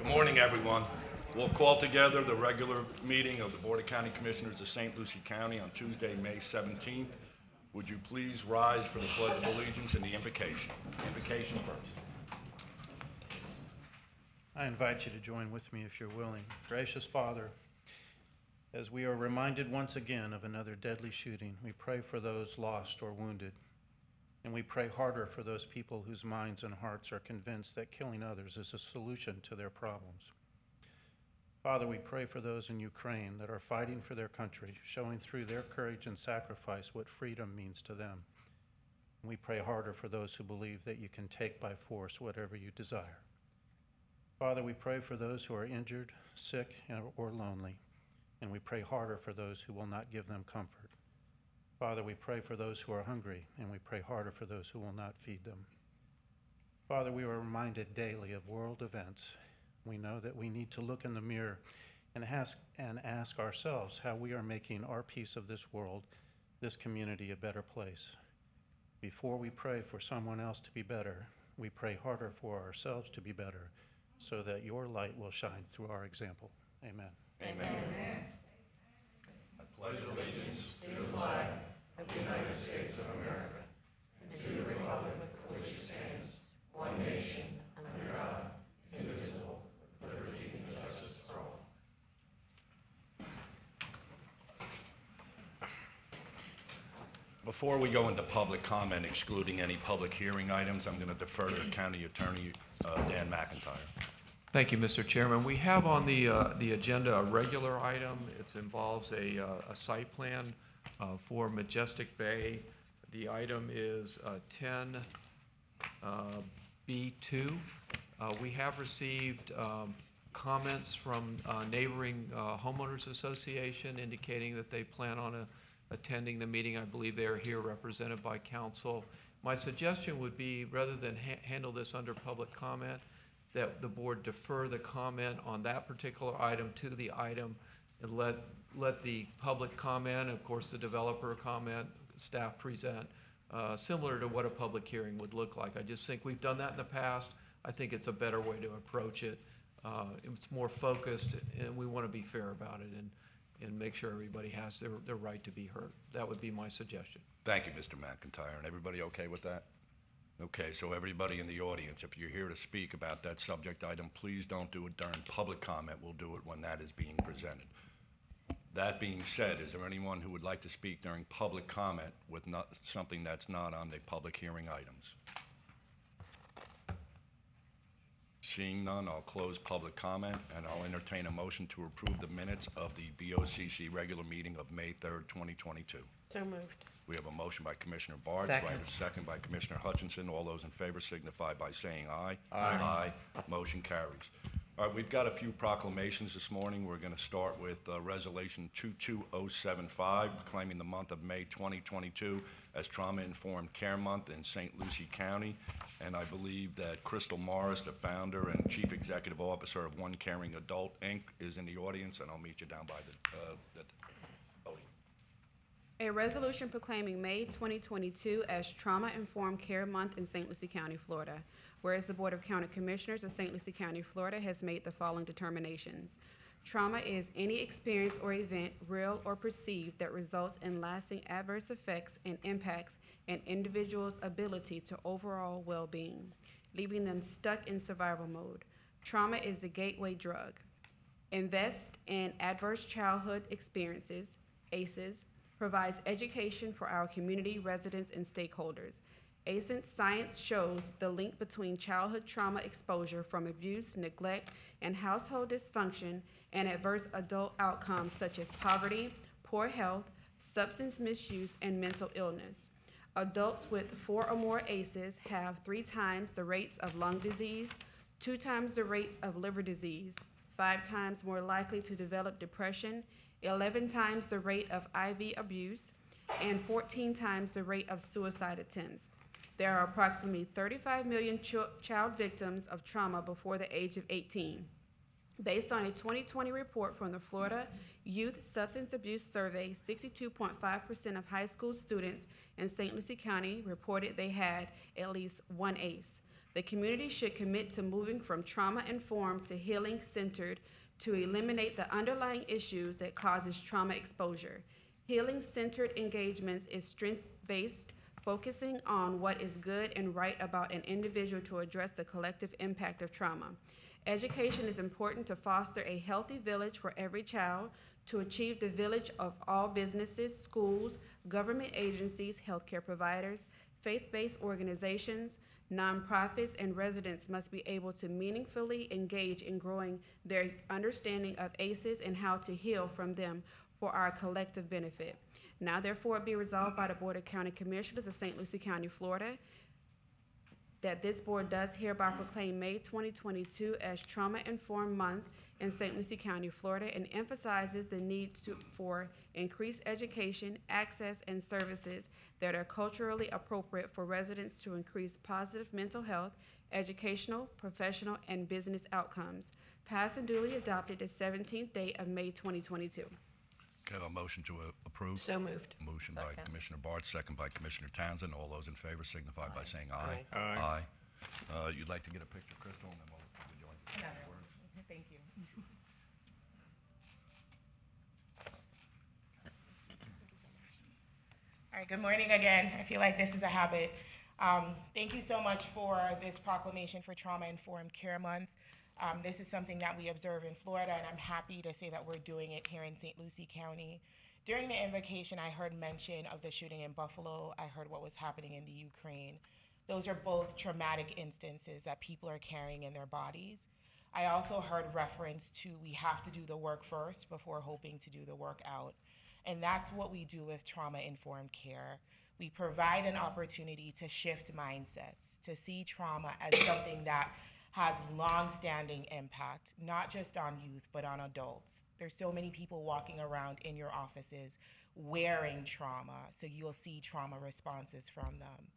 Morning, everyone. We'll call together the regular meeting of the Board of County Commissioners of St. Lucie County on Tuesday, May 17th. Would you please rise for the Pledge of Allegiance and the invocation? Invocation first. I invite you to join with me if you're willing. Gracious Father, as we are reminded once again of another deadly shooting, we pray for those lost or wounded. And we pray harder for those people whose minds and hearts are convinced that killing others is a solution to their problems. Father, we pray for those in Ukraine that are fighting for their country, showing through their courage and sacrifice what freedom means to them. And we pray harder for those who believe that you can take by force whatever you desire. Father, we pray for those who are injured, sick, or lonely, and we pray harder for those who will not give them comfort. Father, we pray for those who are hungry, and we pray harder for those who will not feed them. Father, we are reminded daily of world events. We know that we need to look in the mirror and ask ourselves how we are making our piece of this world, this community, a better place. Before we pray for someone else to be better, we pray harder for ourselves to be better, so that your light will shine through our example. Amen. Amen. I pledge allegiance to the flag of the United States of America and to the republic for which it stands, one nation, under God, indivisible, with liberty and justice for all. Before we go into public comment, excluding any public hearing items, I'm going to defer to County Attorney Dan McIntyre. Thank you, Mr. Chairman. We have on the agenda a regular item. It involves a site plan for Majestic Bay. The item is 10B2. We have received comments from neighboring homeowners association indicating that they plan on attending the meeting. I believe they are here represented by counsel. My suggestion would be, rather than handle this under public comment, that the board defer the comment on that particular item to the item and let the public comment, of course the developer comment, staff present, similar to what a public hearing would look like. I just think we've done that in the past. I think it's a better way to approach it. It's more focused, and we want to be fair about it and make sure everybody has their right to be heard. That would be my suggestion. Thank you, Mr. McIntyre. And everybody okay with that? Okay, so everybody in the audience, if you're here to speak about that subject item, please don't do it during public comment. We'll do it when that is being presented. That being said, is there anyone who would like to speak during public comment with something that's not on the public hearing items? Seeing none, I'll close public comment, and I'll entertain a motion to approve the minutes of the BOCC regular meeting of May 3rd, 2022. So moved. We have a motion by Commissioner Bartz. Second. Do I have a second by Commissioner Hutchinson? All those in favor signify by saying aye. Aye. Aye. Motion carries. All right, we've got a few proclamations this morning. We're going to start with Resolution 22075, proclaiming the month of May 2022 as Trauma-Informed Care Month in St. Lucie County. And I believe that Crystal Morris, the founder and Chief Executive Officer of One Caring Adult, Inc., is in the audience, and I'll meet you down by the podium. A resolution proclaiming May 2022 as Trauma-Informed Care Month in St. Lucie County, Florida. Whereas the Board of County Commissioners of St. Lucie County, Florida has made the following determinations. Trauma is any experience or event, real or perceived, that results in lasting adverse effects and impacts an individual's ability to overall well-being, leaving them stuck in survival mode. Trauma is the gateway drug. Invest in Adverse Childhood Experiences, ACEs, provides education for our community residents and stakeholders. ACENT science shows the link between childhood trauma exposure from abuse, neglect, and household dysfunction and adverse adult outcomes such as poverty, poor health, substance misuse, and mental illness. Adults with 4 or more ACEs have 3 times the rates of lung disease, 2 times the rates of liver disease, 5 times more likely to develop depression, 11 times the rate of IV abuse, and 14 times the rate of suicide attempts. There are approximately 35 million child victims of trauma before the age of 18. Based on a 2020 report from the Florida Youth Substance Abuse Survey, 62.5% of high school students in St. Lucie County reported they had at least one ACE. The community should commit to moving from trauma-informed to healing-centered to eliminate the underlying issues that causes trauma exposure. Healing-centered engagements is strength-based, focusing on what is good and right about an individual to address the collective impact of trauma. Education is important to foster a healthy village for every child, to achieve the village of all businesses, schools, government agencies, healthcare providers, faith-based organizations, nonprofits, and residents must be able to meaningfully engage in growing their understanding of ACEs and how to heal from them for our collective benefit. Now therefore be resolved by the Board of County Commissioners of St. Lucie County, Florida, that this board does hereby proclaim May 2022 as Trauma-Informed Month in St. Lucie County, Florida, and emphasizes the need for increased education, access, and services that are culturally appropriate for residents to increase positive mental health, educational, professional, and business outcomes. Passed and duly adopted the 17th day of May 2022. Can I have a motion to approve? So moved. Motion by Second. Commissioner Barth, second by Commissioner Townsend. All those in favor signify by saying aye. Aye. Aye. You'd like to get a picture, Crystal, and then we'll join. Thank you. All right, good morning again. I feel like this is a habit. Thank you so much for this proclamation for Trauma-Informed Care Month. This is something that we observe in Florida, and I'm happy to say that we're doing it here in St. Lucie County. During the invocation, I heard mention of the shooting in Buffalo. I heard what was happening in the Ukraine. Those are both traumatic instances that people are carrying in their bodies. I also heard reference to we have to do the work first before hoping to do the work out. And that's what we do with trauma-informed care. We provide an opportunity to shift mindsets, to see trauma as something that has long-standing impact, not just on youth, but on adults. There's so many people walking around in your offices wearing trauma, so you'll see trauma responses from them.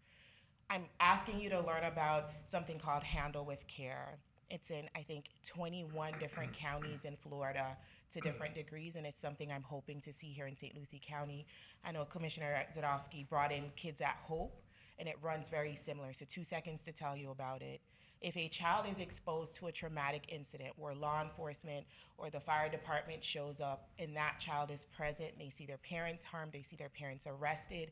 I'm asking you to learn about something called Handle with Care. It's in, I think, 21 different counties in Florida to different degrees, and it's something I'm hoping to see here in St. Lucie County. I know Commissioner Zadowski brought in Kids at Hope, and it runs very similar, so 2 seconds to tell you about it. If a child is exposed to a traumatic incident where law enforcement or the fire department shows up and that child is present, and they see their parents harmed, they see their parents arrested,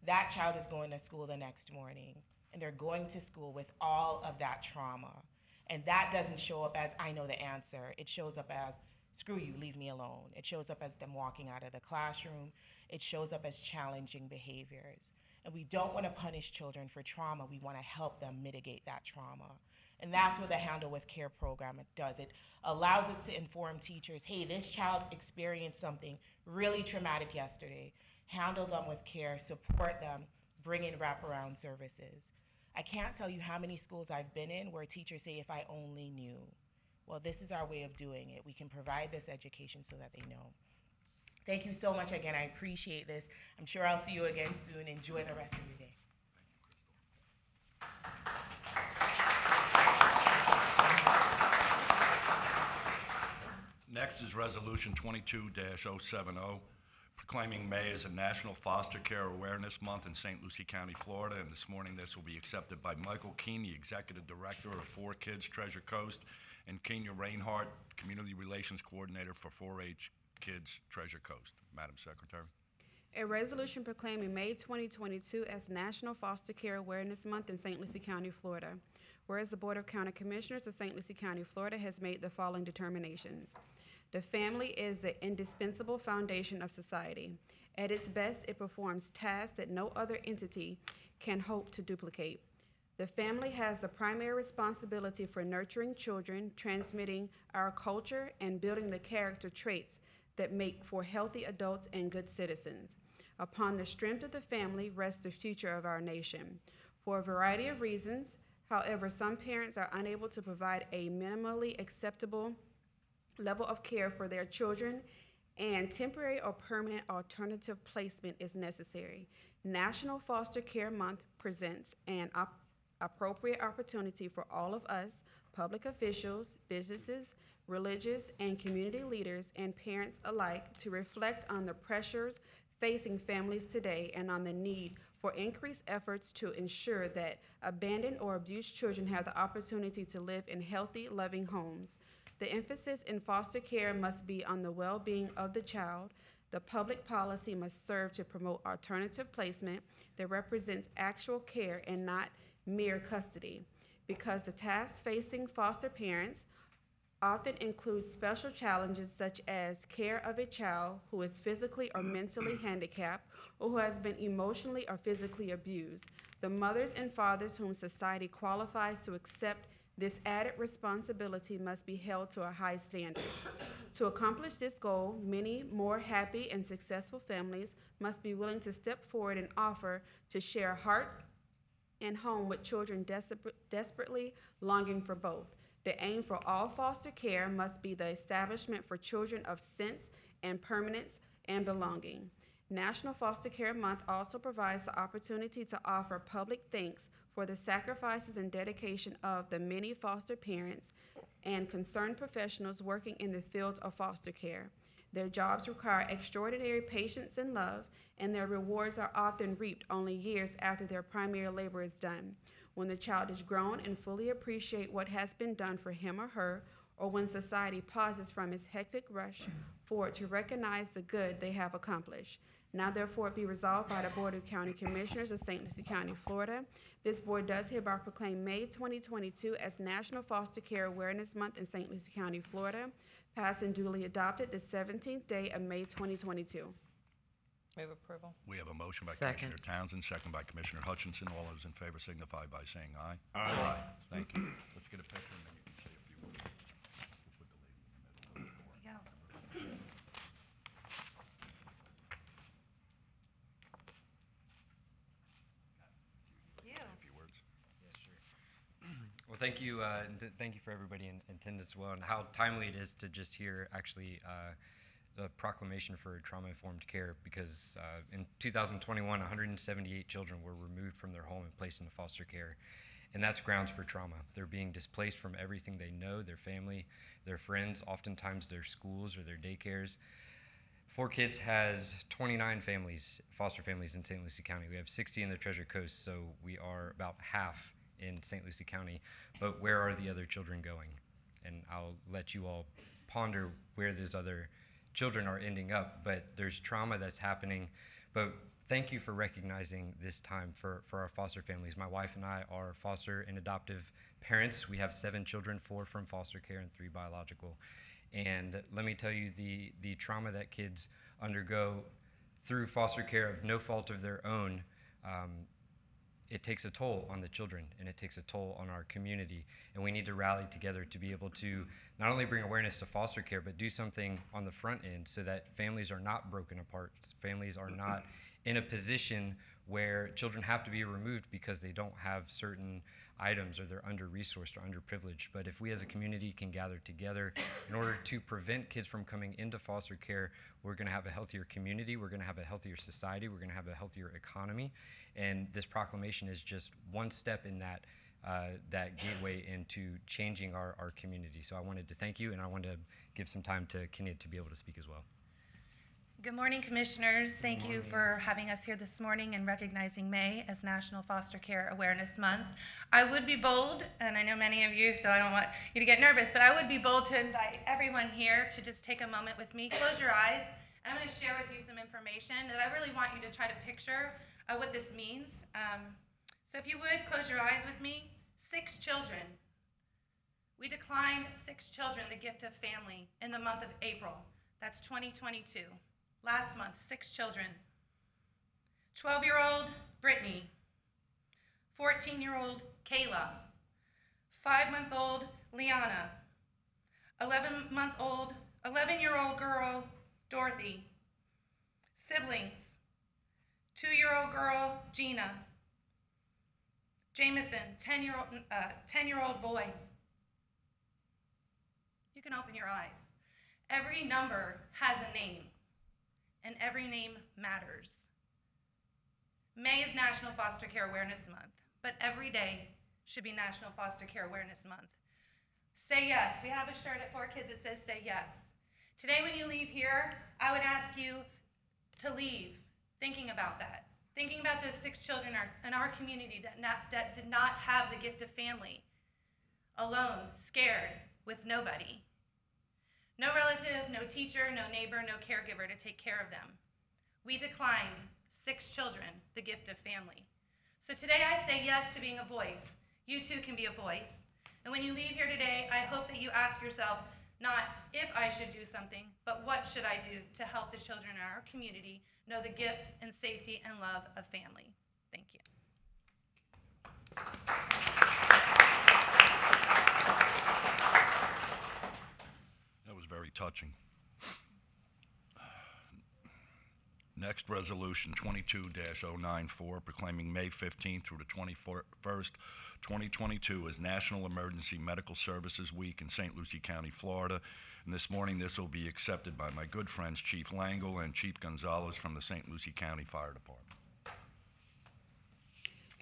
that child is going to school the next morning, and they're going to school with all of that trauma. And that doesn't show up as, I know the answer. It shows up as, screw you, leave me alone. It shows up as them walking out of the classroom. It shows up as challenging behaviors. And we don't want to punish children for trauma. We want to help them mitigate that trauma. And that's what the Handle with Care program does. It allows us to inform teachers, hey, this child experienced something really traumatic yesterday. Handle them with care, support them, bring in wraparound services. I can't tell you how many schools I've been in where teachers say, if I only knew. Well, this is our way of doing it. We can provide this education so that they know. Thank you so much again. I appreciate this. I'm sure I'll see you again soon. Enjoy the rest of your day. Next is Resolution 22-070, proclaiming May as a National Foster Care Awareness Month in St. Lucie County, Florida. And this morning, this will be accepted by Michael Keene, the Executive Director of 4Kids Treasure Coast, and Kenya Reinhardt, Community Relations Coordinator for 4-H Kids Treasure Coast. Madam Secretary. A resolution proclaiming May 2022 as National Foster Care Awareness Month in St. Lucie County, Florida. Whereas the Board of County Commissioners of St. Lucie County, Florida has made the following determinations. The family is the indispensable foundation of society. At its best, it performs tasks that no other entity can hope to duplicate. The family has the primary responsibility for nurturing children, transmitting our culture, and building the character traits that make for healthy adults and good citizens. Upon the strength of the family rests the future of our nation. For a variety of reasons, however, some parents are unable to provide a minimally acceptable level of care for their children, and temporary or permanent alternative placement is necessary. National Foster Care Month presents an appropriate opportunity for all of us, public officials, businesses, religious and community leaders, and parents alike to reflect on the pressures facing families today and on the need for increased efforts to ensure that abandoned or abused children have the opportunity to live in healthy, loving homes. The emphasis in foster care must be on the well-being of the child. The public policy must serve to promote alternative placement that represents actual care and not mere custody. Because the tasks facing foster parents often include special challenges such as care of a child who is physically or mentally handicapped or who has been emotionally or physically abused. The mothers and fathers whom society qualifies to accept this added responsibility must be held to a high standard. To accomplish this goal, many more happy and successful families must be willing to step forward and offer to share heart and home with children desperately longing for both. The aim for all foster care must be the establishment for children of sense and permanence and belonging. National Foster Care Month also provides the opportunity to offer public thanks for the sacrifices and dedication of the many foster parents and concerned professionals working in the field of foster care. Their jobs require extraordinary patience and love, and their rewards are often reaped only years after their primary labor is done. When the child is grown and fully appreciate what has been done for him or her, or when society pauses from its hectic rush forward to recognize the good they have accomplished. Now therefore be resolved by the Board of County Commissioners of St. Lucie County, Florida. This board does hereby proclaim May 2022 as National Foster Care Awareness Month in St. Lucie County, Florida, passed and duly adopted the 17th day of May 2022. Move approval. We have a motion by Second. Commissioner Townsend, second by Commissioner Hutchinson. All those in favor signify by saying aye. Aye. Thank you. Let's get a picture and then you can say a few words. We'll put the lady in the middle. A few words. Well, thank you, and thank you for everybody in attendance as well, and how timely it is to just hear actually the proclamation for trauma-informed care, because in 2021, 178 children were removed from their home and placed into foster care, and that's grounds for trauma. They're being displaced from everything they know, their family, their friends, oftentimes their schools or their daycares. 4Kids has 29 families, foster families in St. Lucie County. We have 60 in the Treasure Coast, so we are about half in St. Lucie County. But where are the other children going? And I'll let you all ponder where those other children are ending up, but there's trauma that's happening. But thank you for recognizing this time for our foster families. My wife and I are foster and adoptive parents. We have 7 children, 4 from foster care and 3 biological. And let me tell you, the trauma that kids undergo through foster care of no fault of their own, it takes a toll on the children, and it takes a toll on our community. And we need to rally together to be able to not only bring awareness to foster care, but do something on the front end so that families are not broken apart. Families are not in a position where children have to be removed because they don't have certain items or they're under-resourced or underprivileged. But if we as a community can gather together in order to prevent kids from coming into foster care, we're going to have a healthier community, we're going to have a healthier society, we're going to have a healthier economy. And this proclamation is just one step in that that gateway into changing our community. So I wanted to thank you, and I wanted to give some time to Kenya to be able to speak as well. Good morning, Commissioners. Thank you for having us here this morning and recognizing May as National Foster Care Awareness Month. I would be bold, and I know many of you, so I don't want you to get nervous, but I would be bold to invite everyone here to just take a moment with me, close your eyes, and I'm going to share with you some information that I really want you to try to picture what this means. So if you would, close your eyes with me. 6 children. We declined 6 children the gift of family in the month of April. That's 2022. Last month, 6 children. 12-year-old Brittany, 14-year-old Kayla, 5-month-old Liana, 11-year-old girl Dorothy, siblings, 2-year-old girl Gina, Jameson, 10-year-old boy. You can open your eyes. Every number has a name, and every name matters. May is National Foster Care Awareness Month, but every day should be National Foster Care Awareness Month. Say yes. We have a shirt at 4Kids that says say yes. Today when you leave here, I would ask you to leave thinking about that, thinking about those 6 children in our community that did not have the gift of family, alone, scared, with nobody. No relative, no teacher, no neighbor, no caregiver to take care of them. We declined 6 children the gift of family. So today I say yes to being a voice. You too can be a voice. And when you leave here today, I hope that you ask yourself, not if I should do something, but what should I do to help the children in our community know the gift and safety and love of family. Thank you. That was very touching. Next, Resolution 22-094, proclaiming May 15th through the 21st, 2022 as National Emergency Medical Services Week in St. Lucie County, Florida. And this morning, this will be accepted by my good friends Chief Langle and Chief Gonzalez from the St. Lucie County Fire Department.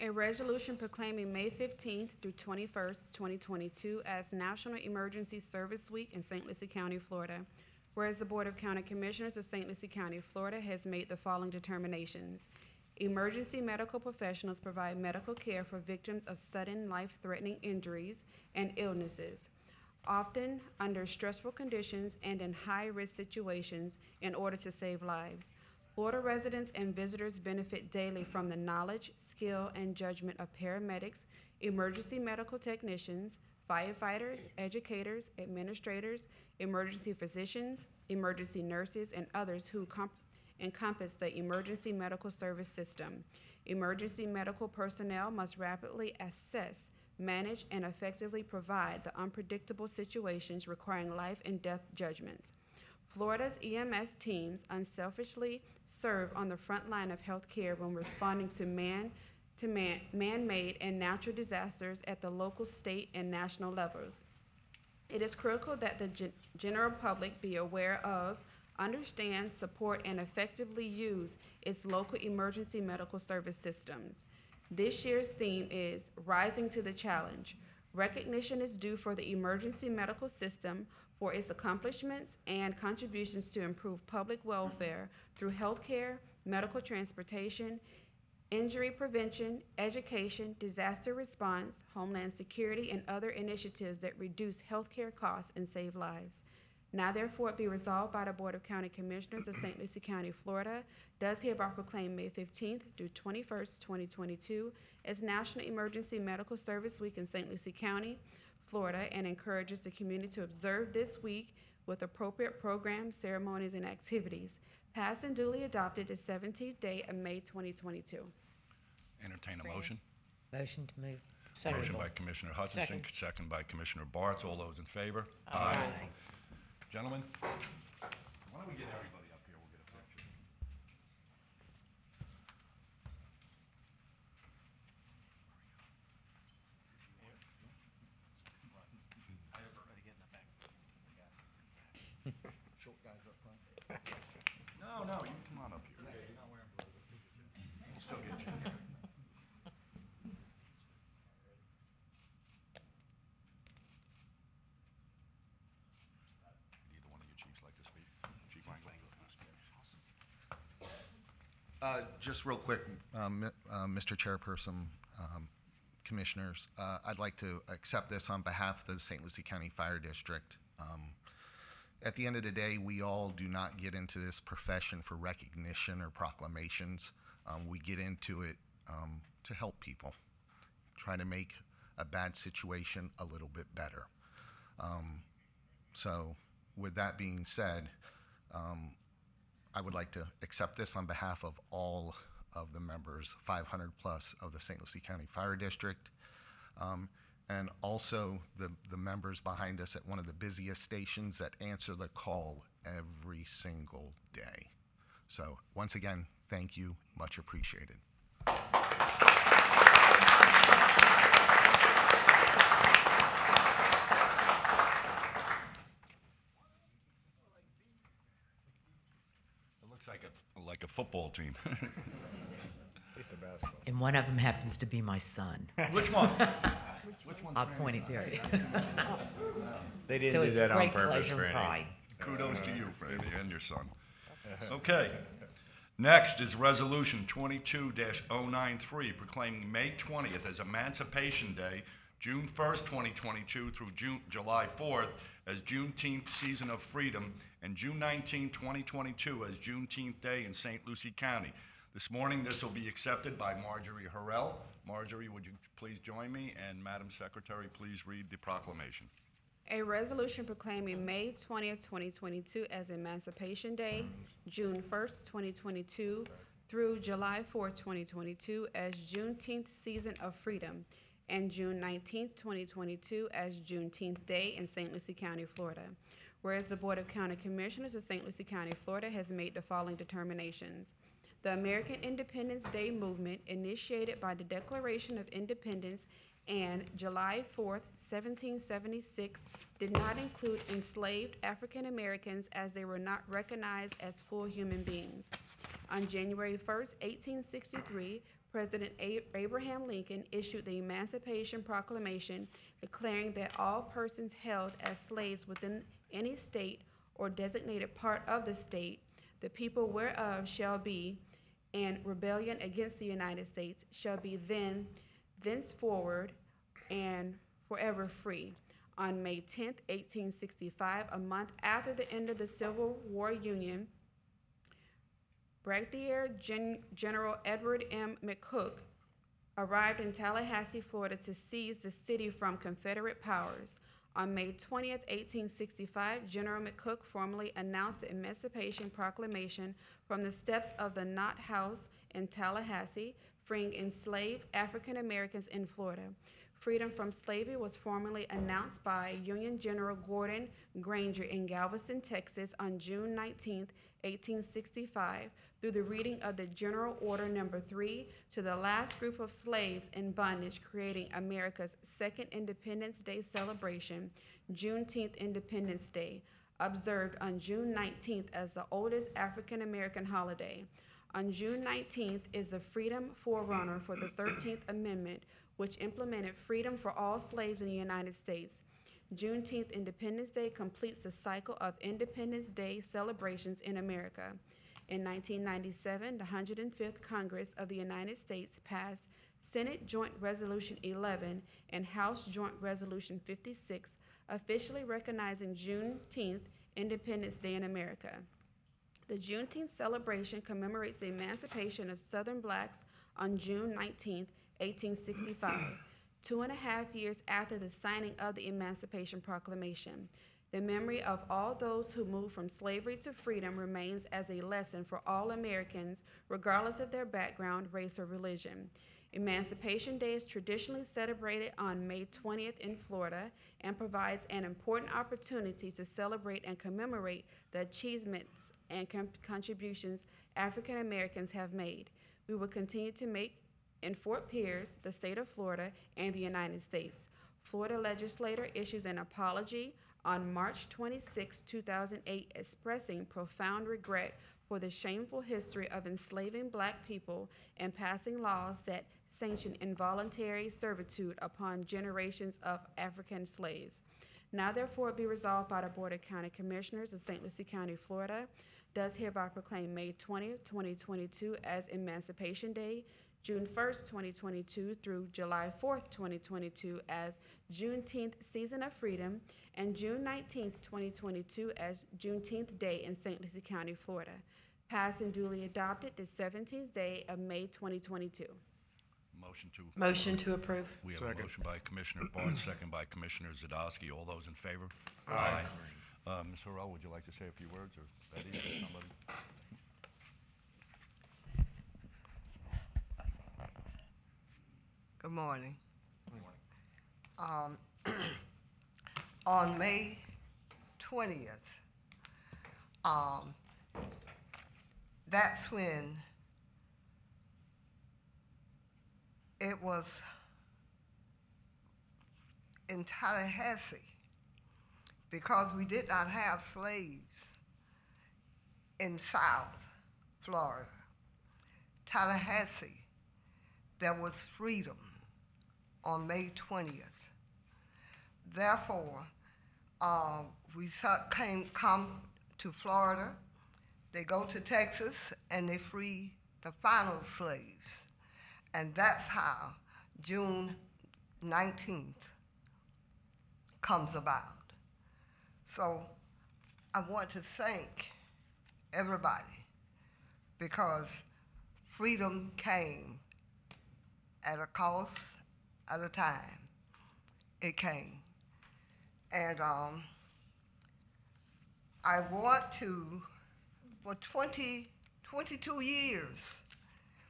A resolution proclaiming May 15th through 21st, 2022 as National Emergency Service Week in St. Lucie County, Florida. Whereas the Board of County Commissioners of St. Lucie County, Florida has made the following determinations. Emergency medical professionals provide medical care for victims of sudden life-threatening injuries and illnesses, often under stressful conditions and in high-risk situations in order to save lives. Florida residents and visitors benefit daily from the knowledge, skill, and judgment of paramedics, emergency medical technicians, firefighters, educators, administrators, emergency physicians, emergency nurses, and others who encompass the emergency medical service system. Emergency medical personnel must rapidly assess, manage, and effectively provide the unpredictable situations requiring life and death judgments. Florida's EMS teams unselfishly serve on the front line of healthcare when responding to man-made and natural disasters at the local, state, and national levels. It is critical that the general public be aware of, understand, support, and effectively use its local emergency medical service systems. This year's theme is Rising to the Challenge. Recognition is due for the emergency medical system for its accomplishments and contributions to improve public welfare through healthcare, medical transportation, injury prevention, education, disaster response, homeland security, and other initiatives that reduce healthcare costs and save lives. Now therefore it be resolved by the Board of County Commissioners of St. Lucie County, Florida, does hereby proclaim May 15th through 21st, 2022 as National Emergency Medical Service Week in St. Lucie County, Florida, and encourages the community to observe this week with appropriate programs, ceremonies, and activities. Passed and duly adopted the 17th day of May 2022. Entertain a motion. Motion to move. Motion by Commissioner Hutchinson, second by Commissioner Bartz. All those in favor? Aye. Gentlemen, why don't we get everybody up here? We'll get a picture. Short guys up front. No, you come on up here. You're not wearing blue. We'll still get you in here. Either one of you chiefs like to speak? Chief Langley? Just real quick, Mr. Chairperson, Commissioners, I'd like to accept this on behalf of the St. Lucie County Fire District. At the end of the day, we all do not get into this profession for recognition or proclamations. We get into it to help people, try to make a bad situation a little bit better. So with that being said, I would like to accept this on behalf of all of the members, 500 plus of the St. Lucie County Fire District, and also the members behind us at one of the busiest stations that answer the call every single day. So once again, thank you, much appreciated. It looks like a football team. And one of them happens to be my son. Which one? Which one? I'll point it there. They didn't So do it's that on great purpose, pleasure and Franny. pride. Kudos to you, Franny, and your son. Okay. Next is Resolution 22-093, proclaiming May 20th as Emancipation Day, June 1st, 2022 through July 4th as Juneteenth Season of Freedom, and June 19, 2022 as Juneteenth Day in St. Lucie County. This morning, this will be accepted by Marjorie Harrell. Marjorie, would you please join me? And Madam Secretary, please read the proclamation. A resolution proclaiming May 20th, 2022 as Emancipation Day, June 1st, 2022 through July 4th, 2022 as Juneteenth Season of Freedom, and June 19th, 2022 as Juneteenth Day in St. Lucie County, Florida. Whereas the Board of County Commissioners of St. Lucie County, Florida has made the following determinations. The American Independence Day movement, initiated by the Declaration of Independence and July 4th, 1776, did not include enslaved African Americans as they were not recognized as full human beings. On January 1st, 1863, President Abraham Lincoln issued the Emancipation Proclamation declaring that all persons held as slaves within any state or designated part of the state, the people whereof shall be in rebellion against the United States, shall be thenceforward and forever free. On May 10th, 1865, a month after the end of the Civil War Union, Brigadier General Edward M. McCook arrived in Tallahassee, Florida to seize the city from Confederate powers. On May 20th, 1865, General McCook formally announced the Emancipation Proclamation from the steps of the Knott House in Tallahassee, freeing enslaved African Americans in Florida. Freedom from slavery was formally announced by Union General Gordon Granger in Galveston, Texas on June 19, 1865, through the reading of the General Order No. 3 to the last group of slaves in bondage, creating America's second Independence Day celebration, Juneteenth Independence Day, observed on June 19th as the oldest African American holiday. On June 19th is the freedom forerunner for the 13th Amendment, which implemented freedom for all slaves in the United States. Juneteenth Independence Day completes the cycle of Independence Day celebrations in America. In 1997, the 105th Congress of the United States passed Senate Joint Resolution 11 and House Joint Resolution 56, officially recognizing Juneteenth Independence Day in America. The Juneteenth celebration commemorates the emancipation of Southern blacks on June 19, 1865, 2.5 years after the signing of the Emancipation Proclamation. The memory of all those who moved from slavery to freedom remains as a lesson for all Americans, regardless of their background, race, or religion. Emancipation Day is traditionally celebrated on May 20th in Florida and provides an important opportunity to celebrate and commemorate the achievements and contributions African Americans have made. We will continue to make in Fort Pierce, the state of Florida, and the United States. Florida legislator issues an apology on March 26, 2008, expressing profound regret for the shameful history of enslaving black people and passing laws that sanction involuntary servitude upon generations of African slaves. Now therefore be resolved by the Board of County Commissioners of St. Lucie County, Florida, does hereby proclaim May 20th, 2022 as Emancipation Day, June 1st, 2022 through July 4th, 2022 as Juneteenth Season of Freedom, and June 19th, 2022 as Juneteenth Day in St. Lucie County, Florida. Passed and duly adopted the 17th day of May 2022. Motion to approve. We have a motion by Commissioner Barnes, second by Commissioner Zadowski. All those in favor? Aye. Ms. Harrell, would you like to say a few words, or Betty, or somebody? Good morning. On May 20th, that's when it was in Tallahassee, because we did not have slaves in South Florida. Tallahassee, there was freedom on May 20th. Therefore, we come to Florida. they go to Texas and they free the final slaves. And that's how June 19th comes about. So I want to thank everybody because freedom came at a cost, at a time. It came. And I want to, for 22 years,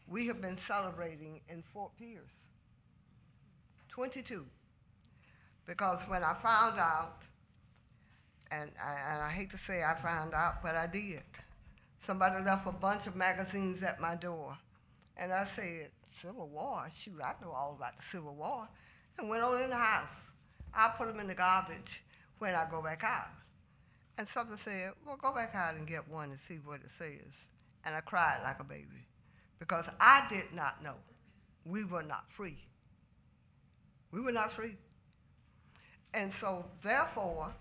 we have been celebrating in Fort Pierce. 22. Because when I found out, and I hate to say I found out, but I did. Somebody left a bunch of magazines at my door. And I said, Civil War? Shoot, I know all about the Civil War. And went on in the house. I put them in the garbage when I go back out. And something said, well, go back out and get one and see what it says. And I cried like a baby because I did not know we were not free. We were not free. And so, therefore,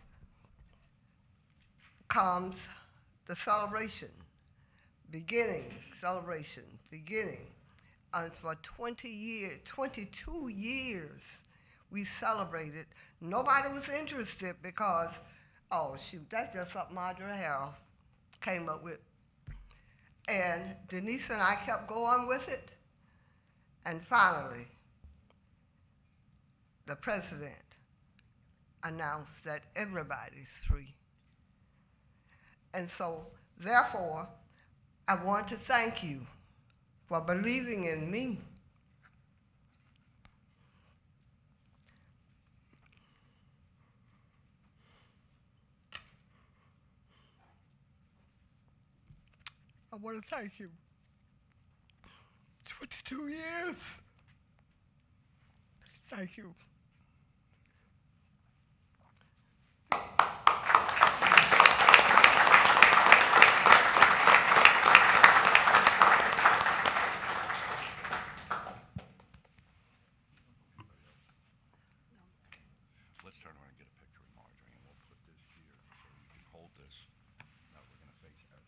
comes the celebration, beginning. And for 20 years, 22 years, we celebrated. Nobody was interested because, oh, shoot, that's just something Audrey Harrell came up with. And Denise and I kept going with it. And finally, the president announced that everybody's free. And so, therefore, I want to thank you for believing in me. I want to thank you. 22 years. Thank you. Let's turn around and get a picture of Marjorie, and we'll put this here so you can hold this. Now we're going to face Eric.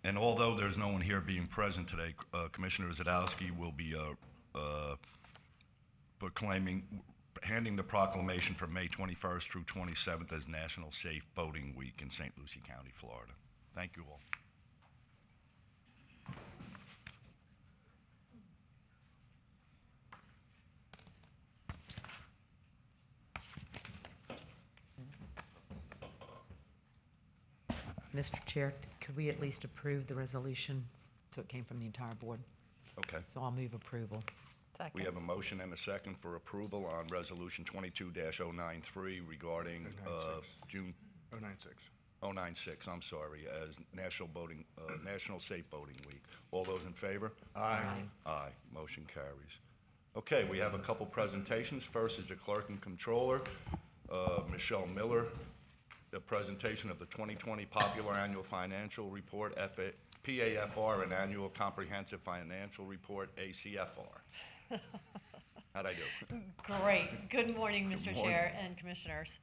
And although there's no one here being present today, Commissioner Zadowski will be handing the proclamation for May 21st through 27th as National Safe Boating Week in St. Lucie County, Florida. Thank you all. Mr. Chair, could we at least approve the resolution so it came from the entire board? Okay. So I'll move approval. We have a motion and a second for approval on Resolution 22-093 regarding June 096, I'm sorry, as National Safe Boating Week. All those in favor? Aye. Aye. Motion carries. Okay, we have a couple presentations. First is the Clerk and Controller, Michelle Miller, the presentation of the 2020 Popular Annual Financial Report, PAFR, and Annual Comprehensive Financial Report, ACFR. How'd I do? Great. Good morning, Mr. Good morning. Chair and Commissioners.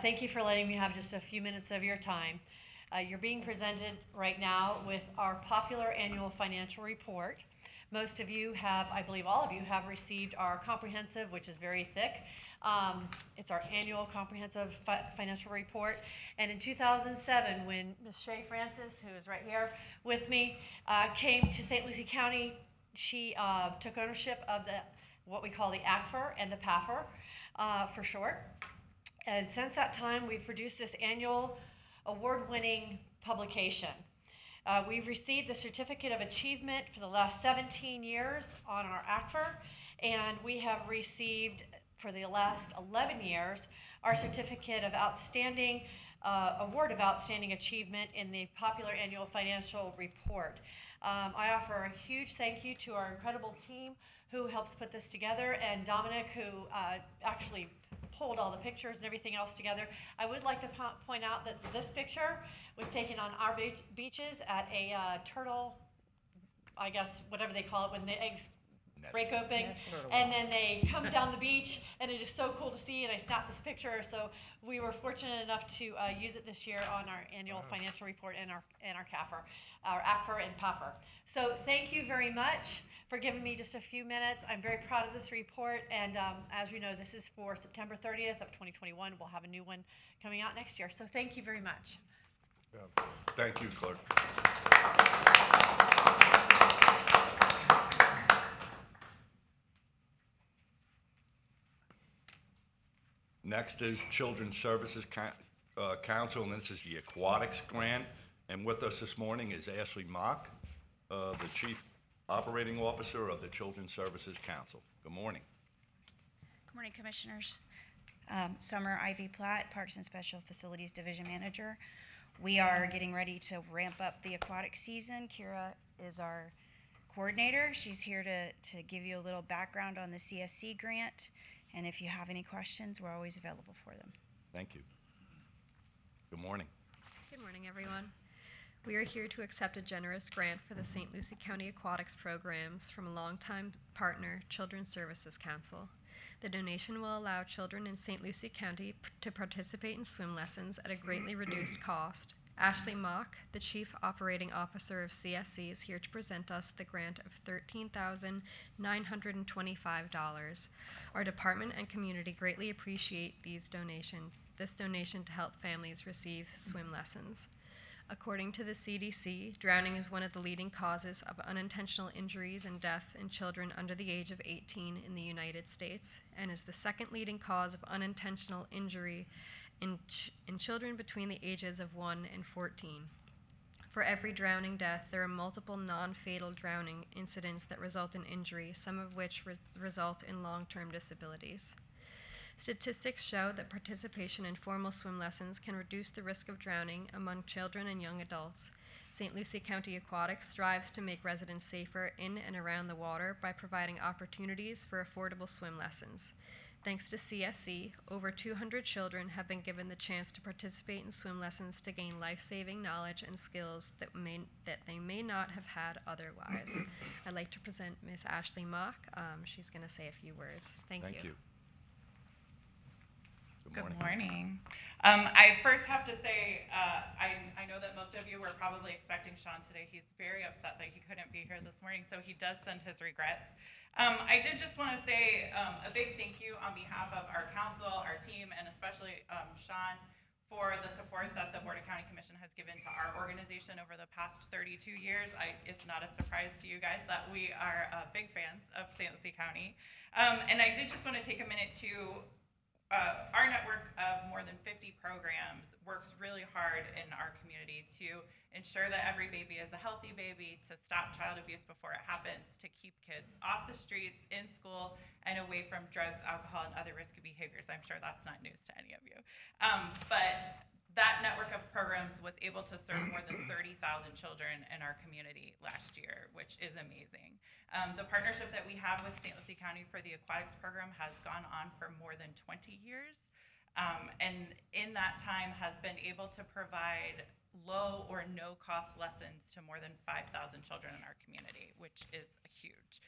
Thank you for letting me have just a few minutes of your time. You're being presented right now with our Popular Annual Financial Report. Most of you have, I believe all of you have received our comprehensive, which is very thick. It's our annual comprehensive financial report. And in 2007, when Ms. Shay Francis, who is right here with me, came to St. Lucie County, she took ownership of what we call the ACFR and the PAFR for short. And since that time, we've produced this annual award-winning publication. We've received the Certificate of Achievement for the last 17 years on our ACFR, and we have received for the last 11 years our Certificate of Outstanding, Award of Outstanding Achievement in the Popular Annual Financial Report. I offer a huge thank you to our incredible team who helps put this together, and Dominic, who actually pulled all the pictures and everything else together. I would like to point out that this picture was taken on our beaches at a turtle, I guess, whatever they call it, when the eggs break open, and then they come down the beach, and it is so cool to see, and I snapped this picture, so we were fortunate enough to use it this year on our annual financial report and our CAFR, our ACFR and PAFR. So thank you very much for giving me just a few minutes. I'm very proud of this report, and as you know, this is for September 30th of 2021. We'll have a new one coming out next year, so thank you very much. Thank you, Clerk. Next is Children's Services Council, and this is the Aquatics Grant. And with us this morning is Ashley Mock, the Chief Operating Officer of the Children's Services Council. Good morning. Good morning, Commissioners. Summer Ivy Platt, Parks and Special Facilities Division Manager. We are getting ready to ramp up the aquatic season. Kira is our coordinator. She's here to give you a little background on the CSC grant. And if you have any questions, we're always available for them. Thank you. Good morning. Good morning, everyone. We are here to accept a generous grant for the St. Lucie County Aquatics programs from a longtime partner, Children's Services Council. The donation will allow children in St. Lucie County to participate in swim lessons at a greatly reduced cost. Ashley Mock, the Chief Operating Officer of CSC, is here to present us the grant of $13,925. Our department and community greatly appreciate this donation to help families receive swim lessons. According to the CDC, drowning is one of the leading causes of unintentional injuries and deaths in children under the age of 18 in the United States, and is the second leading cause of unintentional injury in children between the ages of 1 and 14. For every drowning death, there are multiple non-fatal drowning incidents that result in injury, some of which result in long-term disabilities. Statistics show that participation in formal swim lessons can reduce the risk of drowning among children and young adults. St. Lucie County Aquatics strives to make residents safer in and around the water by providing opportunities for affordable swim lessons. Thanks to CSC, over 200 children have been given the chance to participate in swim lessons to gain life-saving knowledge and skills that they may not have had otherwise. I'd like to present Ms. Ashley Mock. She's going to say a few words. Thank you. Good morning. I first have to say, I know that most of you were probably expecting Sean today. He's very upset that he couldn't be here this morning, so he does send his regrets. I did just want to say a big thank you on behalf of our council, our team, and especially Sean for the support that the Board of County Commission has given to our organization over the past 32 years. It's not a surprise to you guys that we are big fans of St. Lucie County. And I did just want to take a minute to our network of more than 50 programs works really hard in our community to ensure that every baby is a healthy baby, to stop child abuse before it happens, to keep kids off the streets, in school, and away from drugs, alcohol, and other risky behaviors. I'm sure that's not news to any of you. But that network of programs was able to serve more than 30,000 children in our community last year, which is amazing. The partnership that we have with St. Lucie County for the aquatics program has gone on for more than 20 years. And in that time has been able to provide low or no cost lessons to more than 5,000 children in our community, which is huge.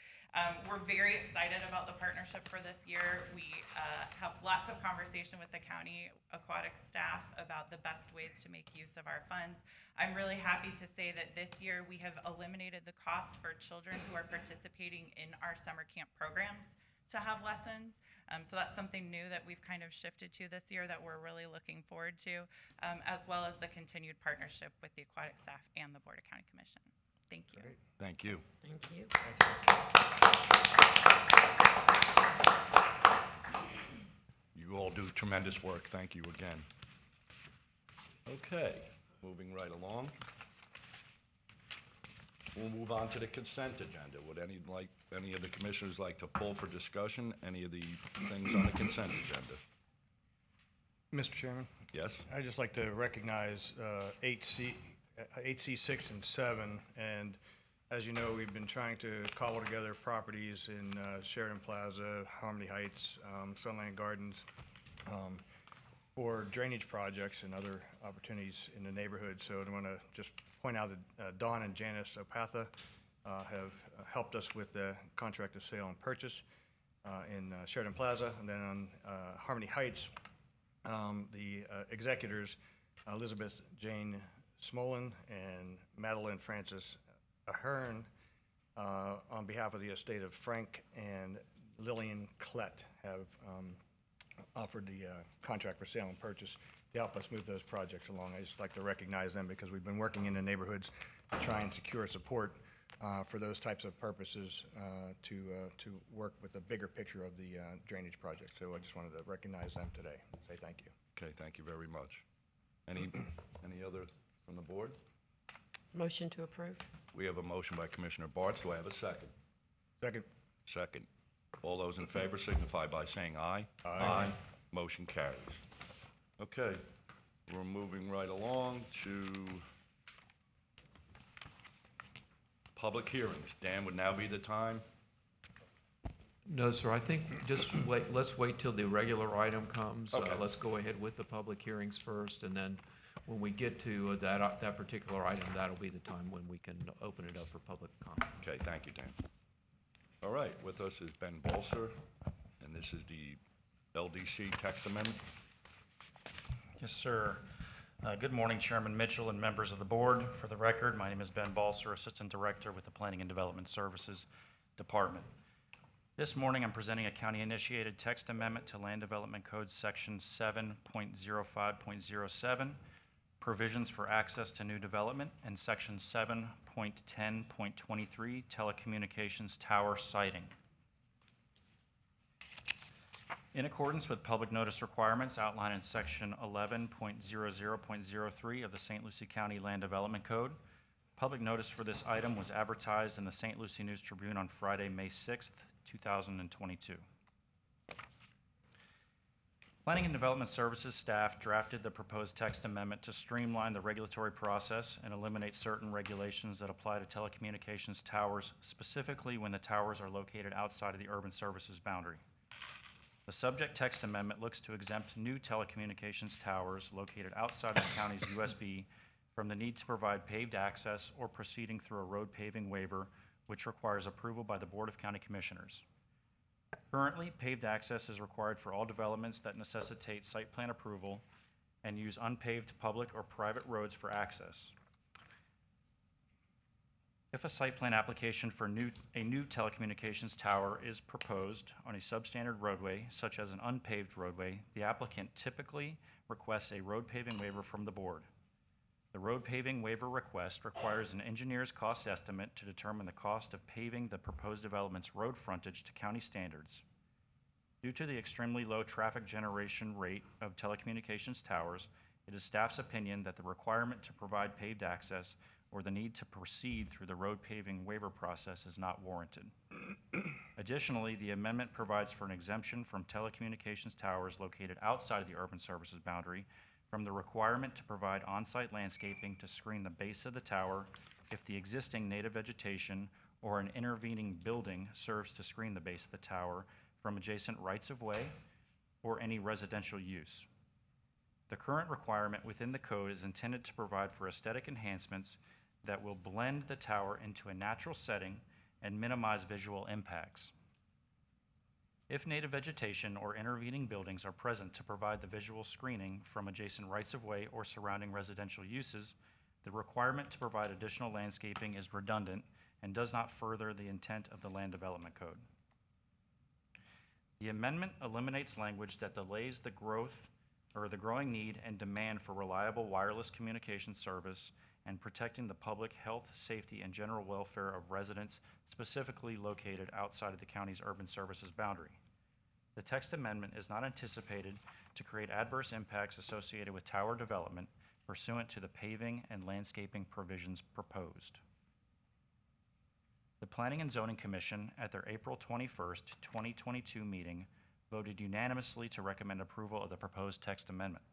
We're very excited about the partnership for this year. We have lots of conversation with the county aquatics staff about the best ways to make use of our funds. I'm really happy to say that this year we have eliminated the cost for children who are participating in our summer camp programs to have lessons. So that's something new that we've kind of shifted to this year that we're really looking forward to, as well as the continued partnership with the aquatic staff and the Board of County Commission. Thank you. Great. Thank you. Thank you. You all do tremendous work. Thank you again. Okay, moving right along. We'll move on to the consent agenda. Would any of the commissioners like to pull for discussion any of the things on the consent agenda? Mr. Chairman? Yes? I'd just like to recognize 8C 6 and 7, and as you know, we've been trying to cobble together properties in Sheridan Plaza, Harmony Heights, Sunland Gardens, for drainage projects and other opportunities in the neighborhood. So I want to just point out that Dawn and Janice Opatha have helped us with the contract of sale and purchase in Sheridan Plaza. And then on Harmony Heights, the executors, Elizabeth Jane Smolin and Madeline Frances Ahern, on behalf of the estate of Frank and Lillian Klett, have offered the contract for sale and purchase to help us move those projects along. I just like to recognize them because we've been working in the neighborhoods to try and secure support for those types of purposes to work with the bigger picture of the drainage project. So I just wanted to recognize them today. Say thank you. Okay, thank you very much. Any other from the board? Motion to approve. We have a motion by Commissioner Bartz. Do I have a second? Second. Second. All those in favor signify by saying aye. Aye. Motion carries. Okay, we're moving right along to public hearings. Dan, would now be the time? No, sir, I think just wait, let's wait till the regular item comes. Okay. Let's go ahead with the public hearings first, and then when we get to that particular item, that'll be the time when we can open it up for public comment. Okay, thank you, Dan. All right, with us is Ben Balser, and this is the LDC text amendment. Yes, sir. Good morning, Chairman Mitchell and members of the board. For the record, my name is Ben Balser, Assistant Director with the Planning and Development Services Department. This morning, I'm presenting a county-initiated text amendment to Land Development Code Section 7.05.07, Provisions for Access to New Development, and Section 7.10.23, Telecommunications Tower Siting. In accordance with public notice requirements outlined in Section 11.00.03 of the St. Lucie County Land Development Code, public notice for this item was advertised in the St. Lucie News Tribune on Friday, May 6th, 2022. Planning and Development Services staff drafted the proposed text amendment to streamline the regulatory process and eliminate certain regulations that apply to telecommunications towers, specifically when the towers are located outside of the urban services boundary. The subject text amendment looks to exempt new telecommunications towers located outside of the county's USB from the need to provide paved access or proceeding through a road paving waiver, which requires approval by the Board of County Commissioners. Currently, paved access is required for all developments that necessitate site plan approval and use unpaved public or private roads for access. If a site plan application for a new telecommunications tower is proposed on a substandard roadway, such as an unpaved roadway, the applicant typically requests a road paving waiver from the board. The road paving waiver request requires an engineer's cost estimate to determine the cost of paving the proposed development's road frontage to county standards. Due to the extremely low traffic generation rate of telecommunications towers, it is staff's opinion that the requirement to provide paved access or the need to proceed through the road paving waiver process is not warranted. Additionally, the amendment provides for an exemption from telecommunications towers located outside of the urban services boundary from the requirement to provide on-site landscaping to screen the base of the tower if the existing native vegetation or an intervening building serves to screen the base of the tower from adjacent rights-of-way or any residential use. The current requirement within the code is intended to provide for aesthetic enhancements that will blend the tower into a natural setting and minimize visual impacts. If native vegetation or intervening buildings are present to provide the visual screening from adjacent rights-of-way or surrounding residential uses, the requirement to provide additional landscaping is redundant and does not further the intent of the Land Development Code. The amendment eliminates language that delays the growing need and demand for reliable wireless communication service and protecting the public health, safety, and general welfare of residents specifically located outside of the county's urban services boundary. The text amendment is not anticipated to create adverse impacts associated with tower development pursuant to the paving and landscaping provisions proposed. The Planning and Zoning Commission, at their April 21st, 2022 meeting, voted unanimously to recommend approval of the proposed text amendment.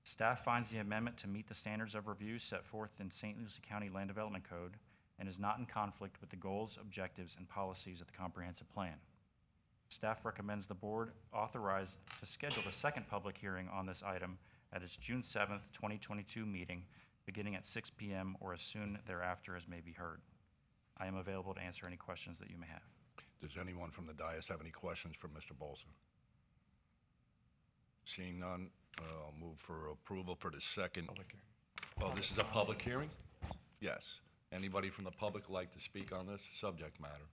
Staff finds the amendment to meet the standards of review set forth in St. Lucie County Land Development Code and is not in conflict with the goals, objectives, and policies of the comprehensive plan. Staff recommends the board authorize to schedule the second public hearing on this item at its June 7th, 2022 meeting, beginning at 6 p.m. or as soon thereafter as may be heard. I am available to answer any questions that you may have. Does anyone from the dais have any questions for Mr. Bolson? Seeing none, I'll move for approval for the second. Oh, this is a public hearing? Yes. Anybody from the public like to speak on this subject matter?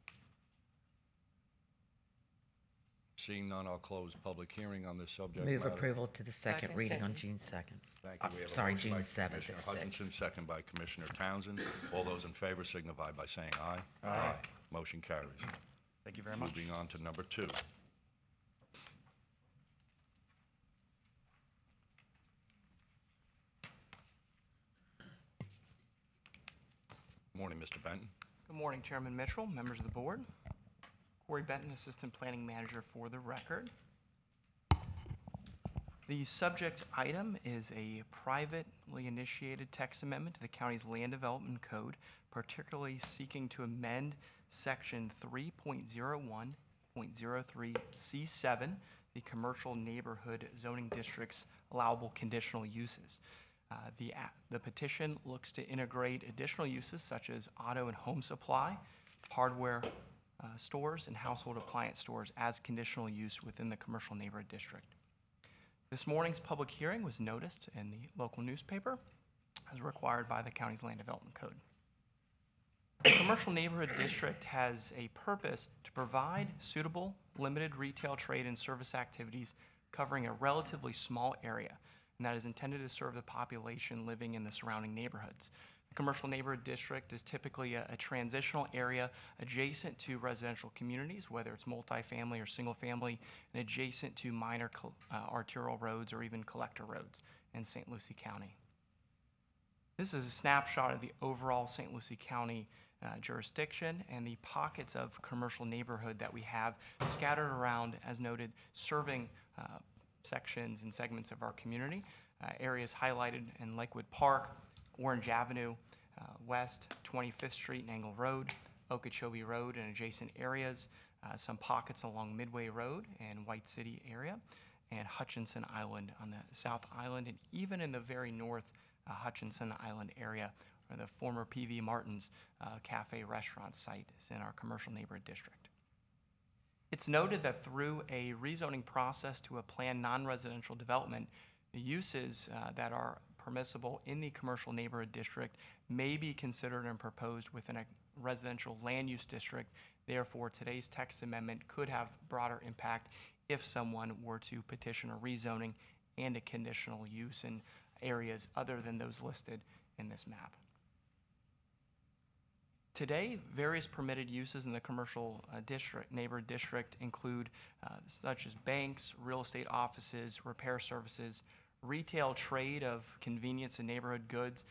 Seeing none, I'll close public hearing on this subject matter. Move approval to the second reading on June 2nd. Thank you. We have a Sorry, motion June by 7th Commissioner at 6. Hutchinson, second by Commissioner Townsend. All those in favor signify by saying aye. Aye. Motion carries. Thank you very much. Moving on to number 2. Morning, Mr. Benton. Good morning, Chairman Mitchell, members of the board. Corey Benton, Assistant Planning Manager for the record. The subject item is a privately initiated text amendment to the county's Land Development Code, particularly seeking to amend Section 3.01.03C7, the Commercial Neighborhood Zoning District's allowable conditional uses. The petition looks to integrate additional uses such as auto and home supply, hardware stores, and household appliance stores as conditional use within the commercial neighborhood district. This morning's public hearing was noticed in the local newspaper as required by the county's Land Development Code. The commercial neighborhood district has a purpose to provide suitable, limited retail trade and service activities covering a relatively small area, and that is intended to serve the population living in the surrounding neighborhoods. The commercial neighborhood district is typically a transitional area adjacent to residential communities, whether it's multifamily or single family, and adjacent to minor arterial roads or even collector roads in St. Lucie County. This is a snapshot of the overall St. Lucie County jurisdiction and the pockets of commercial neighborhood that we have scattered around, as noted, serving sections and segments of our community. Areas highlighted in Lakewood Park, Orange Avenue, West 25th Street and Angle Road, Okeechobee Road and adjacent areas, some pockets along Midway Road and White City area, and Hutchinson Island on the South Island, and even in the very north Hutchinson Island area, where the former P.V. Martin's Cafe restaurant site is in our commercial neighborhood district. It's noted that through a rezoning process to a planned non-residential development, the uses that are permissible in the commercial neighborhood district may be considered and proposed within a residential land use district. Therefore, today's text amendment could have broader impact if someone were to petition a rezoning and a conditional use in areas other than those listed in this map. Today, various permitted uses in the commercial neighborhood district include such as banks, real estate offices, repair services, retail trade of convenience and neighborhood goods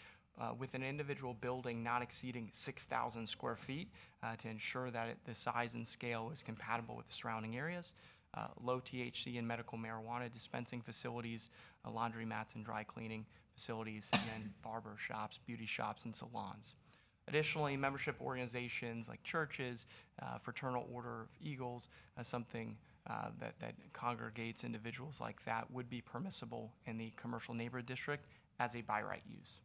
with an individual building not exceeding 6,000 square feet to ensure that the size and scale is compatible with the surrounding areas, low THC and medical marijuana dispensing facilities, laundromats and dry cleaning facilities, and then barber shops, beauty shops, and salons. Additionally, membership organizations like churches, Fraternal Order of Eagles, something that congregates individuals like that would be permissible in the commercial neighborhood district as a by right use.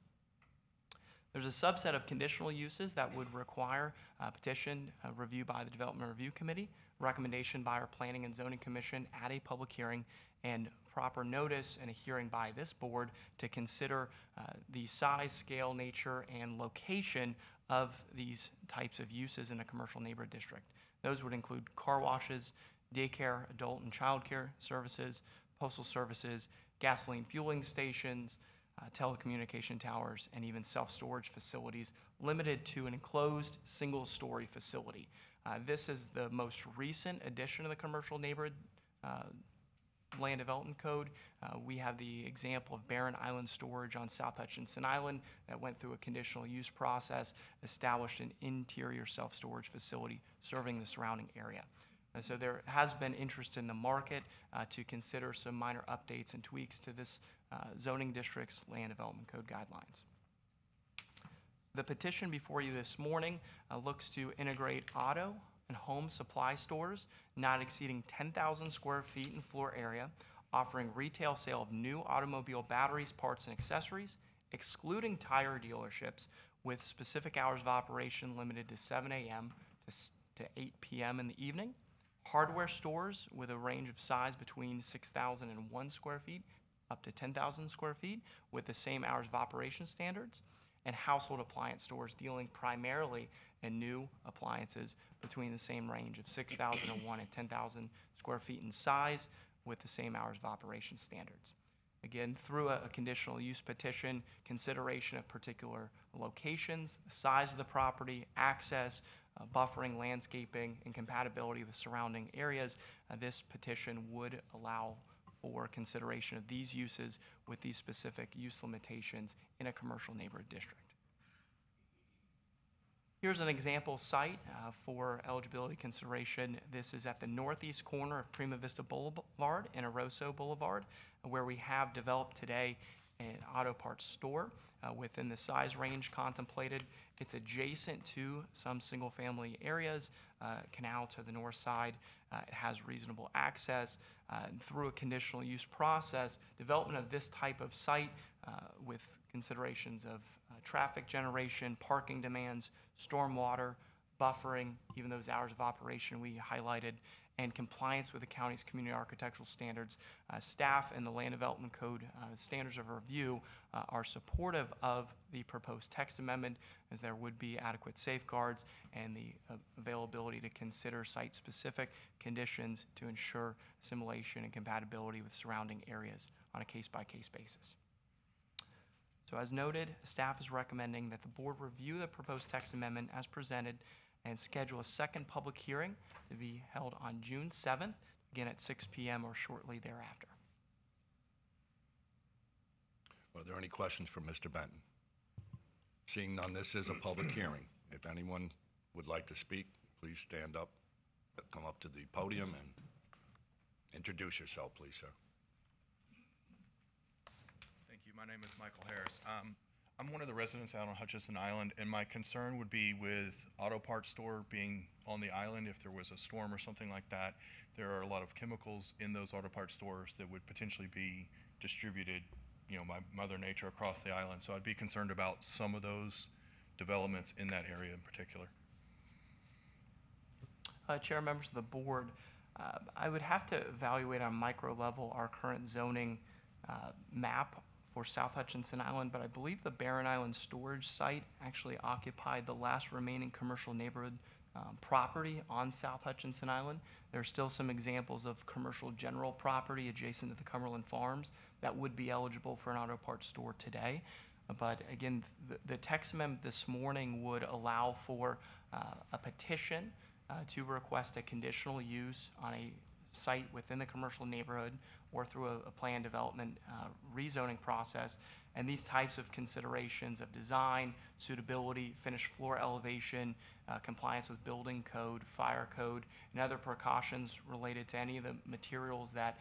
There's a subset of conditional uses that would require a petition review by the Development Review Committee, recommendation by our Planning and Zoning Commission at a public hearing, and proper notice and a hearing by this board to consider the size, scale, nature, and location of these types of uses in a commercial neighborhood district. Those would include car washes, daycare, adult and child care services, postal services, gasoline fueling stations, telecommunication towers, and even self-storage facilities limited to an enclosed single-story facility. This is the most recent addition to the commercial neighborhood Land Development Code. We have the example of Barren Island Storage on South Hutchinson Island that went through a conditional use process, established an interior self-storage facility serving the surrounding area. And so there has been interest in the market to consider some minor updates and tweaks to this zoning district's Land Development Code guidelines. The petition before you this morning looks to integrate auto, and home supply stores not exceeding 10,000 square feet in floor area, offering retail sale of new automobile batteries, parts, and accessories, excluding tire dealerships, with specific hours of operation limited to 7 a.m. to 8 p.m. in the evening. Hardware stores with a range of size between 6,001 square feet up to 10,000 square feet with the same hours of operation standards. And household appliance stores dealing primarily in new appliances between the same range of 6,001 and 10,000 square feet in size with the same hours of operation standards. Again, through a conditional use petition, consideration of particular locations, the size of the property, access, buffering, landscaping, and compatibility with surrounding areas, this petition would allow for consideration of these uses with these specific use limitations in a commercial neighborhood district. Here's an example site for eligibility consideration. This is at the northeast corner of Prima Vista Boulevard and Eroso Boulevard, where we have developed today an auto parts store within the size range contemplated. It's adjacent to some single-family areas, canal to the north side. It has reasonable access. And through a conditional use process, development of this type of site with considerations of traffic generation, parking demands, stormwater, buffering, even those hours of operation we highlighted, and compliance with the county's community architectural standards. Staff and the Land Development Code standards of review are supportive of the proposed text amendment, as there would be adequate safeguards and the availability to consider site-specific conditions to ensure assimilation and compatibility with surrounding areas on a case-by-case basis. So as noted, staff is recommending that the board review the proposed text amendment as presented and schedule a second public hearing to be held on June 7th, again at 6 p.m. or shortly thereafter. Are there any questions for Mr. Benton? Seeing none, this is a public hearing. If anyone would like to speak, please stand up, come up to the podium and introduce yourself, please, sir. Thank you. My name is Michael Harris. I'm one of the residents out on Hutchinson Island, and my concern would be with auto parts store being on the island. If there was a storm or something like that, there are a lot of chemicals in those auto parts stores that would potentially be distributed, by Mother Nature across the island. So I'd be concerned about some of those developments in that area in particular. Chair, members of the board, I would have to evaluate on micro level our current zoning map for South Hutchinson Island, but I believe the Barren Island storage site actually occupied the last remaining commercial neighborhood property on South Hutchinson Island. There are still some examples of commercial general property adjacent to the Cumberland Farms that would be eligible for an auto parts store today. But again, the text amendment this morning would allow for a petition to request a conditional use on a site within the commercial neighborhood or through a plan development rezoning process. And these types of considerations of design, suitability, finished floor elevation, compliance with building code, fire code, and other precautions related to any of the materials that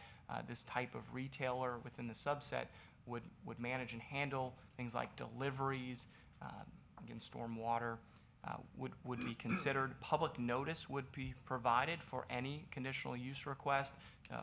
this type of retailer within the subset would manage and handle, things like deliveries, again, storm water, would be considered. Public notice would be provided for any conditional use request.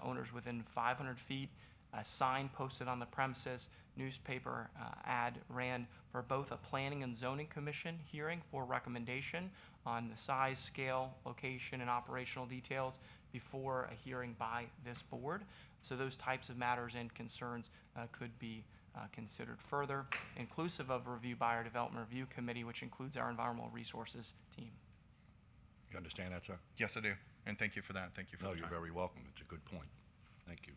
Owners within 500 feet, a sign posted on the premises, newspaper ad ran for both a Planning and Zoning Commission hearing for recommendation on the size, scale, location, and operational details before a hearing by this board. So those types of matters and concerns could be considered further, inclusive of review by our Development Review Committee, which includes our Environmental Resources team. You understand that, sir? Yes, I do. And thank you for that. Thank you for No, the you're time. very welcome. It's a good point. Thank you.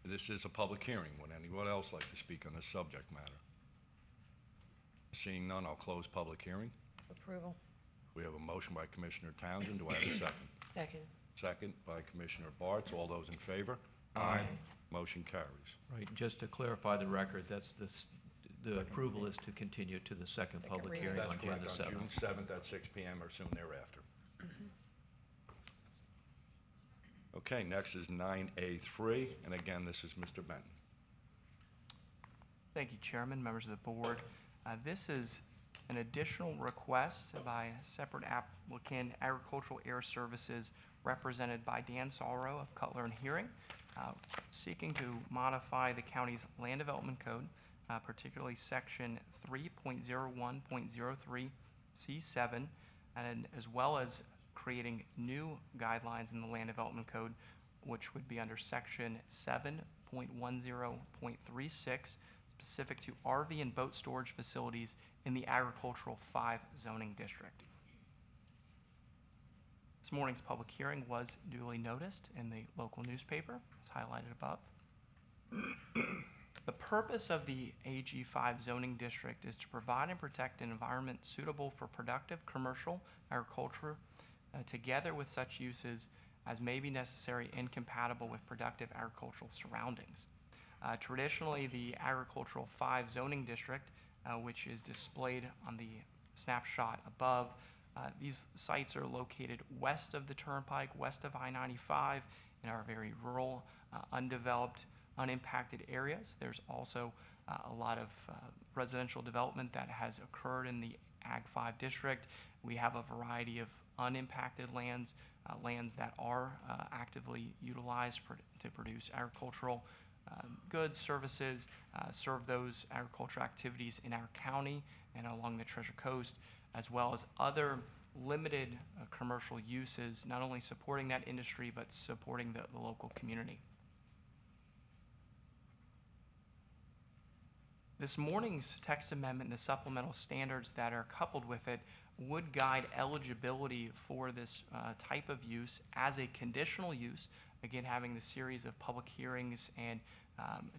This is a public hearing. Would anyone else like to speak on this subject matter? Seeing none, I'll close public hearing. Approval. We have a motion by Commissioner Townsend. Do I have a second? Second. Second by Commissioner Bartz. All those in favor? Aye. Motion carries. Right, just to clarify the record, that's the approval is to continue to the second public hearing That's on June correct, the on 7th. June 7th at 6 p.m. or soon thereafter. Okay, next is 9A3, and again, this is Mr. Benton. Thank you, Chairman, members of the board. This is an additional request by a separate applicant, Agricultural Air Services, represented by Dan Sauro of Cutler and Hearing, seeking to modify the county's land development code, particularly section 3.01.03C7, and as well as creating new guidelines in the land development code, which would be under section 7.10.36, specific to RV and boat storage facilities in the Agricultural 5 zoning district. This morning's public hearing was duly noticed in the local newspaper, as highlighted above. The purpose of the AG5 zoning district is to provide and protect an environment suitable for productive commercial agriculture, together with such uses as may be necessary and compatible with productive agricultural surroundings. Traditionally, the Agricultural 5 zoning district, which is displayed on the snapshot above, these sites are located west of the Turnpike, west of I-95, in our very rural, undeveloped, unimpacted areas. There's also a lot of residential development that has occurred in the Ag 5 district. We have a variety of unimpacted lands, lands that are actively utilized to produce agricultural goods, services, serve those agricultural activities in our county and along the Treasure Coast, as well as other limited commercial uses, not only supporting that industry, but supporting the local community. This morning's text amendment and the supplemental standards that are coupled with it would guide eligibility for this type of use as a conditional use, again having the series of public hearings and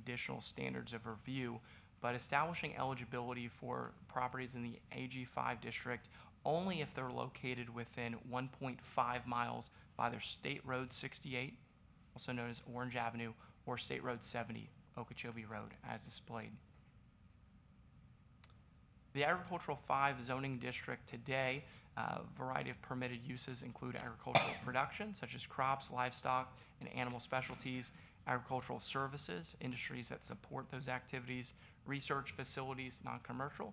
additional standards of review, but establishing eligibility for properties in the AG5 district only if they're located within 1.5 miles of either State Road 68, also known as Orange Avenue, or State Road 70, Okeechobee Road, as displayed. The Agricultural 5 zoning district today, a variety of permitted uses include agricultural production, such as crops, livestock, and animal specialties, agricultural services, industries that support those activities, research facilities, non-commercial,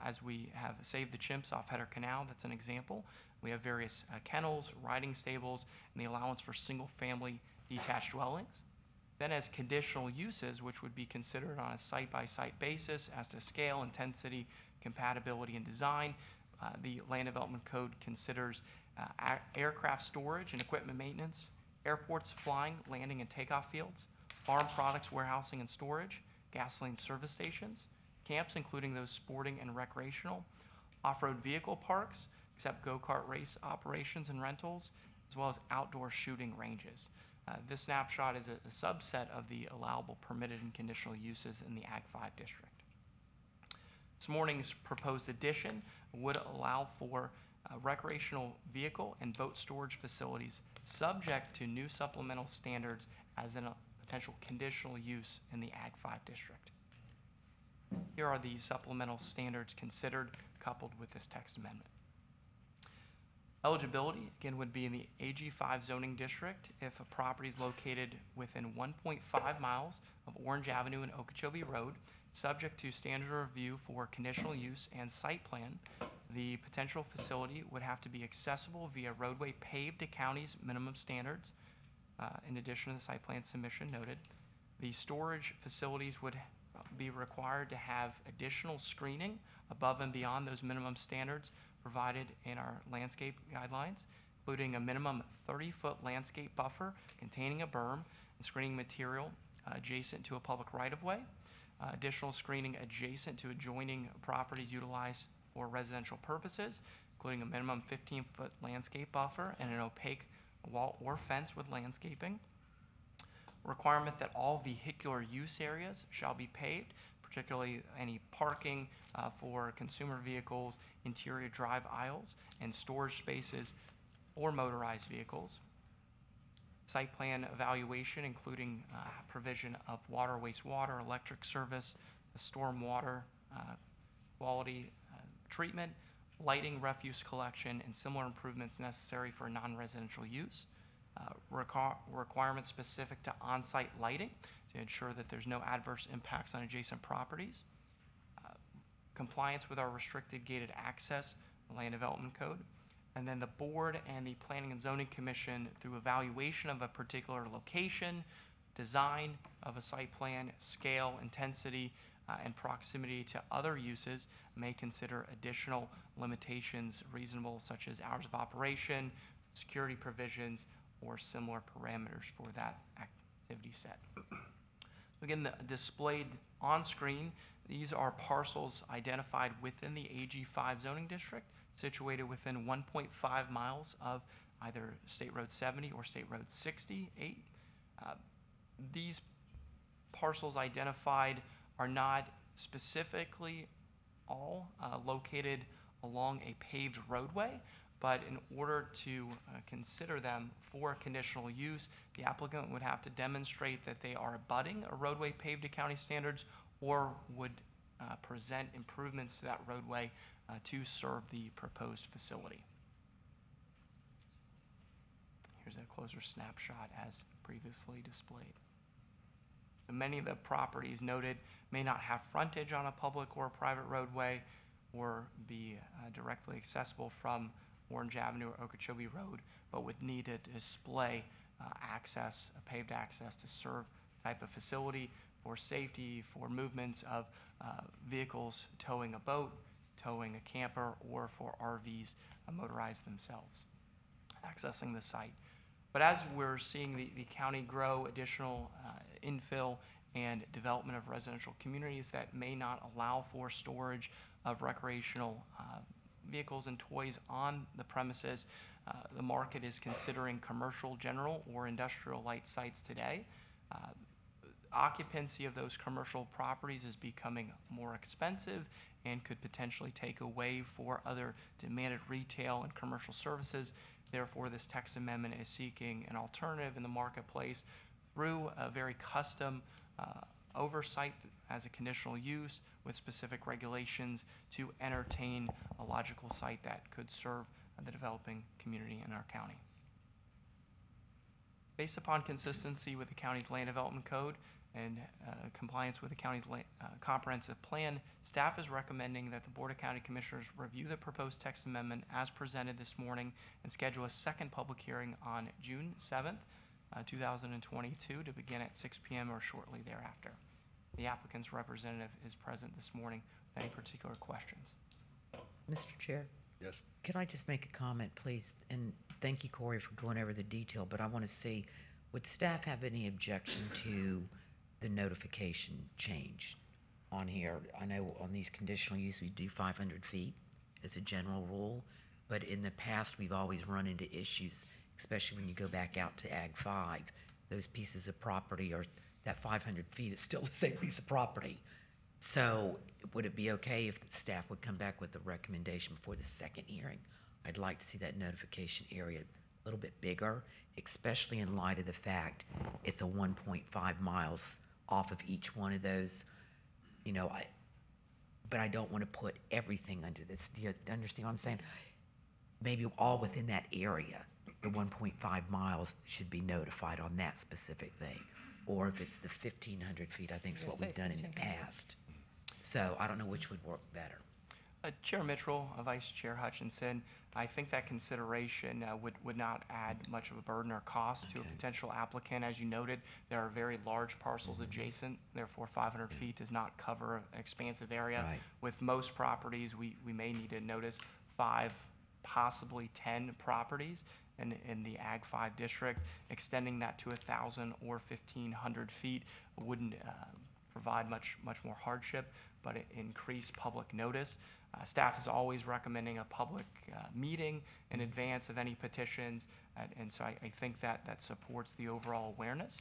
as we have Save the Chimps off Header Canal, that's an example. We have various kennels, riding stables, and the allowance for single-family detached dwellings. Then as conditional uses, which would be considered on a site-by-site basis as to scale, intensity, compatibility, and design, the Land Development Code considers aircraft storage and equipment maintenance, airports, flying, landing, and takeoff fields, farm products, warehousing and storage, gasoline service stations, camps, including those sporting and recreational, off-road vehicle parks, except go-kart race operations and rentals, as well as outdoor shooting ranges. This snapshot is a subset of the allowable permitted and conditional uses in the Ag 5 district. This morning's proposed addition would allow for recreational vehicle and boat storage facilities subject to new supplemental standards as in a potential conditional use in the Ag 5 district. Here are the supplemental standards considered coupled with this text amendment. Eligibility, again, would be in the AG5 zoning district if a property is located within 1.5 miles of Orange Avenue and Okeechobee Road, subject to standard review for conditional use and site plan. The potential facility would have to be accessible via roadway paved to county's minimum standards, in addition to the site plan submission noted. The storage facilities would be required to have additional screening above and beyond those minimum standards provided in our landscape guidelines, including a minimum 30-foot landscape buffer containing a berm and screening material adjacent to a public right-of-way, additional screening adjacent to adjoining properties utilized for residential purposes, including a minimum 15-foot landscape buffer and an opaque wall or fence with landscaping. Requirement that all vehicular use areas shall be paved, particularly any parking for consumer vehicles, interior drive aisles, and storage spaces for motorized vehicles. Site plan evaluation, including provision of water, wastewater, electric service, stormwater quality treatment, lighting, refuse collection, and similar improvements necessary for non-residential use. Requirements specific to on-site lighting to ensure that there's no adverse impacts on adjacent properties. compliance with our restricted gated access land development code, and then the board and the Planning and Zoning Commission, through evaluation of a particular location, design of a site plan, scale, intensity, and proximity to other uses, may consider additional limitations reasonable, such as hours of operation, security provisions, or similar parameters for that activity set. Again, displayed on screen, these are parcels identified within the AG5 zoning district, situated within 1.5 miles of either State Road 70 or State Road 68. These parcels identified are not specifically all located along a paved roadway, but in order to consider them for conditional use, the applicant would have to demonstrate that they are abutting a roadway paved to county standards, or would present improvements to that roadway to serve the proposed facility. Here's a closer snapshot as previously displayed. Many of the properties noted may not have frontage on a public or a private roadway, or be directly accessible from Orange Avenue or Okeechobee Road, but would need to display access, a paved access, to serve type of facility for safety, for movements of vehicles towing a boat, towing a camper, or for RVs motorized themselves, accessing the site. But as we're seeing the county grow additional infill and development of residential communities that may not allow for storage of recreational vehicles and toys on the premises, the market is considering commercial, general, or industrial light sites today. Occupancy of those commercial properties is becoming more expensive and could potentially take away for other demanded retail and commercial services. Therefore, this text amendment is seeking an alternative in the marketplace through a very custom oversight as a conditional use with specific regulations to entertain a logical site that could serve the developing community in our county. Based upon consistency with the county's land development code and compliance with the county's comprehensive plan, staff is recommending that the Board of County Commissioners review the proposed text amendment as presented this morning and schedule a second public hearing on June 7th, 2022 to begin at 6 p.m. or shortly thereafter. The applicant's representative is present this morning with any particular questions. Mr. Chair? Yes. Could I just make a comment, please? And thank you, Corey, for going over the detail, but I want to see, would staff have any objection to the notification change on here? I know on these conditional use, we do 500 feet as a general rule, but in the past, we've always run into issues, especially when you go back out to Ag 5. Those pieces of property are, that 500 feet is still the same piece of property. So would it be okay if the staff would come back with a recommendation before the second hearing? I'd like to see that notification area a little bit bigger, especially in light of the fact it's a 1.5 miles off of each one of those. You know, but I don't want to put everything under this. Do you understand what I'm saying? Maybe all within that area, the 1.5 miles should be notified on that specific thing. Or if it's the 1,500 feet, I think is what we've done in the past. So I don't know which would work better. Chair Mitchell, Vice Chair Hutchinson, I think that consideration would not add much of a burden or cost to a potential applicant. As you noted, there are very large parcels adjacent, therefore 500 feet does not cover an expansive area. Right. With most properties, we may need to notice 5, possibly 10 properties in the Ag 5 district. Extending that to 1,000 or 1,500 feet wouldn't provide much more hardship, but it increased public notice. Staff is always recommending a public meeting in advance of any petitions, and so I think that supports the overall awareness.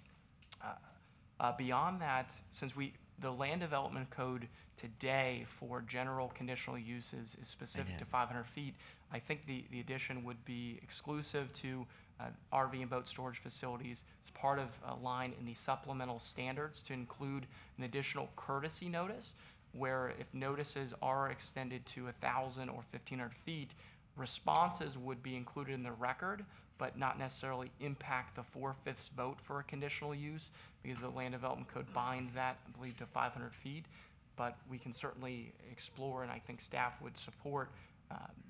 Beyond that, since the land development code today for general conditional uses is specific to 500 feet, I think the addition would be exclusive to RV and boat storage facilities. It's part of a line in the supplemental standards to include an additional courtesy notice, where if notices are extended to 1,000 or 1,500 feet, responses would be included in the record, but not necessarily impact the 4/5 vote for a conditional use, because the land development code binds that, I believe, to 500 feet. but we can certainly explore, and I think staff would support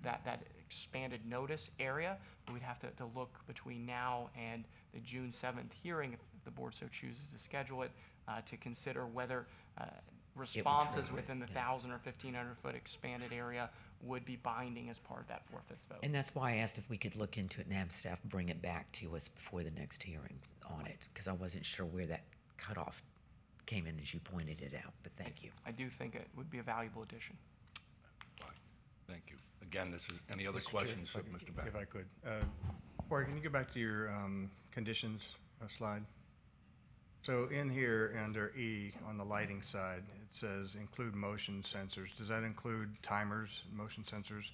that expanded notice area. We'd have to look between now and the June 7th hearing, if the board so chooses to schedule it, to consider whether responses trigger it, within the yeah. 1,000 or 1,500-foot expanded area would be binding as part of that 4/5 vote. And that's why I asked if we could look into it and have staff bring it back to us before the next hearing on it, because I wasn't sure where that cutoff came in as you pointed it out, but thank you. I do think it would be a valuable addition. Fine. Thank you. Again, this is, any other Mr. Chair, questions if I of could- Mr. Bennett? If I could. Corey, can you go back to your conditions slide? So in here, under E, on the lighting side, it says include motion sensors. Does that include timers, motion sensors?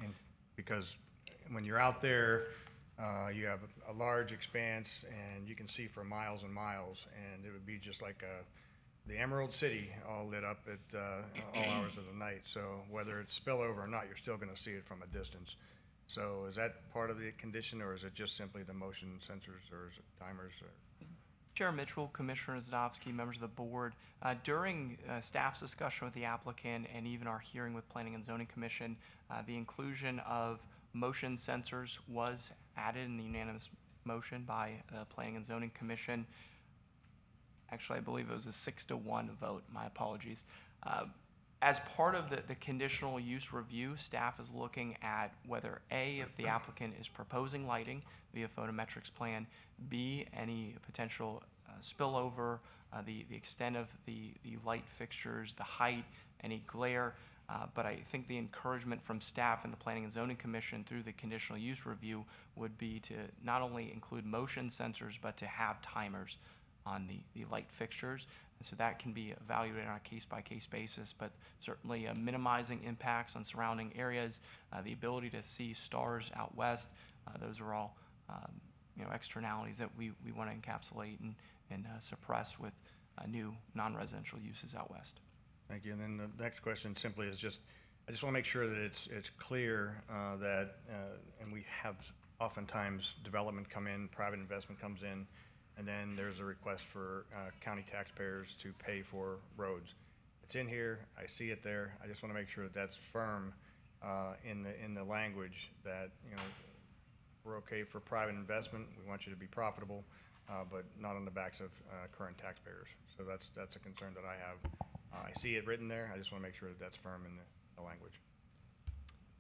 And because when you're out there, you have a large expanse and you can see for miles and miles, and it would be just like the Emerald City all lit up at all hours of the night. So whether it's spillover or not, you're still going to see it from a distance. So is that part of the condition, or is it just simply the motion sensors, or is it timers? Chair Mitchell, Commissioner Zadowski, members of the board, during staff's discussion with the applicant and even our hearing with Planning and Zoning Commission, the inclusion of motion sensors was added in the unanimous motion by the Planning and Zoning Commission. Actually, I believe it was a 6-1 vote. My apologies. As part of the conditional use review, staff is looking at whether A, if the applicant is proposing lighting via photometrics plan, B, any potential spillover, the extent of the light fixtures, the height, any glare. But I think the encouragement from staff and the Planning and Zoning Commission through the conditional use review would be to not only include motion sensors, but to have timers on the light fixtures. And so that can be evaluated on a case-by-case basis, but certainly minimizing impacts on surrounding areas, the ability to see stars out west, those are all externalities that we want to encapsulate and suppress with new non-residential uses out west. Thank you. And then the next question simply is just, I just want to make sure that it's clear that, and we have oftentimes development come in, private investment comes in, and then there's a request for county taxpayers to pay for roads. It's in here, I see it there. I just want to make sure that that's firm in the language that, we're okay for private investment. We want you to be profitable, but not on the backs of current taxpayers. So that's a concern that I have. I see it written there. I just want to make sure that that's firm in the language.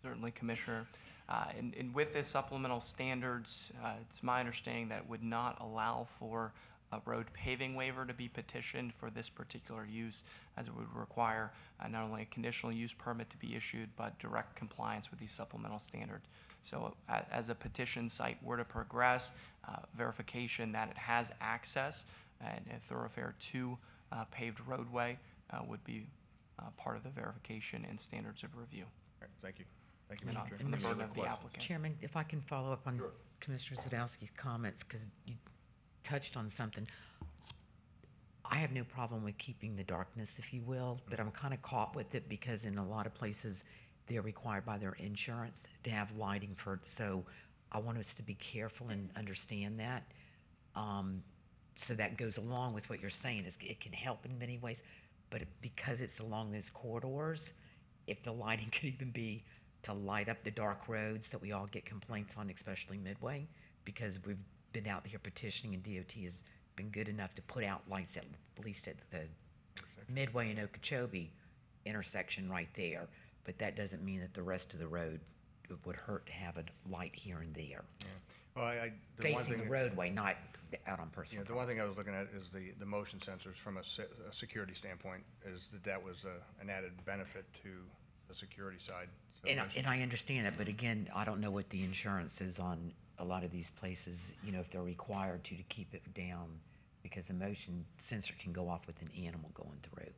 Certainly, Commissioner. And with this supplemental standards, it's my understanding that it would not allow for a road paving waiver to be petitioned for this particular use, as it would require not only a conditional use permit to be issued, but direct compliance with these supplemental standards. So as a petition site were to progress, verification that it has access and a thoroughfare to paved roadway would be part of the verification and standards of review. All right, thank you. Thank you, And Mr. Chair. on the burden of the applicant. Chairman, if I can follow up on Commissioner Zadowski's comments, because you touched on something. I have no problem with keeping the darkness, if you will, but I'm kind of caught with it because in a lot of places, they're required by their insurance to have lighting for it. So I want us to be careful and understand that. So that goes along with what you're saying, is it can help in many ways, but because it's along those corridors, if the lighting could even be to light up the dark roads that we all get complaints on, especially Midway, because we've been out here petitioning and DOT has been good enough to put out lights at least at the Midway and Okeechobee intersection right there. But that doesn't mean that the rest of the road would hurt to have a light here and there. Yeah. Well, Facing the roadway, not out on personal the one thing I was looking at is the motion sensors from a security standpoint, is that was an added benefit to the security side. So And I understand that, but again, I don't know what the insurance is on a lot of these places, if they're required to keep it down, because the motion sensor can go off with an animal going through.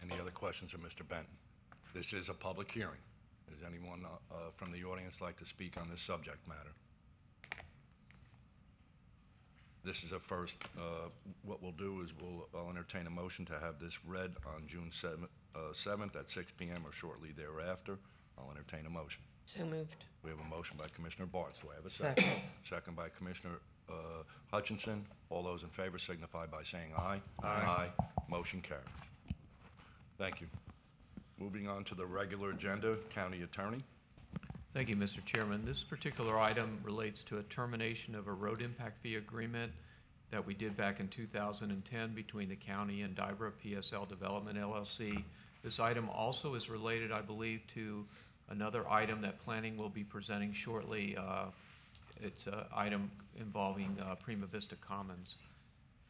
Any other questions of Mr. Benton? This is a public hearing. Does anyone from the audience like to speak on this subject matter? This is a first. What we'll do is I'll entertain a motion to have this read on June 7th at 6 p.m. or shortly thereafter. I'll entertain a motion. So moved. We have a motion by Commissioner Bartz. Do I have a second? Second by Commissioner Hutchinson. All those in favor signify by saying aye. Aye. Motion carried. Thank you. Moving on to the regular agenda, County Attorney. Thank you, Mr. Chairman. This particular item relates to a termination of a road impact fee agreement that we did back in 2010 between the county and Dibra PSL Development LLC. This item also is related, I believe, to another item that planning will be presenting shortly. It's an item involving Prima Vista Commons.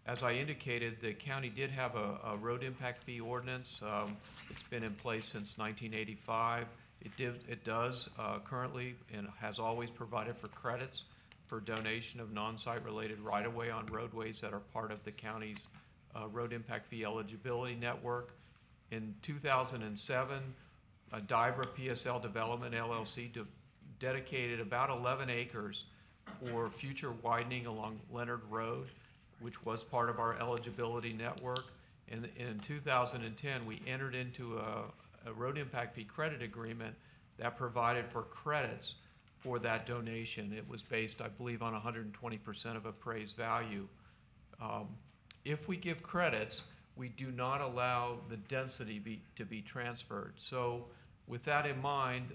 As I indicated, the county did have a road impact fee ordinance. It's been in place since 1985. It does currently and has always provided for credits for donation of non-site related right-of-way on roadways that are part of the county's road impact fee eligibility network. In 2007, Dibra PSL Development LLC dedicated about 11 acres for future widening along Leonard Road, which was part of our eligibility network. And in 2010, we entered into a road impact fee credit agreement that provided for credits for that donation. It was based, I believe, on 120% of appraised value. If we give credits, we do not allow the density to be transferred. So with that in mind,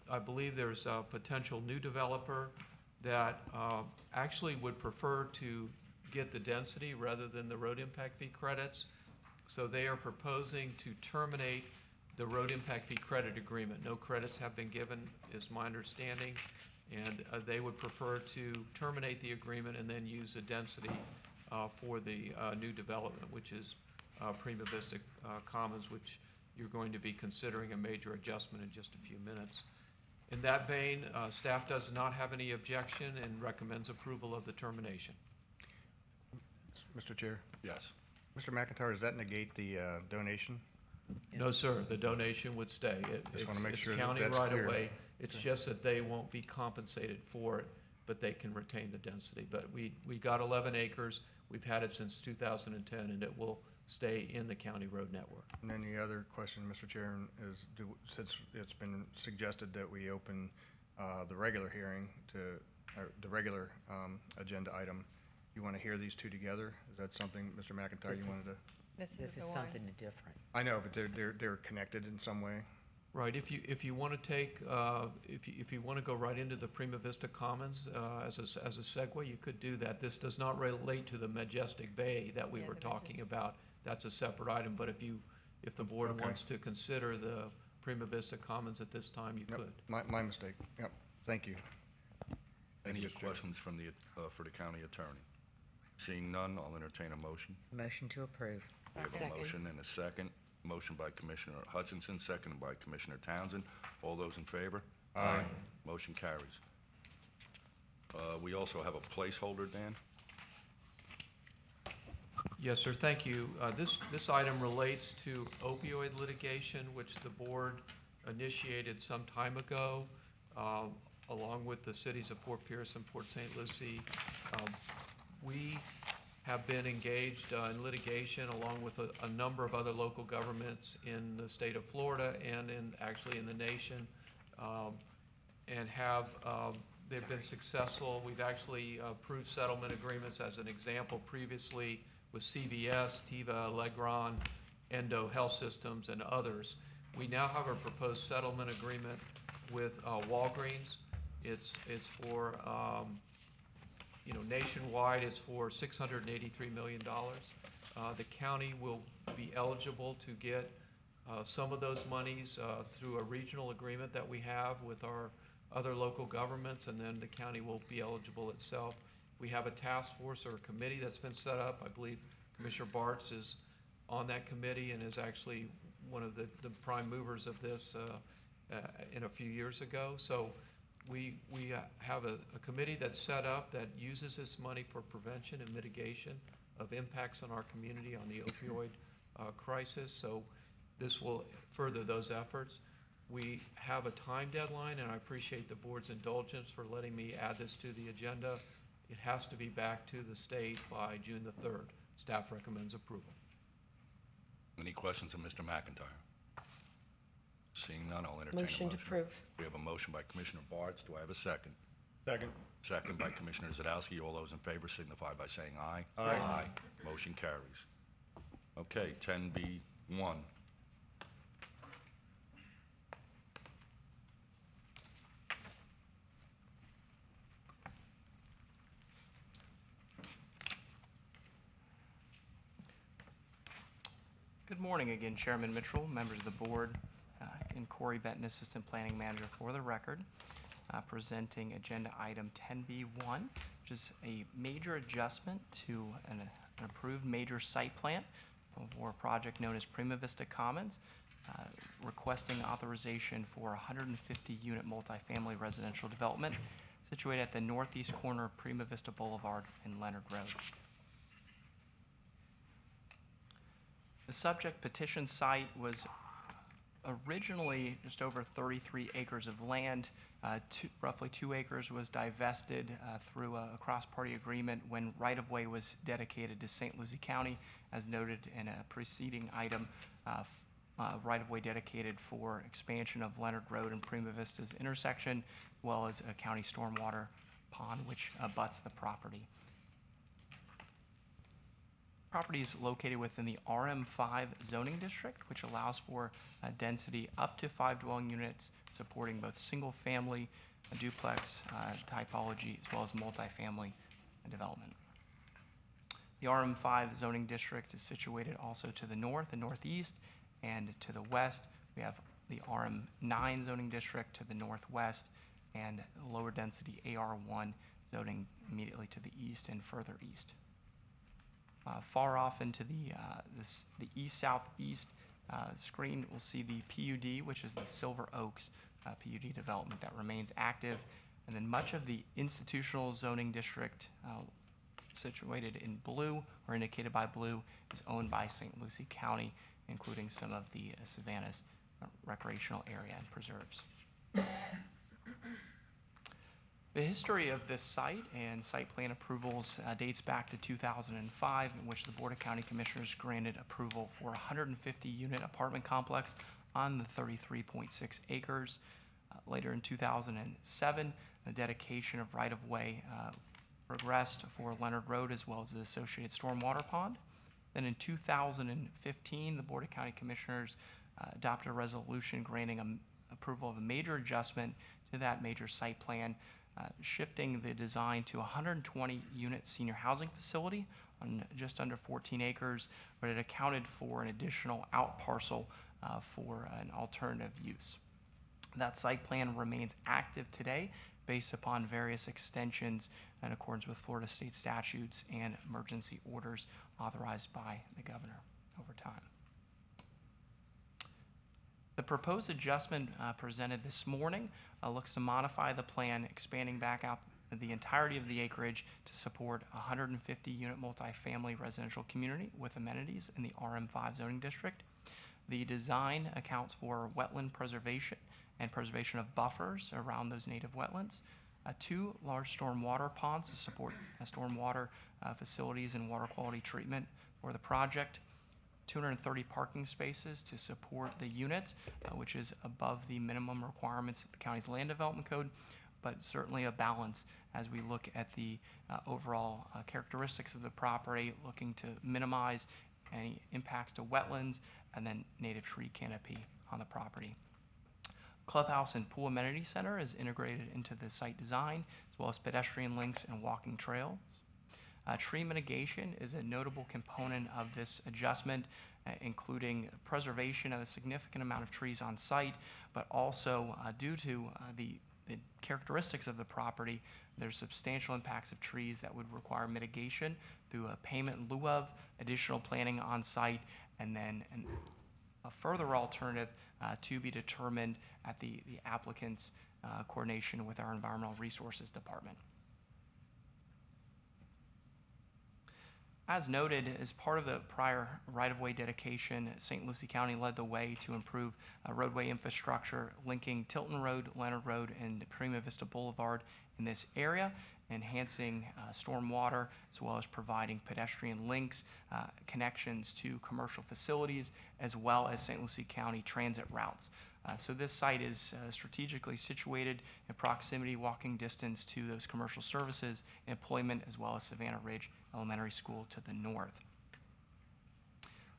I believe there's a potential new developer that actually would prefer to get the density rather than the road impact fee credits. So they are proposing to terminate the road impact fee credit agreement. No credits have been given, is my understanding, and they would prefer to terminate the agreement and then use the density for the new development, which is Prima Vista Commons, which you're going to be considering a major adjustment in just a few minutes. In that vein, staff does not have any objection and recommends approval of the termination. Mr. Chair? Yes. Mr. McIntyre, does that negate the donation? No, sir, the donation would stay. Just wanna make It's sure that county that's right clear. away. It's Okay. just that they won't be compensated for it, but they can retain the density. But we got 11 acres. We've had it since 2010, and it will stay in the county road network. And then the other question, Mr. Chairman, is since it's been suggested that we open the regular hearing to, or the regular agenda item, you want to hear these two together? Is that something, Mr. McIntyre, you wanted to? This is something different. I know, but they're connected in some way. Right. If you want to take if you want to go right into the Prima Vista Commons as a segue, you could do that. This does not relate to the Majestic Bay that we were talking about. That's a separate item. But if the board Okay. wants to consider the Prima Vista Commons at this time, you could. My mistake. Yep. Thank you. Any questions from the for the county attorney? Seeing none, I'll entertain a motion. Motion to approve. We have a motion and a second. Motion by Commissioner Hutchinson, seconded by Commissioner Townsend. All those in favor? Aye. Motion carries. We also have a placeholder, Dan. Yes, sir. Thank you. This item relates to opioid litigation, which the board initiated some time ago, along with the cities of Fort Pierce and Port St. Lucie. We have been engaged in litigation along with a number of other local governments in the state of Florida and actually in the nation, and they've been successful. We've actually approved settlement agreements as an example previously with CVS, Teva, Legron, Endo Health Systems, and others. We now have a proposed settlement agreement with Walgreens. It's for nationwide, it's for $683 million. The county will be eligible to get some of those monies through a regional agreement that we have with our other local governments, and then the county will be eligible itself. We have a task force or a committee that's been set up. I believe Commissioner Bartz is on that committee and is actually one of the prime movers of this in a few years ago. So we have a committee that's set up that uses this money for prevention and mitigation of impacts on our community on the opioid crisis. So this will further those efforts. We have a time deadline, and I appreciate the board's indulgence for letting me add this to the agenda. It has to be back to the state by June the 3rd. Staff recommends approval. Any questions of Mr. McIntyre? Seeing none, I'll entertain a motion. Motion to approve. We have a motion by Commissioner Bartz. Do I have a second? Second. Second by Commissioner Zadowski. All those in favor signify by saying aye. Aye. Motion carries. Okay, 10B1, Good morning again, Chairman Mitchell, members of the board, and Corey Benton, Assistant Planning Manager for the record, presenting agenda item 10B1, which is a major adjustment to an approved major site plan for a project known as Prima Vista Commons, requesting authorization for a 150-unit multifamily residential development situated at the northeast corner of Prima Vista Boulevard and Leonard Road. The subject petition site was originally just over 33 acres of land. Roughly 2 acres was divested through a cross-party agreement when right-of-way was dedicated to St. Lucie County, as noted in a preceding item. Right-of-way dedicated for expansion of Leonard Road and Prima Vista's intersection, as well as a county stormwater pond which abuts the property. Property is located within the RM5 zoning district, which allows for a density up to 5 dwelling units, supporting both single-family, duplex typology, as well as multifamily development. The RM5 zoning district is situated also to the north and northeast, and to the west, we have the RM9 zoning district to the northwest, and lower density AR1 zoning immediately to the east and further east. Far off into the east-southeast screen, we'll see the PUD, which is the Silver Oaks PUD development that remains active, and then much of the institutional zoning district situated in blue or indicated by blue is owned by St. Lucie County, including some of the Savannah's recreational area and preserves. The history of this site and site plan approvals dates back to 2005, in which the Board of County Commissioners granted approval for a 150-unit apartment complex on the 33.6 acres. Later in 2007, the dedication of right-of-way progressed for Leonard Road as well as the associated stormwater pond. Then in 2015, the Board of County Commissioners adopted a resolution granting approval of a major adjustment to that major site plan, shifting the design to a 120-unit senior housing facility on just under 14 acres, but it accounted for an additional out parcel for an alternative use. That site plan remains active today based upon various extensions in accordance with Florida state statutes and emergency orders authorized by the governor over time. The proposed adjustment presented this morning looks to modify the plan, expanding back out the entirety of the acreage to support a 150-unit multifamily residential community with amenities in the RM5 zoning district. The design accounts for wetland preservation and preservation of buffers around those native wetlands, 2 large stormwater ponds to support stormwater facilities and water quality treatment for the project, 230 parking spaces to support the units, which is above the minimum requirements of the county's land development code, but certainly a balance as we look at the overall characteristics of the property, looking to minimize any impacts to wetlands and then native tree canopy on the property. Clubhouse and pool amenity center is integrated into the site design, as well as pedestrian links and walking trails. Tree mitigation is a notable component of this adjustment, including preservation of a significant amount of trees on site, but also due to the characteristics of the property, there's substantial impacts of trees that would require mitigation through a payment in lieu of, additional planning on site, and then a further alternative to be determined at the applicant's coordination with our Environmental Resources Department. As noted, as part of the prior right-of-way dedication, St. Lucie County led the way to improve roadway infrastructure linking Tilton Road, Leonard Road, and Prima Vista Boulevard in this area, enhancing stormwater, as well as providing pedestrian links, connections to commercial facilities, as well as St. Lucie County transit routes. So this site is strategically situated in proximity, walking distance to those commercial services, employment, as well as Savannah Ridge Elementary School to the north.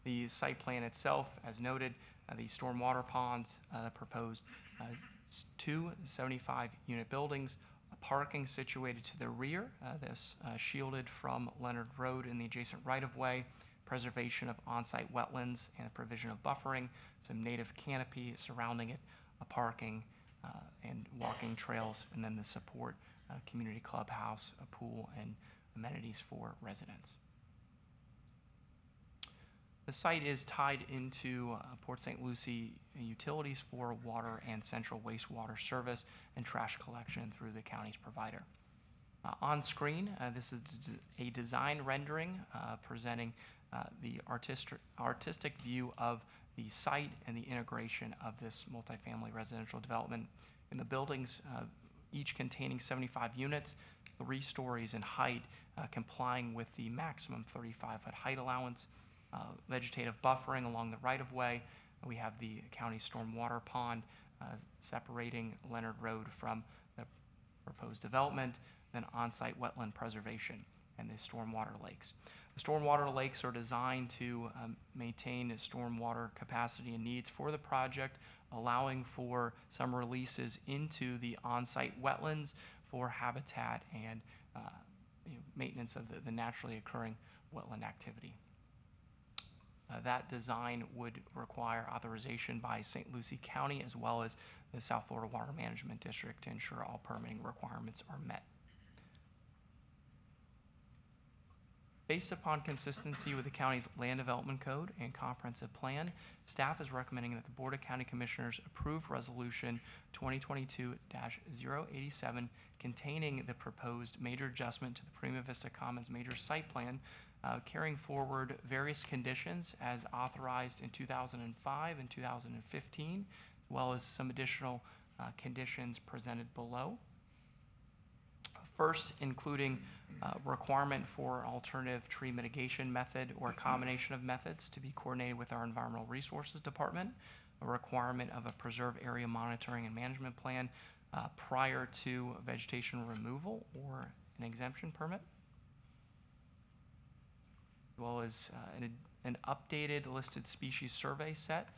The site plan itself, as noted, the stormwater ponds, proposed 2 75-unit buildings, parking situated to the rear, this shielded from Leonard Road in the adjacent right-of-way, preservation of on-site wetlands, and the provision of buffering, some native canopy surrounding it, parking, and walking trails, and then the support community clubhouse, a pool, and amenities for residents. The site is tied into Port St. Lucie utilities for water and central wastewater service and trash collection through the county's provider. On screen, this is a design rendering presenting the artistic view of the site and the integration of this multifamily residential development. In the buildings, each containing 75 units, 3 stories in height, complying with the maximum 35-foot height allowance. Vegetative buffering along the right-of-way. We have the county stormwater pond separating Leonard Road from the proposed development, then on-site wetland preservation and the stormwater lakes. The stormwater lakes are designed to maintain stormwater capacity and needs for the project, allowing for some releases into the on-site wetlands for habitat and maintenance of the naturally occurring wetland activity. That design would require authorization by St. Lucie County as well as the South Florida Water Management District to ensure all permitting requirements are met. Based upon consistency with the county's land development code and comprehensive plan, staff is recommending that the Board of County Commissioners approve Resolution 2022-087 containing the proposed major adjustment to the Prima Vista Commons major site plan, carrying forward various conditions as authorized in 2005 and 2015, as well as some additional conditions presented below. First, including requirement for alternative tree mitigation method or a combination of methods to be coordinated with our Environmental Resources Department, a requirement of a preserve area monitoring and management plan prior to vegetation removal or an exemption permit, as well as an updated listed species survey set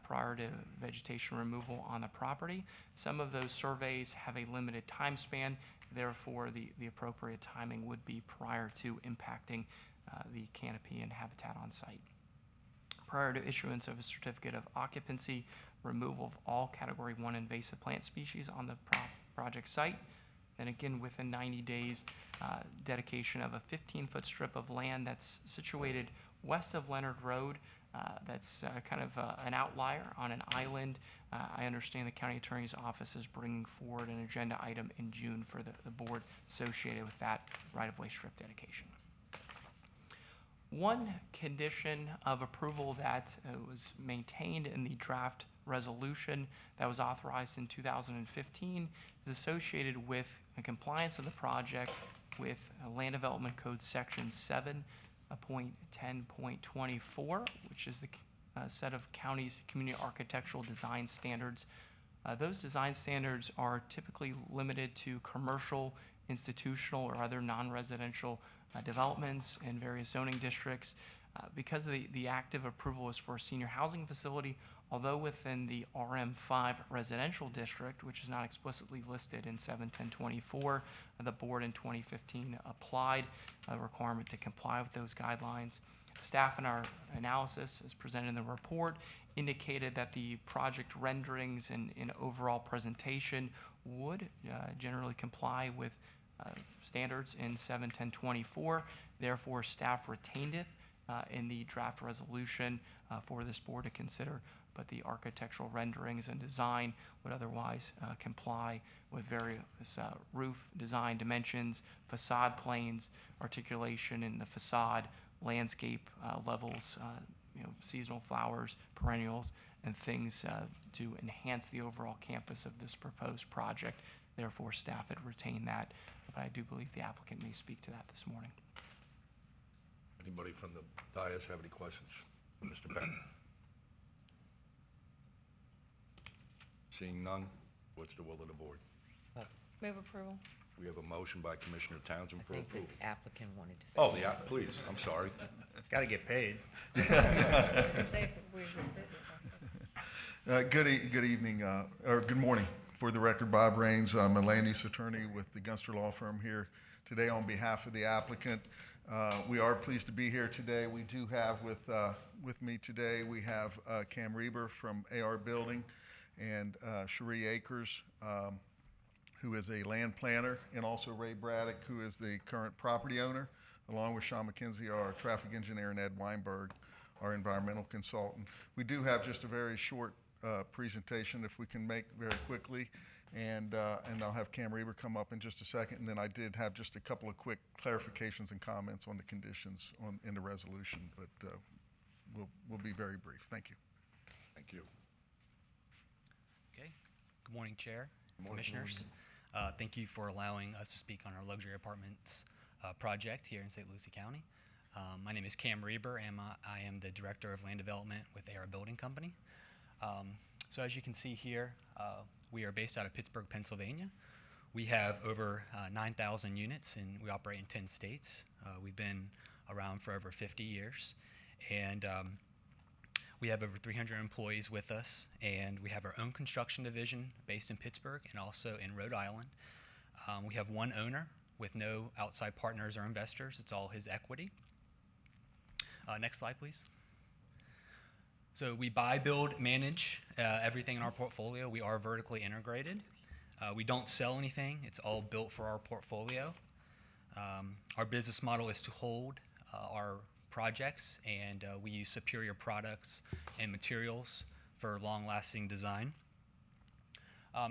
prior to vegetation removal on the property. Some of those surveys have a limited time span, therefore the appropriate timing would be prior to impacting the canopy and habitat on site. Prior to issuance of a certificate of occupancy, removal of all Category 1 invasive plant species on the project site. Then again, within 90 days, dedication of a 15-foot strip of land that's situated west of Leonard Road. That's kind of an outlier on an island. I understand the county attorney's office is bringing forward an agenda item in June for the board associated with that right-of-way strip dedication. One condition of approval that was maintained in the draft resolution that was authorized in 2015 is associated with the compliance of the project with Land Development Code Section 7.10.24, which is the set of county's community architectural design standards. Those design standards are typically limited to commercial, institutional, or other non-residential developments in various zoning districts. Because the active approval is for a senior housing facility, although within the RM5 residential district, which is not explicitly listed in 71024, the board in 2015 applied a requirement to comply with those guidelines. Staff in our analysis, as presented in the report, indicated that the project renderings and overall presentation would generally comply with standards in 71024. Therefore, staff retained it in the draft resolution for this board to consider, but the architectural renderings and design would otherwise comply with various roof design dimensions, facade planes, articulation in the facade, landscape levels, seasonal flowers, perennials, and things to enhance the overall campus of this proposed project. Therefore, staff had retained that, but I do believe the applicant may speak to that this morning. Anybody from the dais have any questions for Mr. Beck? Seeing none, what's the will of the board? Move approval. We have a motion by Commissioner Townsend for I think approval. the applicant wanted to say. Oh, please, I'm sorry. Got to get paid. Good evening, or good morning. For the record, Bob Raines. I'm a land use attorney with the Gunster Law Firm here today on behalf of the applicant. We are pleased to be here today. We do have with me today, we have Cam Reber from AR Building and Cherie Akers, who is a land planner, and also Ray Braddock, who is the current property owner, along with Sean McKenzie, our traffic engineer, and Ed Weinberg, our environmental consultant. We do have just a very short presentation, if we can make very quickly, and I'll have Cam Reber come up in just a second, and then I did have just a couple of quick clarifications and comments on the conditions in the resolution, but we'll be very brief. Thank you. Thank you. Okay. Good morning, Chair, Morning. Commissioners. Thank you for allowing us to speak on our luxury apartments project here in St. Lucie County. My name is Cam Reber, and I am the Director of Land Development with AR Building Company. So as you can see here, we are based out of Pittsburgh, Pennsylvania. We have over 9,000 units, and we operate in 10 states. We've been around for over 50 years, and we have over 300 employees with us, and we have our own construction division based in Pittsburgh and also in Rhode Island. We have one owner with no outside partners or investors. It's all his equity. Next slide, please. So we buy, build, manage everything in our portfolio. We are vertically integrated. We don't sell anything. It's all built for our portfolio. Our business model is to hold our projects, and we use superior products and materials for long-lasting design.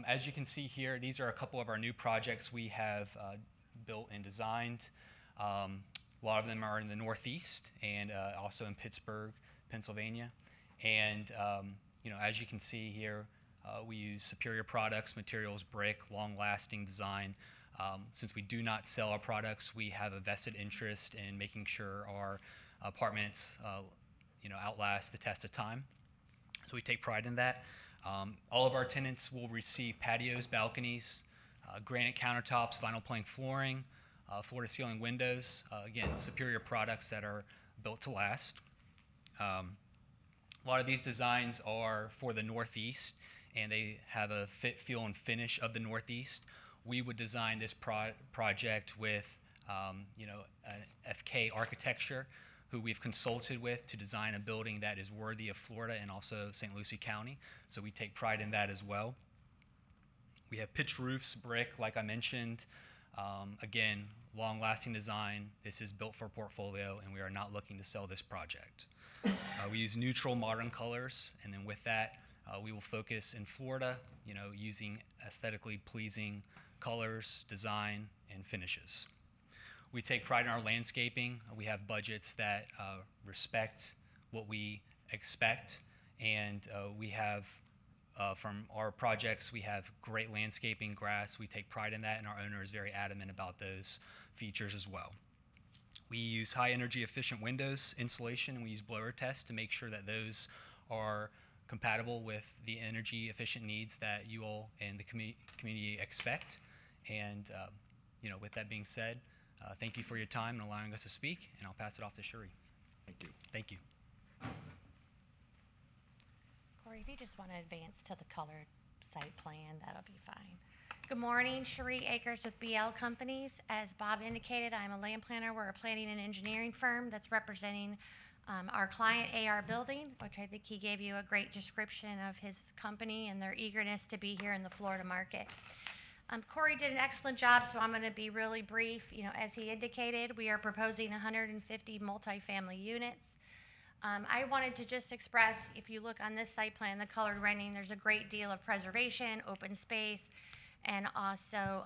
As you can see here, these are a couple of our new projects we have built and designed. A lot of them are in the Northeast and also in Pittsburgh, Pennsylvania. And as you can see here, we use superior products, materials, brick, long-lasting design. Since we do not sell our products, we have a vested interest in making sure our apartments outlast the test of time. So we take pride in that. All of our tenants will receive patios, balconies, granite countertops, vinyl plank flooring, floor-to-ceiling windows. Again, superior products that are built to last. A lot of these designs are for the Northeast, and they have a fit, feel, and finish of the Northeast. We would design this project with an FK Architecture, who we've consulted with to design a building that is worthy of Florida and also St. Lucie County. So we take pride in that as well. We have pitched roofs, brick, like I mentioned. Again, long-lasting design. This is built for portfolio, and we are not looking to sell this project. We use neutral, modern colors, and then with that, we will focus in Florida, using aesthetically pleasing colors, design, and finishes. We take pride in our landscaping. We have budgets that respect what we expect, and we have, from our projects, we have great landscaping, grass. We take pride in that, and our owner is very adamant about those features as well. We use high energy efficient windows, insulation, and we use blower tests to make sure that those are compatible with the energy efficient needs that you all and the community expect. And with that being said, thank you for your time and allowing us to speak, and I'll pass it off to Cherie. Thank you. Thank you. Corey, if you just want to advance to the colored site plan, that'll be fine. Good morning, Cherie Akers with BL Companies. As Bob indicated, I'm a land planner. We're a planning and engineering firm that's representing our client, AR Building, which I think he gave you a great description of his company and their eagerness to be here in the Florida market. Corey did an excellent job, so I'm going to be really brief. As he indicated, we are proposing 150 multifamily units. I wanted to just express, if you look on this site plan, the colored rendering, there's a great deal of preservation, open space, and also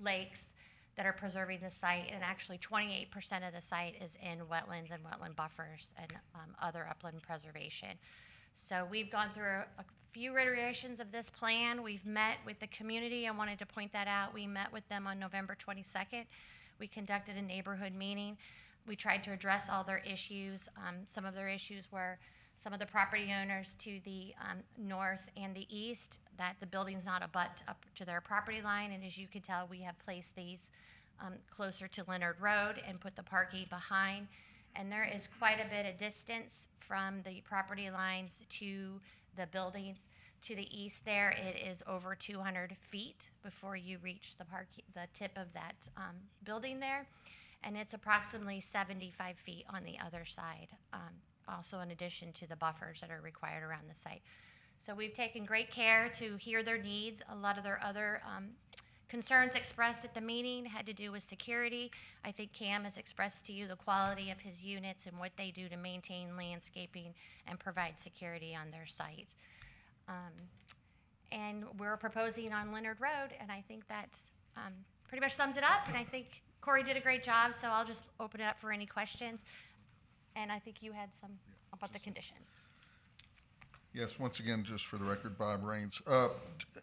lakes that are preserving the site. And actually 28% of the site is in wetlands and wetland buffers and other upland preservation. So we've gone through a few iterations of this plan. We've met with the community. I wanted to point that out. We met with them on November 22nd. We conducted a neighborhood meeting. We tried to address all their issues. Some of their issues were some of the property owners to the north and the east, that the building's not abut up to their property line. And as you can tell, we have placed these closer to Leonard Road and put the parking behind. And there is quite a bit of distance from the property lines to the buildings. To the east there, it is over 200 feet before you reach the tip of that building there. and it's approximately 75 feet on the other side, also in addition to the buffers that are required around the site. So we've taken great care to hear their needs. A lot of their other concerns expressed at the meeting had to do with security. I think Cam has expressed to you the quality of his units and what they do to maintain landscaping and provide security on their site. And we're proposing on Leonard Road, and I think that's pretty much sums it up. And I think Corey did a great job, so I'll just open it up for any questions. And I think you had some about the conditions. Yes, once again, just for the record, Bob Rains.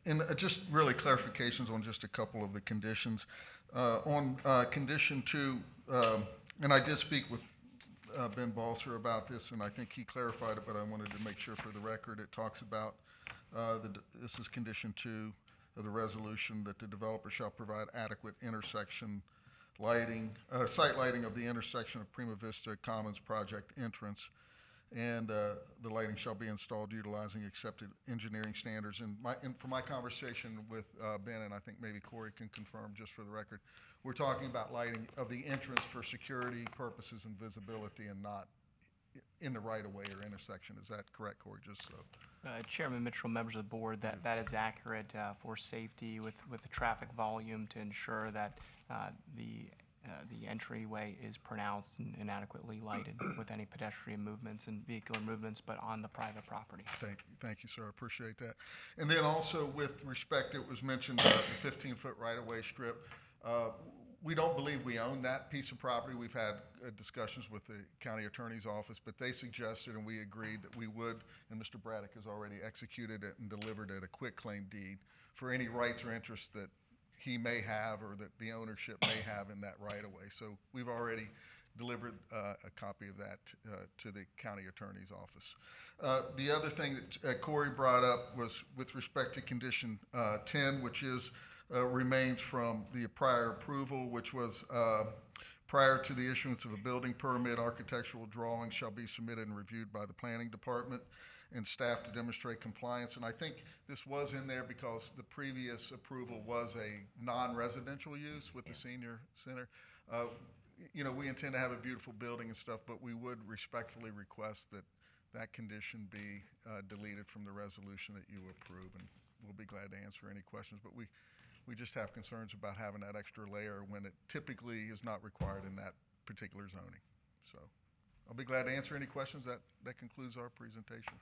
And just really clarifications on just a couple of the conditions. On condition 2, and I did speak with Ben Balser about this, and I think he clarified it, but I wanted to make sure for the record. It talks about, this is condition 2 of the resolution, that the developer shall provide adequate intersection lighting, site lighting of the intersection of Prima Vista Commons project entrance, and the lighting shall be installed utilizing accepted engineering standards. And from my conversation with Ben, and I think maybe Corey can confirm just for the record, we're talking about lighting of the entrance for security purposes and visibility, and not in the right-of-way or intersection. Is that correct, Corey? Just so. Chairman Mitchell, members of the board, that is accurate for safety with the traffic volume, to ensure that the entryway is pronounced and adequately lighted with any pedestrian movements and vehicular movements, but on the private property. Thank you, sir. I appreciate that. And then also with respect, it was mentioned the 15-foot right-of-way strip. We don't believe we own that piece of property. We've had discussions with the county attorney's office, but they suggested and we agreed that we would, and Mr. Braddock has already executed it and delivered it, a quitclaim deed for any rights or interests that he may have or that the ownership may have in that right-of-way. So we've already delivered a copy of that to the county attorney's office. The other thing that Corey brought up was with respect to condition 10, which is remains from the prior approval, which was prior to the issuance of a building permit, architectural drawings shall be submitted and reviewed by the planning department and staff to demonstrate compliance. And I think this was in there because the previous approval was a non-residential use with the senior center. You know, we intend to have a beautiful building and stuff, but we would respectfully request that that condition be deleted from the resolution that you approve, and we'll be glad to answer any questions. But we just have concerns about having that extra layer when it typically is not required in that particular zoning. So I'll be glad to answer any questions. That concludes our presentation.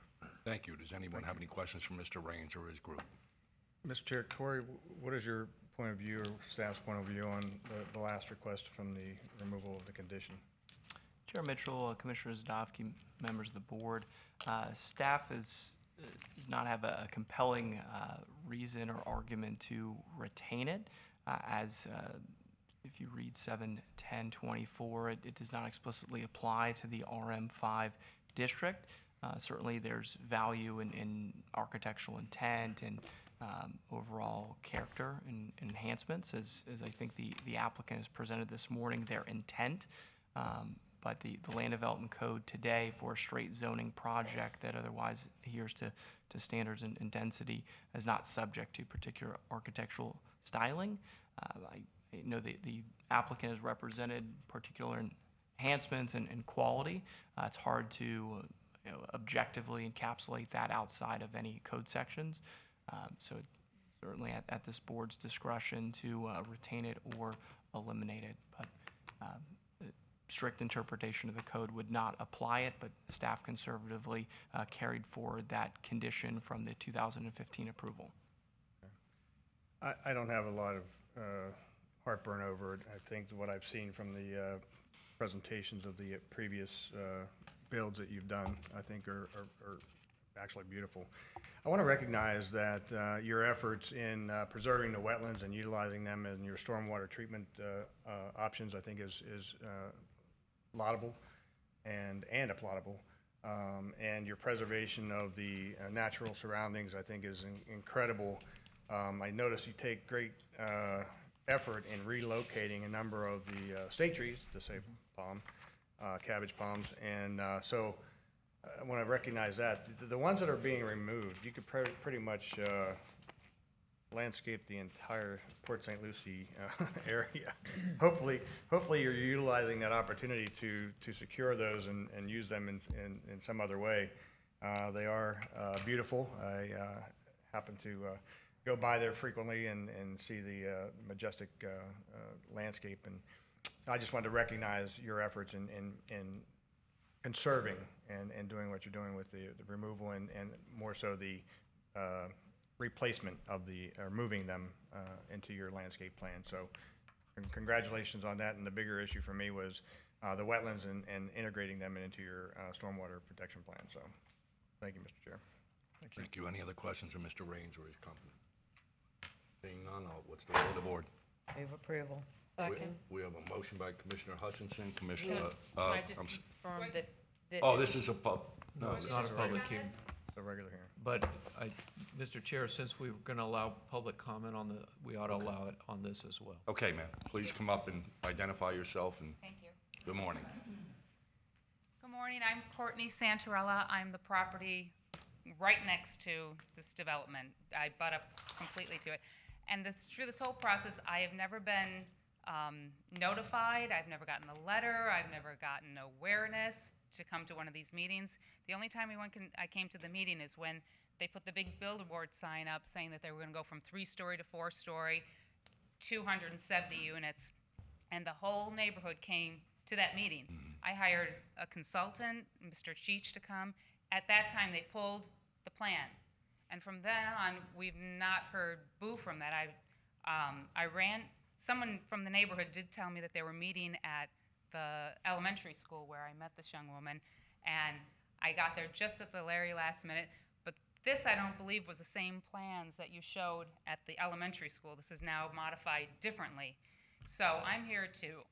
Thank you. Does anyone have any questions for Mr. Rains or his group? Mr. Chair, Corey, what is your point of view or staff's point of view on the last request from the removal of the condition? Chair Mitchell, Commissioner Zadovsky, members of the board, staff does not have a compelling reason or argument to retain it, as if you read 71024, it does not explicitly apply to the RM5 district. Certainly there's value in architectural intent and overall character and enhancements, as I think the applicant has presented this morning, their intent. But the Land Development Code today for a straight zoning project that otherwise adheres to standards and density is not subject to particular architectural styling. I know the applicant has represented particular enhancements and quality. It's hard to objectively encapsulate that outside of any code sections. So certainly at this board's discretion to retain it or eliminate it. But strict interpretation of the code would not apply it, but staff conservatively carried forward that condition from the 2015 approval. I don't have a lot of heartburn over it. I think what I've seen from the presentations of the previous builds that you've done, I think are actually beautiful. I want to recognize that your efforts in preserving the wetlands and utilizing them in your stormwater treatment options, I think is laudable and applaudable. And your preservation of the natural surroundings, I think, is incredible. I notice you take great effort in relocating a number of the state trees, to say palm, cabbage palms, and so I want to recognize that. The ones that are being removed, you could pretty much landscape the entire Port St. Lucie area. Hopefully you're utilizing that opportunity to secure those and use them in some other way. They are beautiful. I happen to go by there frequently and see the majestic landscape. And I just wanted to recognize your efforts in conserving and doing what you're doing with the removal and more so the replacement of or moving them into your landscape plan. So congratulations on that. And the bigger issue for me was the wetlands and integrating them into your stormwater protection plan. So thank you, Mr. Chair. Thank you. Any other questions of Mr. Raines or his company? Seeing none, what's the will of the board? Move approval. Second. We have a motion by Commissioner Hutchinson, Commissioner, Can I just confirm that? oh, this is a no, It's not a public hearing. It's a regular hearing. But Mr. Chair, since we're going to allow public comment on we ought to allow it on this as well. Okay, ma'am. Please come up and identify yourself and Thank you. good morning. Good morning, I'm Courtney Santarella. I'm the property right next to this development. I butt up completely to it. And through this whole process, I have never been notified. I've never gotten a letter. I've never gotten awareness to come to one of these meetings. The only time I came to the meeting is when they put the big billboard sign up saying that they were going to go from 3-story to 4-story, 270 units, and the whole neighborhood came to that meeting. I hired a consultant, Mr. Cheech, to come. At that time, they pulled the plan. And from then on, we've not heard boo from that. Someone from the neighborhood did tell me that they were meeting at the elementary school where I met this young woman, and I got there just at the very last minute. But this, I don't believe, was the same plans that you showed at the elementary school. This is now modified differently. So I'm here to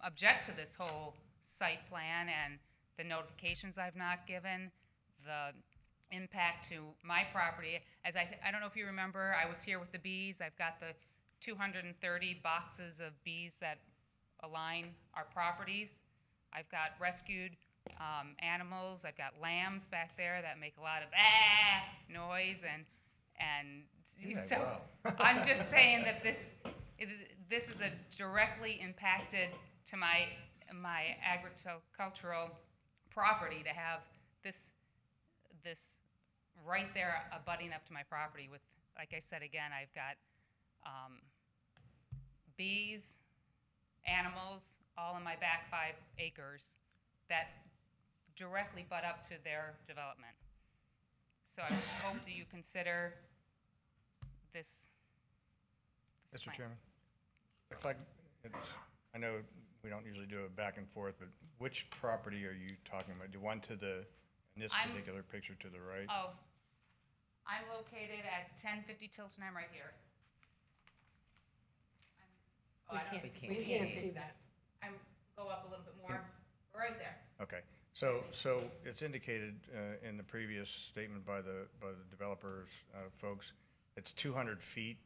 object to this whole site plan and the notifications I've not given, the impact to my property. As I don't know if you remember, I was here with the bees. I've got the 230 boxes of bees that align our properties. I've got rescued animals. I've got lambs back there that make a lot of noise, and so I'm just saying that this is a directly impacted to my agricultural property to have this right there abutting up to my property with, like I said again, I've got bees, animals, all in my back 5 acres that directly butt up to their development. So I hope that you consider this Mr. plan. Chairman, I know we don't usually do a back and forth, but which property are you talking about? The one in this particular picture to the right? Oh, I'm located at 1050 Tilton. I'm right here. We can't see that. Go up a little bit more. Right there. Okay, so it's indicated in the previous statement by the developers folks, it's 200 feet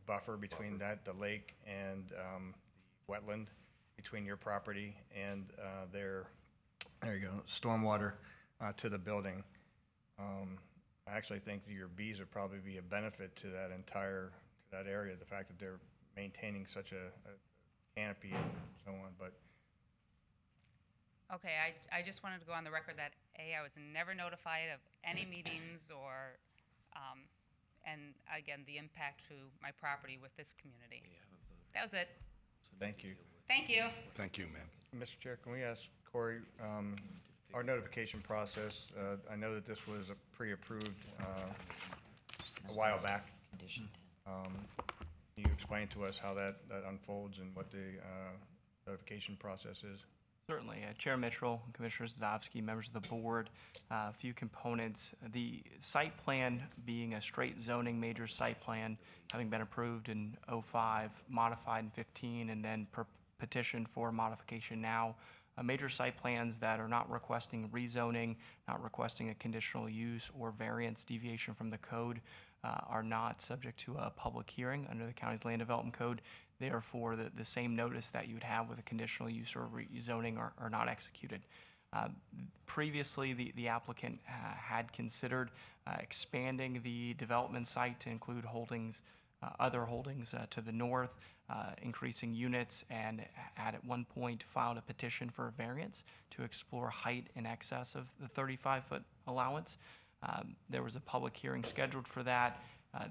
buffer between the lake and the wetland between your property and there you go, stormwater to the building. I actually think that your bees would probably be a benefit to that area, the fact that they're maintaining such a canopy and so on, but. Okay, I just wanted to go on the record that I was never notified of any meetings or, and again, the impact to my property with this community. That was it. Thank you. Thank you. Thank you, ma'am. Mr. Chair, can we ask Corey, our notification process, I know that this was pre-approved a while back. Can you explain to us how that unfolds and what the notification process is? Certainly. Chair Mitchell, Commissioner Zadovsky, members of the board, a few components. The site plan being a straight zoning major site plan, having been approved in '05, modified in '15, and then petitioned for modification now. Major site plans that are not requesting rezoning, not requesting a conditional use or variance deviation from the code are not subject to a public hearing under the county's land development code. Therefore, the same notice that you would have with a conditional use or rezoning are not executed. Previously, the applicant had considered expanding the development site to include holdings, other holdings to the north, increasing units, and had at one point filed a petition for a variance to explore height in excess of the 35-foot allowance. There was a public hearing scheduled for that.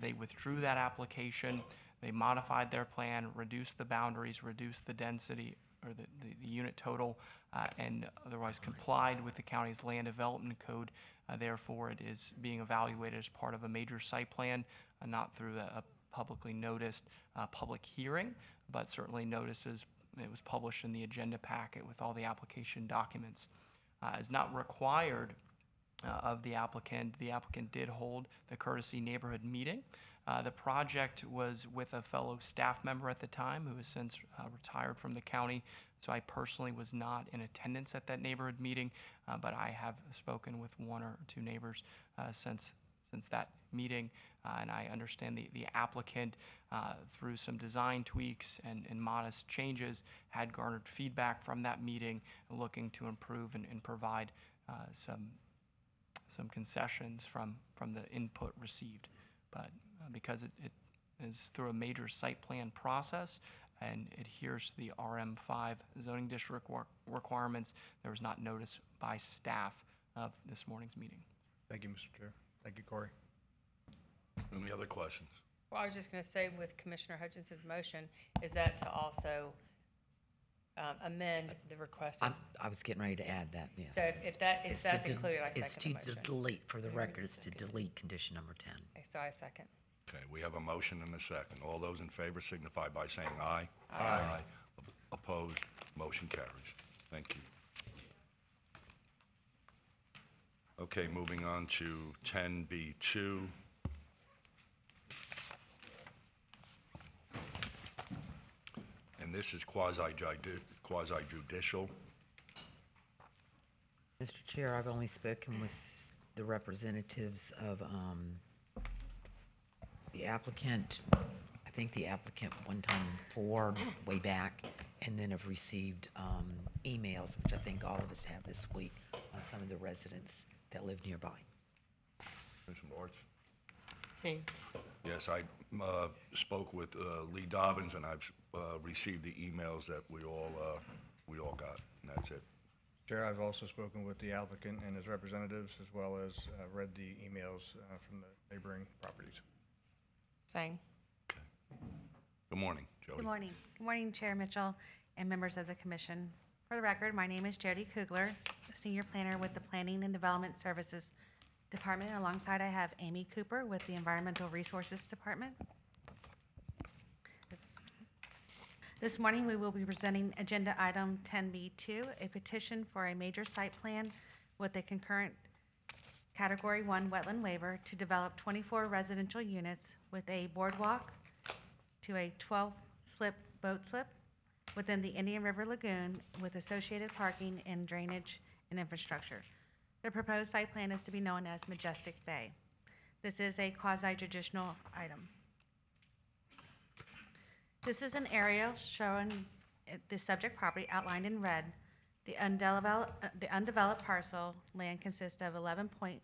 They withdrew that application. They modified their plan, reduced the boundaries, reduced the density or the unit total, and otherwise complied with the county's land development code. Therefore, it is being evaluated as part of a major site plan, not through a publicly noticed public hearing, but certainly notices. It was published in the agenda packet with all the application documents. Is not required of the applicant. The applicant did hold the courtesy neighborhood meeting. The project was with a fellow staff member at the time who has since retired from the county, so I personally was not in attendance at that neighborhood meeting, but I have spoken with one or two neighbors since that meeting, and I understand the applicant, through some design tweaks and modest changes, had garnered feedback from that meeting, looking to improve and provide some concessions from the input received. But because it is through a major site plan process and adheres to the RM5 zoning district requirements, there was not notice by staff of this morning's meeting. Thank you, Mr. Chair. Thank you, Corey. Any other questions? Well, I was just going to say with Commissioner Hutchinson's motion, is that to also amend the request? I was getting ready to add that, yes. So if that's included, I second the motion. It's to delete, for the record, it's to delete condition number 10. Okay, so I second. Okay, we have a motion and a second. All those in favor signify by saying aye. Aye. Opposed? Motion carries. Thank you. Okay, moving on to 10B2. And this is quasi-judicial. Mr. Chair, I've only spoken with the representatives of the applicant. I think the applicant one time before, way back, and then have received emails, which I think all of us have this week, on some of the residents that live nearby. Commissioner Bartz? Same. Yes, I spoke with Lee Dobbins, and I've received the emails that we all got, and that's it. Chair, I've also spoken with the applicant and his representatives, as well as read the emails from the neighboring properties. Same. Good morning, Jody. Good morning. Good morning, Chair Mitchell and members of the commission. For the record, my name is Jody Kugler, Senior Planner with the Planning and Development Services Department. Alongside, I have Amy Cooper with the Environmental Resources Department. This morning, we will be presenting agenda item 10B2, a petition for a major site plan with a concurrent Category 1 wetland waiver to develop 24 residential units with a boardwalk to a 12-slip boat slip within the Indian River Lagoon with associated parking and drainage and infrastructure. The proposed site plan is to be known as Majestic Bay. This is a quasi-judicial item. This is an aerial showing the subject property outlined in red. The undeveloped parcel land consists of 11.11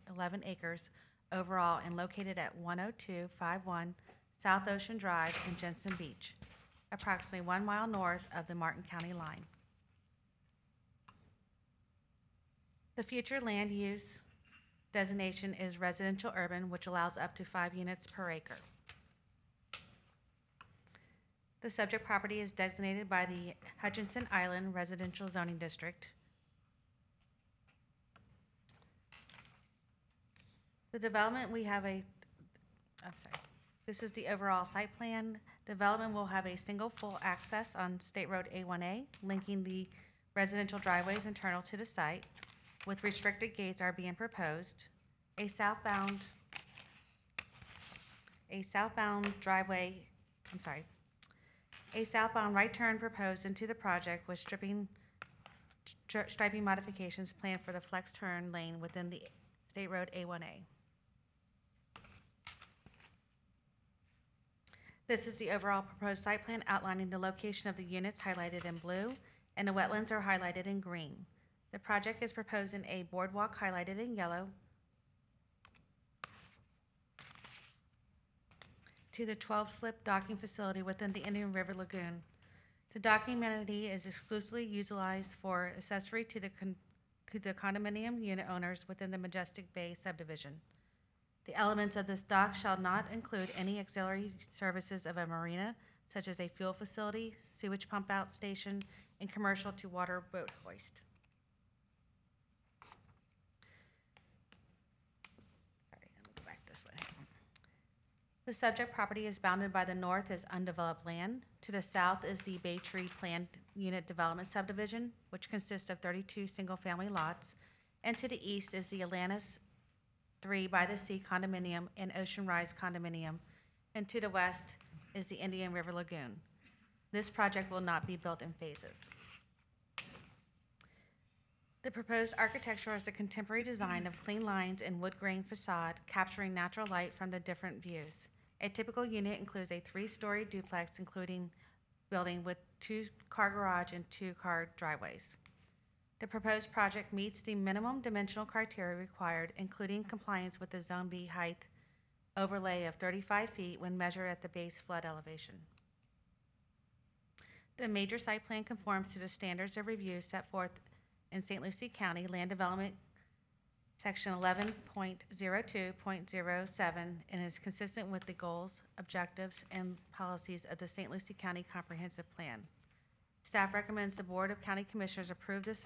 acres overall and located at 10251 South Ocean Drive in Jensen Beach, approximately 1 mile north of the Martin County line. The future land use designation is residential urban, which allows up to 5 units per acre. The subject property is designated by the Hutchinson Island Residential Zoning District. The development, this is the overall site plan. Development will have a single full access on State Road A1A, linking the residential driveways internal to the site, with restricted gates are being proposed. A southbound right turn proposed into the project with striping modifications planned for the flex turn lane within the State Road A1A. This is the overall proposed site plan outlining the location of the units highlighted in blue, and the wetlands are highlighted in green. The project is proposed in a boardwalk highlighted in yellow to the 12-slip docking facility within the Indian River Lagoon. The docking amenity is exclusively utilized for accessory to the condominium unit owners within the Majestic Bay subdivision. The elements of this dock shall not include any auxiliary services of a marina, such as a fuel facility, sewage pump out station, and commercial to water boat hoist. Sorry, let me go back this way. The subject property is bounded by the north as undeveloped land. To the south is the Bay Tree Planned Unit Development Subdivision, which consists of 32 single-family lots. And to the east is the Atlantis 3 by the Sea condominium and Ocean Rise condominium. And to the west is the Indian River Lagoon. This project will not be built in phases. The proposed architecture is a contemporary design of clean lines and wood grain facade, capturing natural light from the different views. A typical unit includes a 3-story duplex, including building with 2-car garage and 2-car driveways. The proposed project meets the minimum dimensional criteria required, including compliance with the Zone B height overlay of 35 feet when measured at the base flood elevation. The major site plan conforms to the standards of review set forth in St. Lucie County Land Development Section 11.02.07 and is consistent with the goals, objectives, and policies of the St. Lucie County Comprehensive Plan. Staff recommends the Board of County Commissioners approve the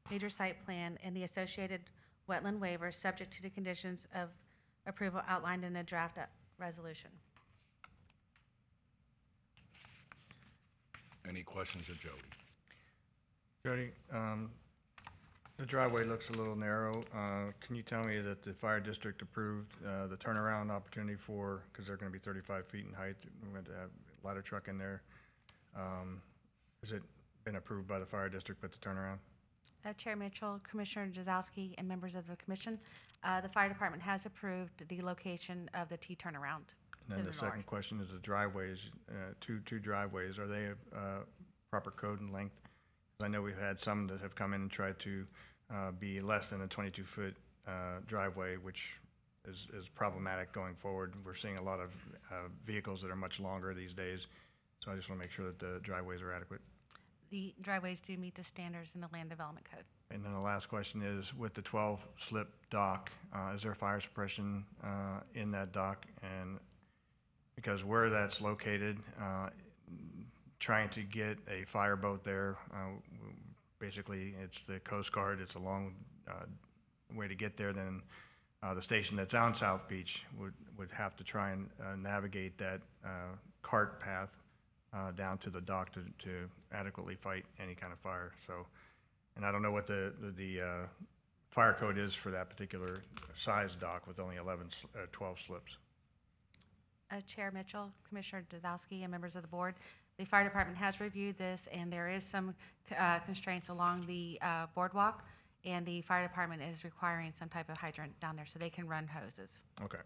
major site plan and the associated wetland waiver subject to the conditions of approval outlined in the draft resolution. Any questions of Jody? Jody, the driveway looks a little narrow. Can you tell me that the fire district approved the turnaround opportunity for, because they're going to be 35 feet in height, we're going to have a ladder truck in there. Has it been approved by the fire district with the turnaround? Chair Mitchell, Commissioner Jazowski, and members of the commission, the fire department has approved the location of the T turnaround. And then the second question is the driveways, two driveways, are they proper code and length? 'Cause I know we've had some that have come in and tried to be less than a 22-foot driveway, which is problematic going forward. We're seeing a lot of vehicles that are much longer these days, so I just want to make sure that the driveways are adequate. The driveways do meet the standards in the Land Development Code. And then the last question is, with the 12-slip dock, is there fire suppression in that dock? And because where that's located, trying to get a fireboat there, basically it's the Coast Guard, it's a long way to get there. Then the station that's on South Beach would have to try and navigate that cart path down to the dock to adequately fight any kind of fire. So, and I don't know what the fire code is for that particular size dock with only 12 slips. Chair Mitchell, Commissioner Jazowski, and members of the board, the fire department has reviewed this, and there is some constraints along the boardwalk, and the fire department is requiring some type of hydrant down there so they can run hoses. Okay,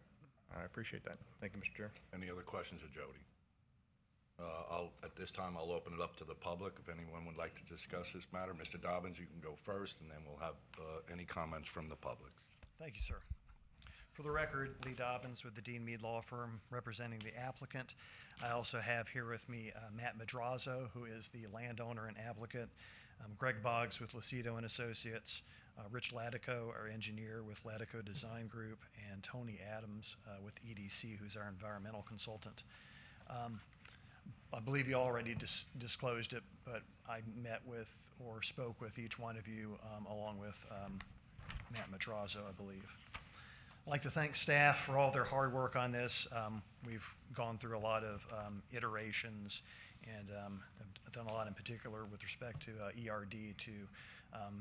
I appreciate that. Thank you, Mr. Chair. Any other questions of Jody? At this time, I'll open it up to the public. If anyone would like to discuss this matter, Mr. Dobbins, you can go first, and then we'll have any comments from the public. Thank you, sir. For the record, Lee Dobbins with the Dean Mead Law Firm representing the applicant. I also have here with me Matt Madrazo, who is the landowner and applicant, Greg Boggs with Lucido and Associates, Rich Latico, our engineer with Latico Design Group, and Tony Adams with EDC, who's our environmental consultant. I believe you already disclosed it, but I met with or spoke with each one of you along with Matt Madrazo, I believe. I'd like to thank staff for all their hard work on this. We've gone through a lot of iterations and have done a lot in particular with respect to ERD to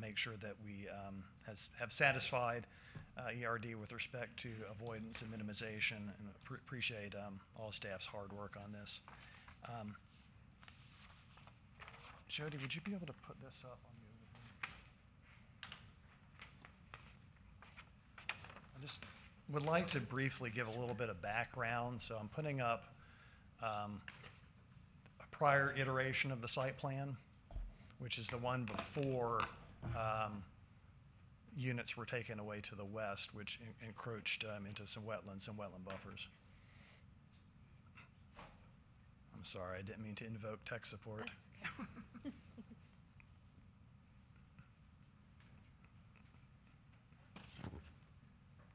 make sure that we have satisfied ERD with respect to avoidance and minimization, and appreciate all staff's hard work on this. Jody, would you be able to put this up on the I just would like to briefly give a little bit of background. So I'm putting up a prior iteration of the site plan, which is the one before units were taken away to the west, which encroached into some wetlands and wetland buffers. I'm sorry, I didn't mean to invoke tech support.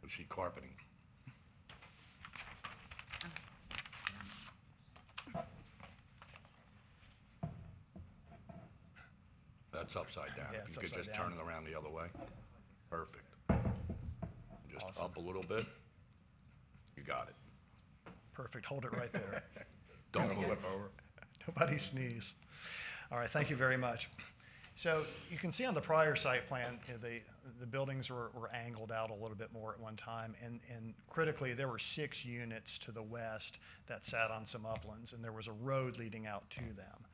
Let's see, carpeting. That's upside down. Yeah, If it's you could upside just down. turn it around the other way. Perfect. Just Awesome. up a little bit. You got it. Perfect, hold it right there. Don't Okay. flip over. Nobody sneeze. All right, thank you very much. So you can see on the prior site plan, the buildings were angled out a little bit more at one time, and critically, there were 6 units to the west that sat on some uplands, and there was a road leading out to them.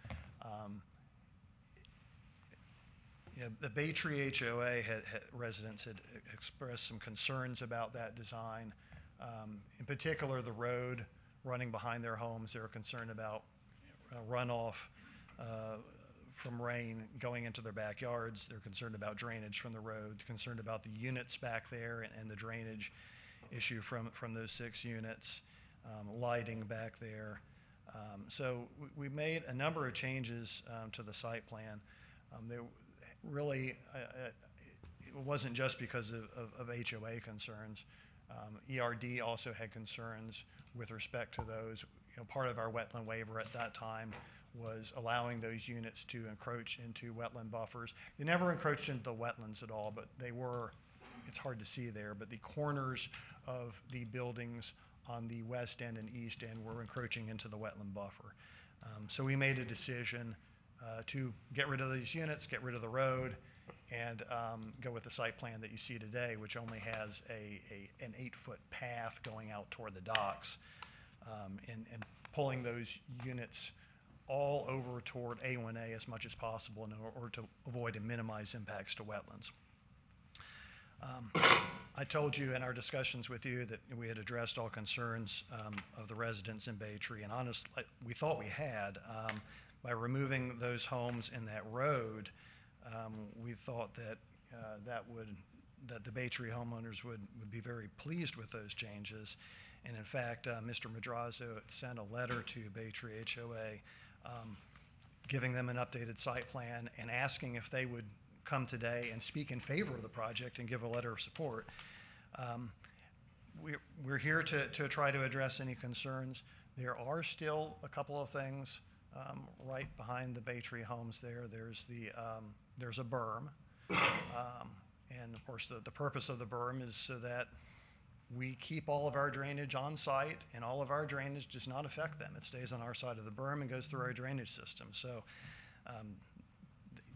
The Bay Tree HOA residents had expressed some concerns about that design. In particular, the road running behind their homes, they were concerned about runoff from rain going into their backyards. They're concerned about drainage from the road, concerned about the units back there and the drainage issue from those 6 units, lighting back there. So we made a number of changes to the site plan. Really, it wasn't just because of HOA concerns. ERD also had concerns with respect to those. Part of our wetland waiver at that time was allowing those units to encroach into wetland buffers. They never encroached into the wetlands at all, but they were, it's hard to see there, but the corners of the buildings on the west end and east end were encroaching into the wetland buffer. So we made a decision to get rid of these units, get rid of the road, and go with the site plan that you see today, which only has an 8-foot path going out toward the docks, and pulling those units all over toward A1A as much as possible in order to avoid and minimize impacts to wetlands. I told you in our discussions with you that we had addressed all concerns of the residents in Bay Tree, and honestly, we thought we had. By removing those homes in that road, we thought that that the Bay Tree homeowners would be very pleased with those changes. And in fact, Mr. Madrazo sent a letter to Bay Tree HOA giving them an updated site plan and asking if they would come today and speak in favor of the project and give a letter of support. We're here to try to address any concerns. There are still a couple of things right behind the Bay Tree homes there. There's a berm. And of course, the purpose of the berm is so that we keep all of our drainage on site, and all of our drainage does not affect them. It stays on our side of the berm and goes through our drainage system. So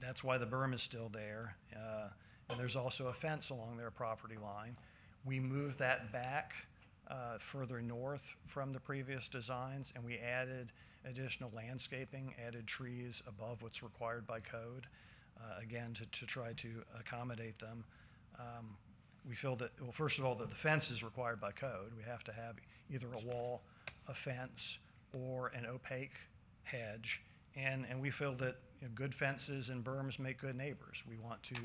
that's why the berm is still there. And there's also a fence along their property line. We moved that back further north from the previous designs, and we added additional landscaping, added trees above what's required by code, again, to try to accommodate them. We feel that, well, first of all, that the fence is required by code. We have to have either a wall, a fence, or an opaque hedge. And we feel that good fences and berms make good neighbors. We want to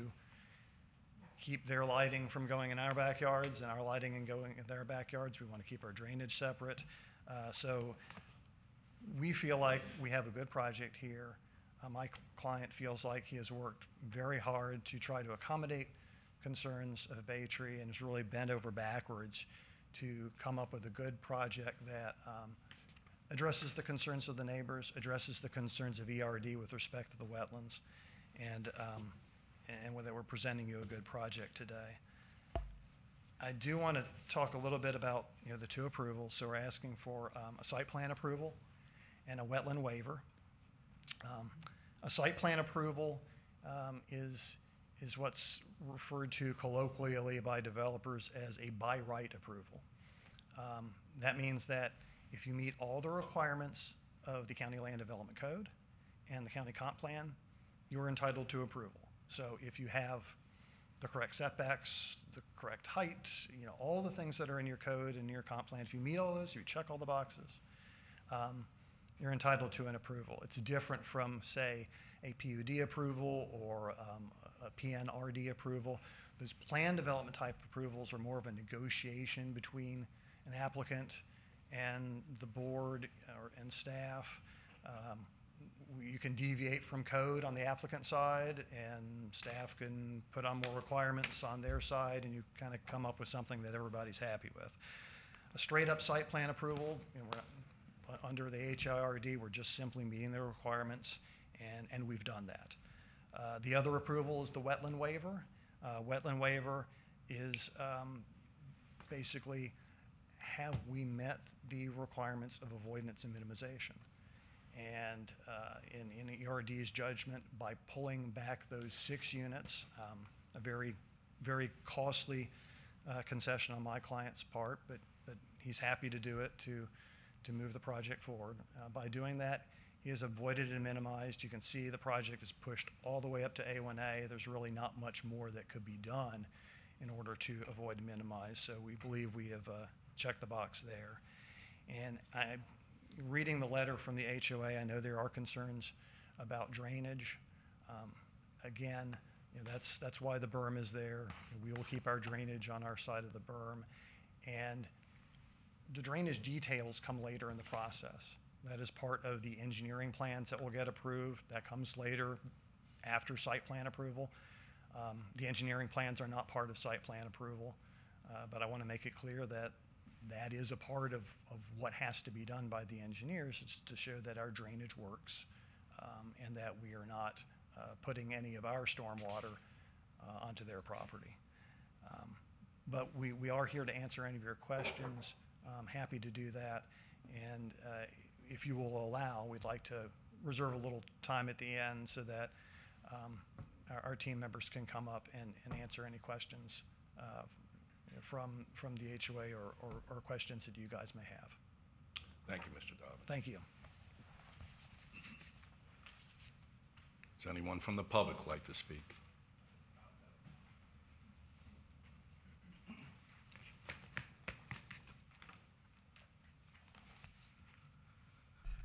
keep their lighting from going in our backyards and our lighting and going in their backyards. We want to keep our drainage separate. So we feel like we have a good project here. My client feels like he has worked very hard to try to accommodate concerns of Bay Tree and has really bent over backwards to come up with a good project that addresses the concerns of the neighbors, addresses the concerns of ERD with respect to the wetlands, and that we're presenting you a good project today. I do want to talk a little bit about the 2 approvals. So we're asking for a site plan approval and a wetland waiver. A site plan approval is what's referred to colloquially by developers as a by right approval. That means that if you meet all the requirements of the County Land Development Code and the County Comp Plan, you're entitled to approval. So if you have the correct setbacks, the correct height, all the things that are in your code and your comp plan, if you meet all those, you check all the boxes, you're entitled to an approval. It's different from, say, a PUD approval or a PNRD approval. Those plan development type approvals are more of a negotiation between an applicant and the board and staff. You can deviate from code on the applicant side, and staff can put on more requirements on their side, and you kind of come up with something that everybody's happy with. A straight-up site plan approval, we're under the HIRD, we're just simply meeting their requirements, and we've done that. The other approval is the wetland waiver. Wetland waiver is basically, have we met the requirements of avoidance and minimization? And in ERD's judgment, by pulling back those 6 units, a very, very costly concession on my client's part, but he's happy to do it to move the project forward. By doing that, he has avoided and minimized. You can see the project is pushed all the way up to A1A. There's really not much more that could be done in order to avoid and minimize. So we believe we have checked the box there. And reading the letter from the HOA, I know there are concerns about drainage. Again, that's why the berm is there. We will keep our drainage on our side of the berm. And the drainage details come later in the process. That is part of the engineering plans that will get approved. That comes later after site plan approval. The engineering plans are not part of site plan approval, but I want to make it clear that that is a part of what has to be done by the engineers. It's to show that our drainage works and that we are not putting any of our stormwater onto their property. But we are here to answer any of your questions. I'm happy to do that. And if you will allow, we'd like to reserve a little time at the end so that our team members can come up and answer any questions from the HOA or questions that you guys may have. Thank you, Mr. Dobbins. Thank you. Does anyone from the public like to speak?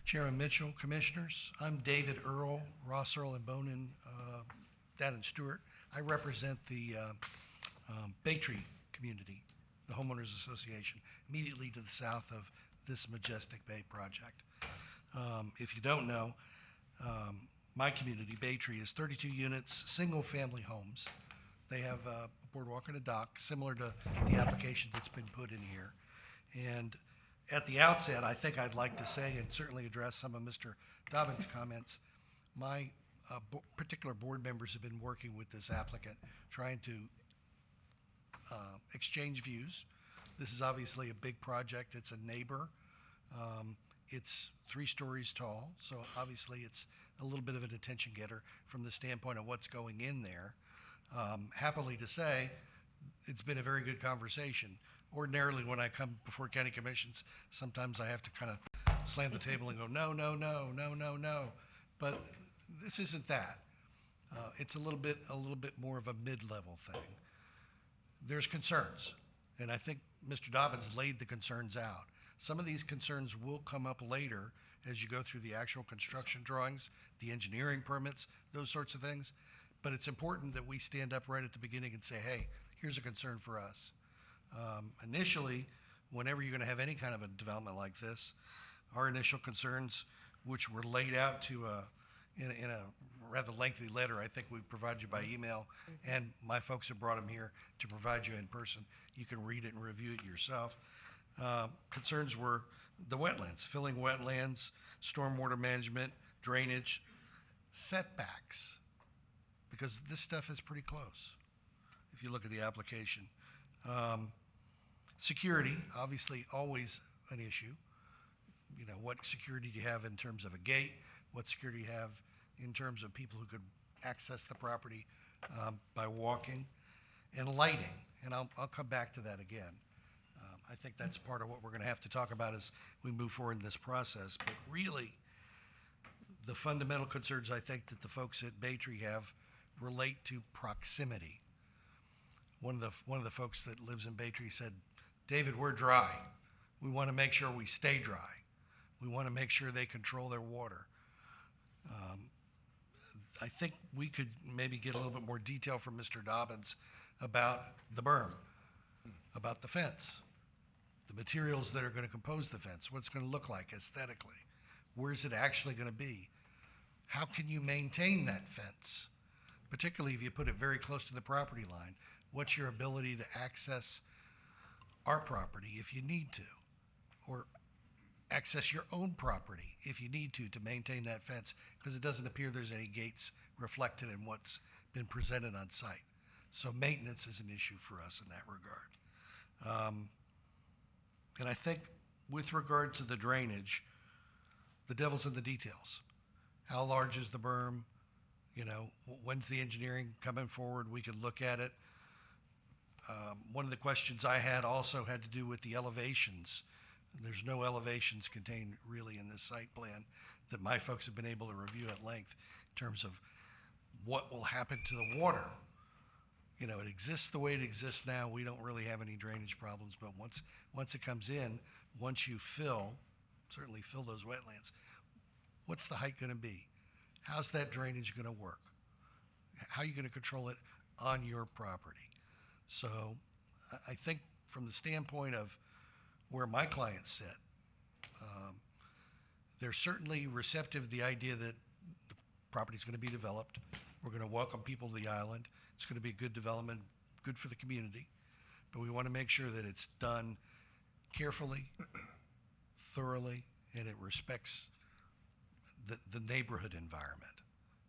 Chairman Mitchell, Commissioners. I'm David Earl, Ross Earl and Bonin, down in Stewart. I represent the Baytree community, the homeowners association, immediately to the south of this Majestic Bay project. If you don't know, my community, Baytree, is 32 units, single-family homes. They have a boardwalk and a dock, similar to the application that's been put in here. And at the outset, I think I'd like to say, and certainly address some of Mr. Dobbins' comments, my particular board members have been working with this applicant, trying to exchange views. This is obviously a big project. It's a neighbor. It's 3 stories tall, so obviously it's a little bit of an attention getter from the standpoint of what's going in there. Happily to say, it's been a very good conversation. Ordinarily, when I come before county commissions, sometimes I have to kind of slam the table and go, no, no, no, no, no, no. But this isn't that. It's a little bit more of a mid-level thing. There's concerns, and I think Mr. Dobbins laid the concerns out. Some of these concerns will come up later as you go through the actual construction drawings, the engineering permits, those sorts of things. But it's important that we stand up right at the beginning and say, hey, here's a concern for us. Initially, whenever you're going to have any kind of a development like this, our initial concerns, which were laid out to in a rather lengthy letter, I think we provide you by email, and my folks have brought them here to provide you in person. You can read it and review it yourself. Concerns were the wetlands, filling wetlands, stormwater management, drainage, setbacks, because this stuff is pretty close if you look at the application. Security, obviously always an issue. You know, what security do you have in terms of a gate? What security do you have in terms of people who could access the property by walking? And lighting, and I'll come back to that again. I think that's part of what we're going to have to talk about as we move forward in this process. But really, the fundamental concerns I think that the folks at Baytree have relate to proximity. One of the folks that lives in Baytree said, David, we're dry. We want to make sure we stay dry. We want to make sure they control their water. I think we could maybe get a little bit more detail from Mr. Dobbins about the berm, about the fence, the materials that are going to compose the fence, what it's going to look like aesthetically. Where's it actually going to be? How can you maintain that fence? Particularly if you put it very close to the property line. What's your ability to access our property if you need to? Or access your own property if you need to maintain that fence, because it doesn't appear there's any gates reflected in what's been presented on site. So maintenance is an issue for us in that regard. And I think with regard to the drainage, the devil's in the details. How large is the berm? You know, when's the engineering coming forward? We could look at it. One of the questions I had also had to do with the elevations. There's no elevations contained really in this site plan that my folks have been able to review at length in terms of what will happen to the water. You know, it exists the way it exists now. We don't really have any drainage problems, but once it comes in, once you certainly fill those wetlands, what's the height going to be? How's that drainage going to work? How are you going to control it on your property? So I think from the standpoint of where my clients sit, they're certainly receptive to the idea that the property is going to be developed. We're going to welcome people to the island. It's going to be a good development, good for the community. But we want to make sure that it's done carefully, thoroughly, and it respects the neighborhood environment.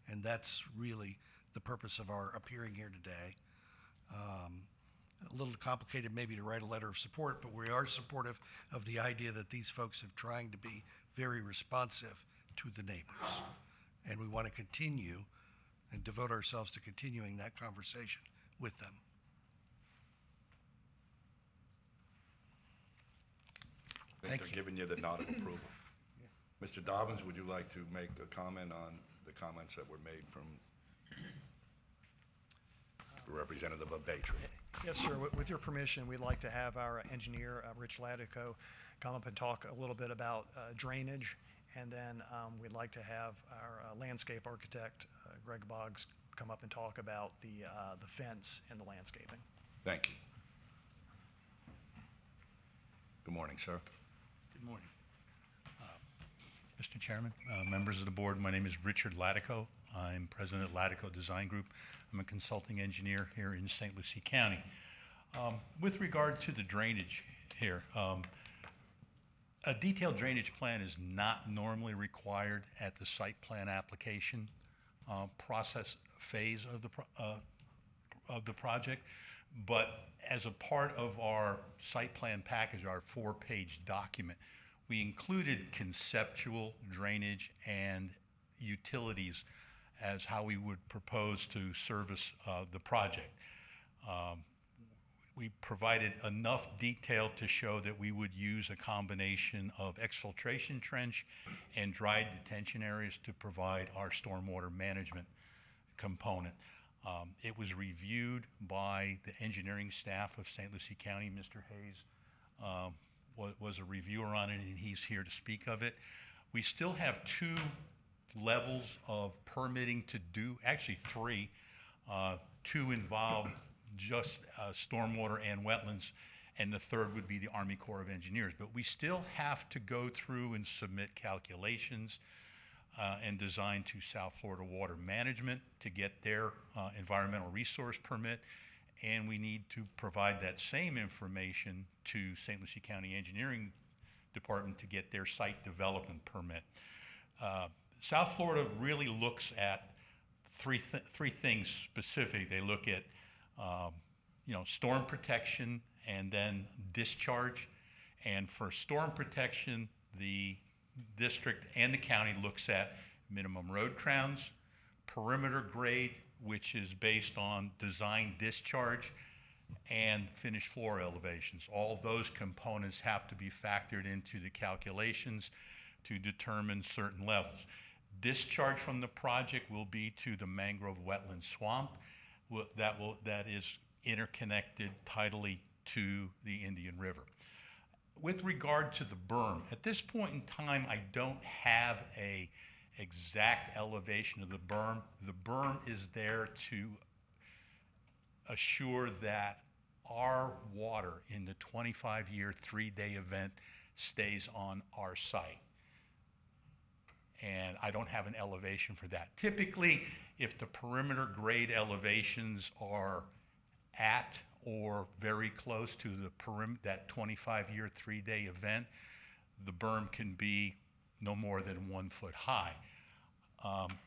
And that's really the purpose of our appearing here today. A little complicated maybe to write a letter of support, but we are supportive of the idea that these folks are trying to be very responsive to the neighbors. And we want to continue and devote ourselves to continuing that conversation with them. Thank you. They're giving you the nod of approval. Mr. Dobbins, would you like to make a comment on the comments that were made from the representative of Bay Tree? Yes, sir. With your permission, we'd like to have our engineer, Rich Latico, come up and talk a little bit about drainage, and then we'd like to have our landscape architect, Greg Boggs, come up and talk about the fence and the landscaping. Thank you. Good morning, sir. Good morning. Mr. Chairman, members of the board, my name is Richard Latico. I'm president of Latico Design Group. I'm a consulting engineer here in St. Lucie County. With regard to the drainage here, a detailed drainage plan is not normally required at the site plan application process phase of the project, but as a part of our site plan package, our 4-page document, we included conceptual drainage and utilities as how we would propose to service the project. We provided enough detail to show that we would use a combination of exfiltration trench and dry detention areas to provide our stormwater management component. It was reviewed by the engineering staff of St. Lucie County. Mr. Hayes was a reviewer on it, and he's here to speak of it. We still have 2 levels of permitting to do, actually 3. 2 involve just stormwater and wetlands, and the 3rd would be the Army Corps of Engineers. But we still have to go through and submit calculations and design to South Florida Water Management to get their environmental resource permit, and we need to provide that same information to St. Lucie County Engineering Department to get their site development permit. South Florida really looks at three things specific. They look at storm protection and then discharge. And for storm protection, the district and the county looks at minimum road crowns, perimeter grade, which is based on design discharge, and finished floor elevations. All those components have to be factored into the calculations to determine certain levels. Discharge from the project will be to the mangrove wetland swamp that is interconnected tidally to the Indian River. with regard to the berm, at this point in time, I don't have a exact elevation of the berm. The berm is there to assure that our water in the 25-year, 3-day event stays on our site. And I don't have an elevation for that. Typically, if the perimeter grade elevations are at or very close to the that 25-year, 3-day event, the berm can be no more than 1 foot high.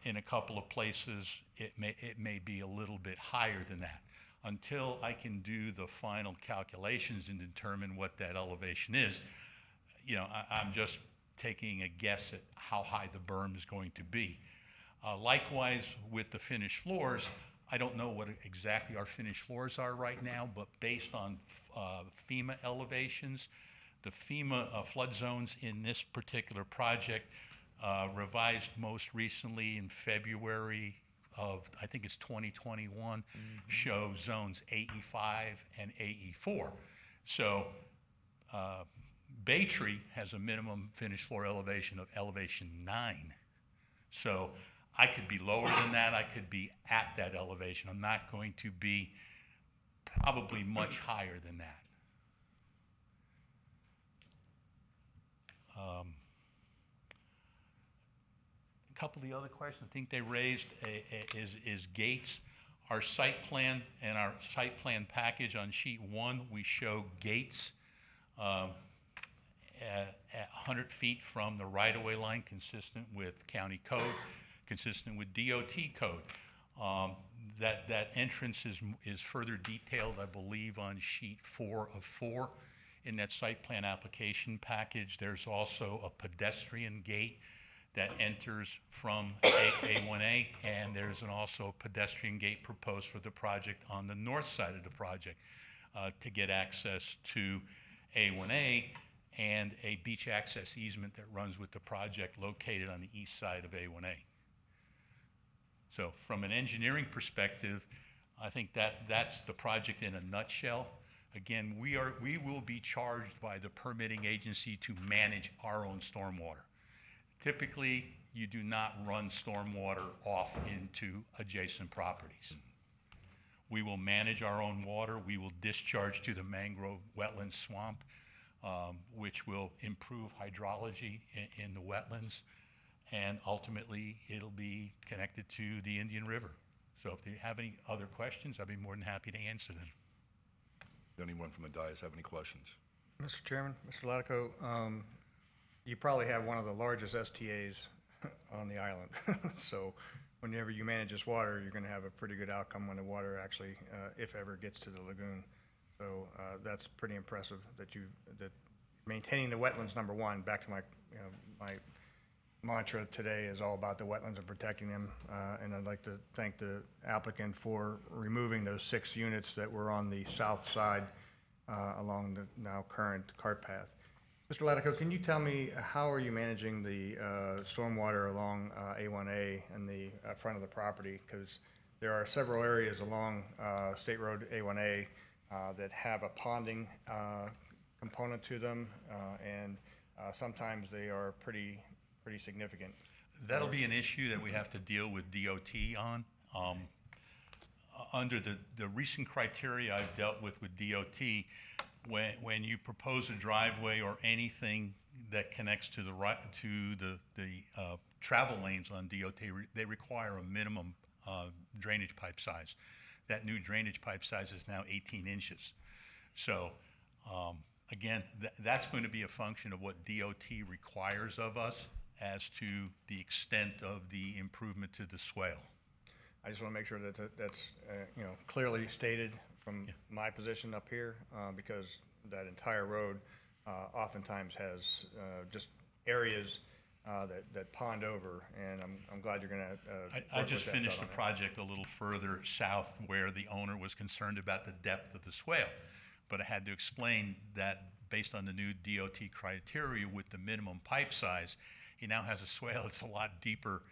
In a couple of places, it may be a little bit higher than that. Until I can do the final calculations and determine what that elevation is, you know, I'm just taking a guess at how high the berm is going to be. Likewise, with the finished floors, I don't know what exactly our finished floors are right now, but based on FEMA elevations, the FEMA flood zones in this particular project revised most recently in February of, I think it's 2021, show zones AE5 and AE4. So Baytree has a minimum finished floor elevation of elevation 9. So I could be lower than that, I could be at that elevation. I'm not going to be probably much higher than that. A couple of the other questions I think they raised is gates. Our site plan and our site plan package on sheet 1, we show gates at 100 feet from the right-of-way line, consistent with county code, consistent with DOT code. That entrance is further detailed, I believe, on sheet 4 of 4 in that site plan application package. There's also a pedestrian gate that enters from A1A, and there's also a pedestrian gate proposed for the project on the north side of the project to get access to A1A and a beach access easement that runs with the project located on the east side of A1A. So from an engineering perspective, I think that's the project in a nutshell. Again, we will be charged by the permitting agency to manage our own stormwater. Typically, you do not run stormwater off into adjacent properties. We will manage our own water. We will discharge to the mangrove wetland swamp, which will improve hydrology in the wetlands, and ultimately it'll be connected to the Indian River. So if you have any other questions, I'd be more than happy to answer them. Does anyone from the dais have any questions? Mr. Chairman, Mr. Latico, you probably have one of the largest STAs on the island. So whenever you manage this water, you're going to have a pretty good outcome when the water actually, if ever, gets to the lagoon. So that's pretty impressive that maintaining the wetlands, number one. Back to my mantra today is all about the wetlands and protecting them. And I'd like to thank the applicant for removing those 6 units that were on the south side along the now current cart path. Mr. Latico, can you tell me how are you managing the stormwater along A1A and the front of the property? Because there are several areas along State Road A1A that have a ponding component to them, and sometimes they are pretty significant. That'll be an issue that we have to deal with DOT on. Under the recent criteria I've dealt with DOT, when you propose a driveway or anything that connects to the travel lanes on DOT, they require a minimum drainage pipe size. That new drainage pipe size is now 18 inches. So again, that's going to be a function of what DOT requires of us as to the extent of the improvement to the swale. I just want to make sure that that's clearly stated from my position up here, because that entire road oftentimes has just areas that pond over, and I'm glad you're going to. I just finished a project a little further south where the owner was concerned about the depth of the swale, but I had to explain that based on the new DOT criteria with the minimum pipe size, he now has a swale that's a lot deeper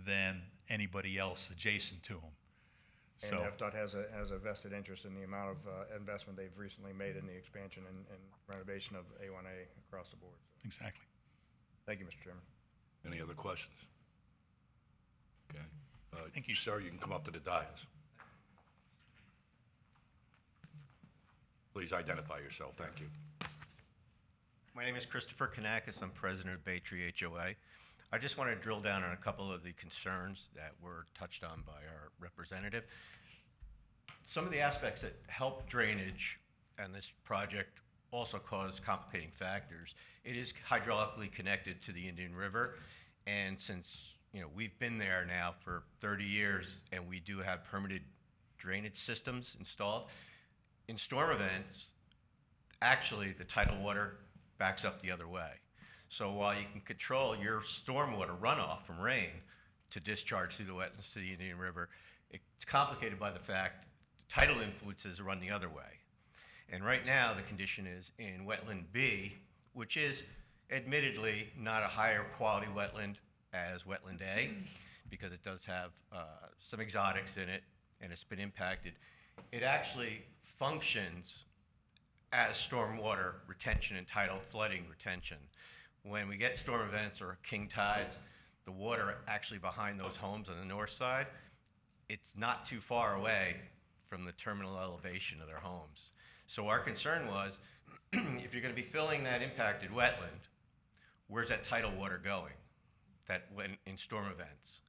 than anybody else adjacent to him. And So- FDOT has a vested interest in the amount of investment they've recently made in the expansion and renovation of A1A across the board. So, Exactly. thank you, Mr. Chairman. Any other questions? Okay. Thank you. Sir, you can come up to the dais. Please identify yourself. Thank you. My name is Christopher Kanakis. I'm president of Bay Tree HOA. I just want to drill down on a couple of the concerns that were touched on by our representative. Some of the aspects that help drainage and this project also cause complicating factors. It is hydraulically connected to the Indian River, and since we've been there now for 30 years and we do have permitted drainage systems installed, in storm events, actually the tidal water backs up the other way. So while you can control your stormwater runoff from rain to discharge through the wetlands to the Indian River, it's complicated by the fact tidal influences run the other way. And right now, the condition is in wetland B, which is admittedly not a higher quality wetland as wetland A, because it does have some exotics in it, and it's been impacted. It actually functions as stormwater retention and tidal flooding retention. When we get storm events or king tides, the water actually behind those homes on the north side, it's not too far away from the terminal elevation of their homes. So our concern was, if you're going to be filling that impacted wetland, where's that tidal water going? That when in storm events,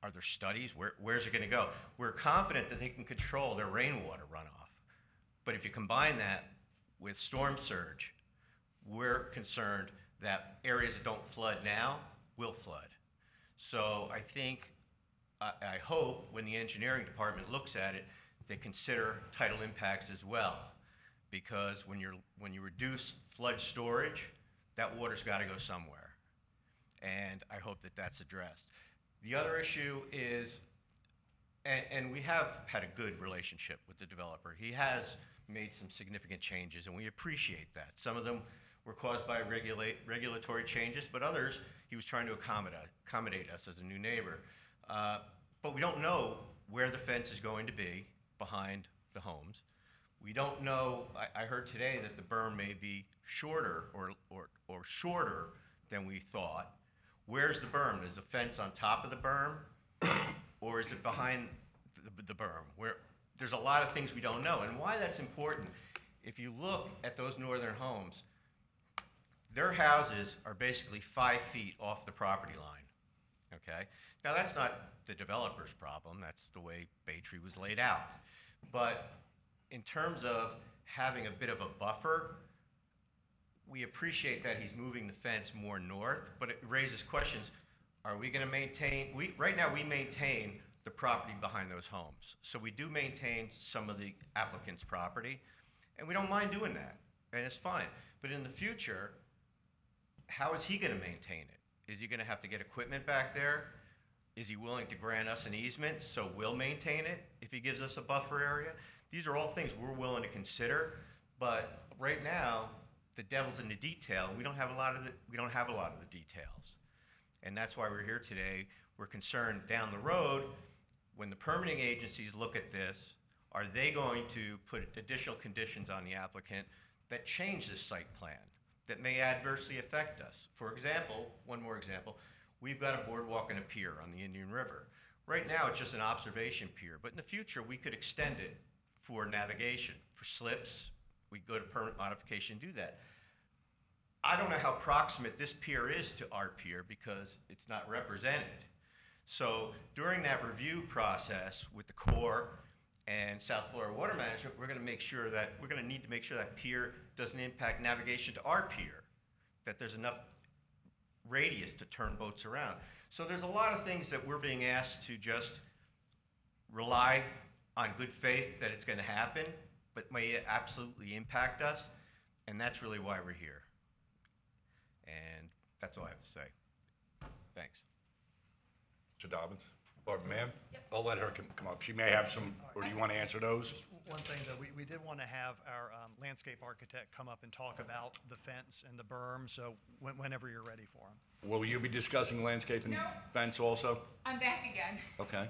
are there studies? Where's it going to go? We're confident that they can control their rainwater runoff, but if you combine that with storm surge, we're concerned that areas that don't flood now will flood. So I think, I hope when the engineering department looks at it, they consider tidal impacts as well, because when you reduce flood storage, that water's got to go somewhere, and I hope that that's addressed. The other issue is, and we have had a good relationship with the developer. He has made some significant changes, and we appreciate that. Some of them were caused by regulatory changes, but others he was trying to accommodate us as a new neighbor. But we don't know where the fence is going to be behind the homes. We don't know, I heard today that the berm may be shorter or shorter than we thought. Where's the berm? Is the fence on top of the berm, or is it behind the berm? There's a lot of things we don't know, and why that's important. If you look at those northern homes, their houses are basically 5 feet off the property line, okay? Now, that's not the developer's problem. That's the way Bay Tree was laid out. But in terms of having a bit of a buffer, we appreciate that he's moving the fence more north, but it raises questions. Are we going to maintain, right now we maintain the property behind those homes. So we do maintain some of the applicant's property, and we don't mind doing that, and it's fine. But in the future, how is he going to maintain it? Is he going to have to get equipment back there? Is he willing to grant us an easement so we'll maintain it if he gives us a buffer area? These are all things we're willing to consider, but right now, the devil's in the detail. We don't have a lot of the details. And that's why we're here today. We're concerned down the road, when the permitting agencies look at this, are they going to put additional conditions on the applicant that change this site plan, that may adversely affect us? For example, one more example, we've got a boardwalk and a pier on the Indian River. Right now, it's just an observation pier, but in the future, we could extend it for navigation, for slips. We go to permit modification, do that. I don't know how proximate this pier is to our pier because it's not represented. So during that review process with the Corps and South Florida Water Management, we're going to need to make sure that pier doesn't impact navigation to our pier, that there's enough radius to turn boats around. So there's a lot of things that we're being asked to just rely on good faith that it's going to happen, but may absolutely impact us, and that's really why we're here. And that's all I have to say. Thanks. Mr. Dobbins? Or ma'am? I'll let her come up. She may have some, or do you want to answer those? Just one thing, though, we did want to have our landscape architect come up and talk about the fence and the berm, so whenever you're ready for him. Will you be discussing landscape and No. fence also? I'm back again. Okay.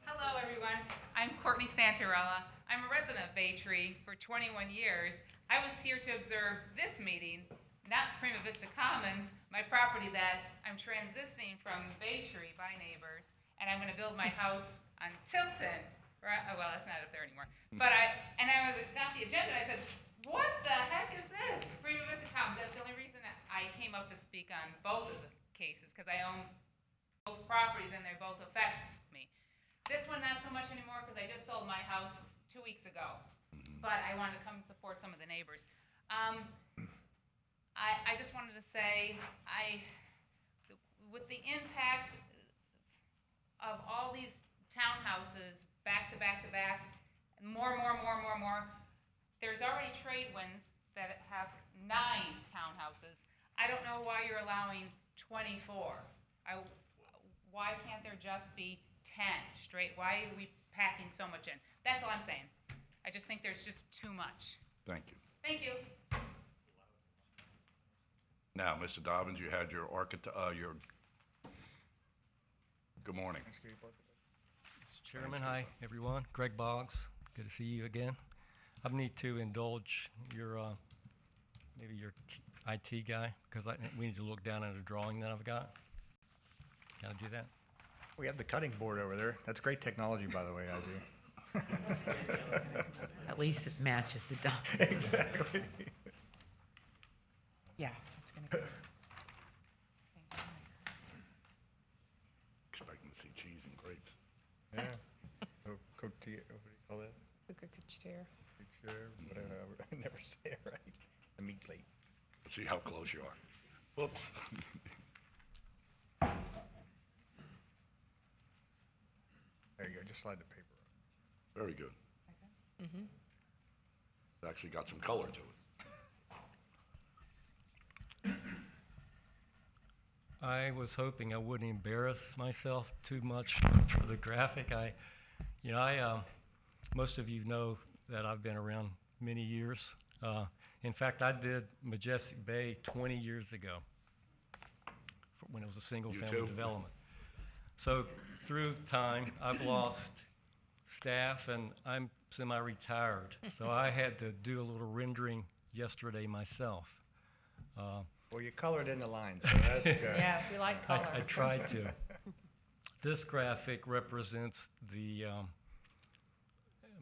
Hello, Hello, everyone. I'm Courtney Santarella. I'm a resident of Bay Tree for 21 years. I was here to observe this meeting, not Prima Vista Commons, my property that I'm transitioning from Bay Tree by neighbors, and I'm going to build my house on Tilton. Right? Oh, well, that's not up there anymore. But I got the agenda, and I said, what the heck is this? Prima Vista Commons. That's the only reason that I came up to speak on both of the cases, because I own both properties and they both affect me. This one not so much anymore because I just sold my house 2 weeks ago, but I wanted to come and support some of the neighbors. I just wanted to say, with the impact of all these townhouses back to back to back, more, there's already trade winds that have 9 townhouses. I don't know why you're allowing 24. Why can't there just be 10 straight? Why are we packing so much in? That's all I'm saying. I just think there's just too much. Thank you. Thank you. Now, Mr. Dobbins, you had your good morning. Mr. Chairman, hi, everyone. Greg Boggs, good to see you again. I need to indulge your, maybe your IT guy, because we need to look down at a drawing that I've got. Can I do that? We have the cutting board over there. That's great technology, by the way, I do. At least it matches the document. Exactly. Yeah, it's going to go. Expecting to see cheese and grapes. Yeah. What do you call that? Chair. Whatever. I never say it right. The meat plate. See how close you are. Whoops. There you go. Just slide the paper up. Very good. Mm-hmm. It's actually got some color to it. I was hoping I wouldn't embarrass myself too much for the graphic. Most of you know that I've been around many years. In fact, I did Majestic Bay 20 years ago when it was a single-family development. So through time, I've lost staff, and I'm semi-retired. So I had to do a little rendering yesterday myself. Well, you colored in the lines, so that's good. Yeah, we like color. I tried to. This graphic represents the,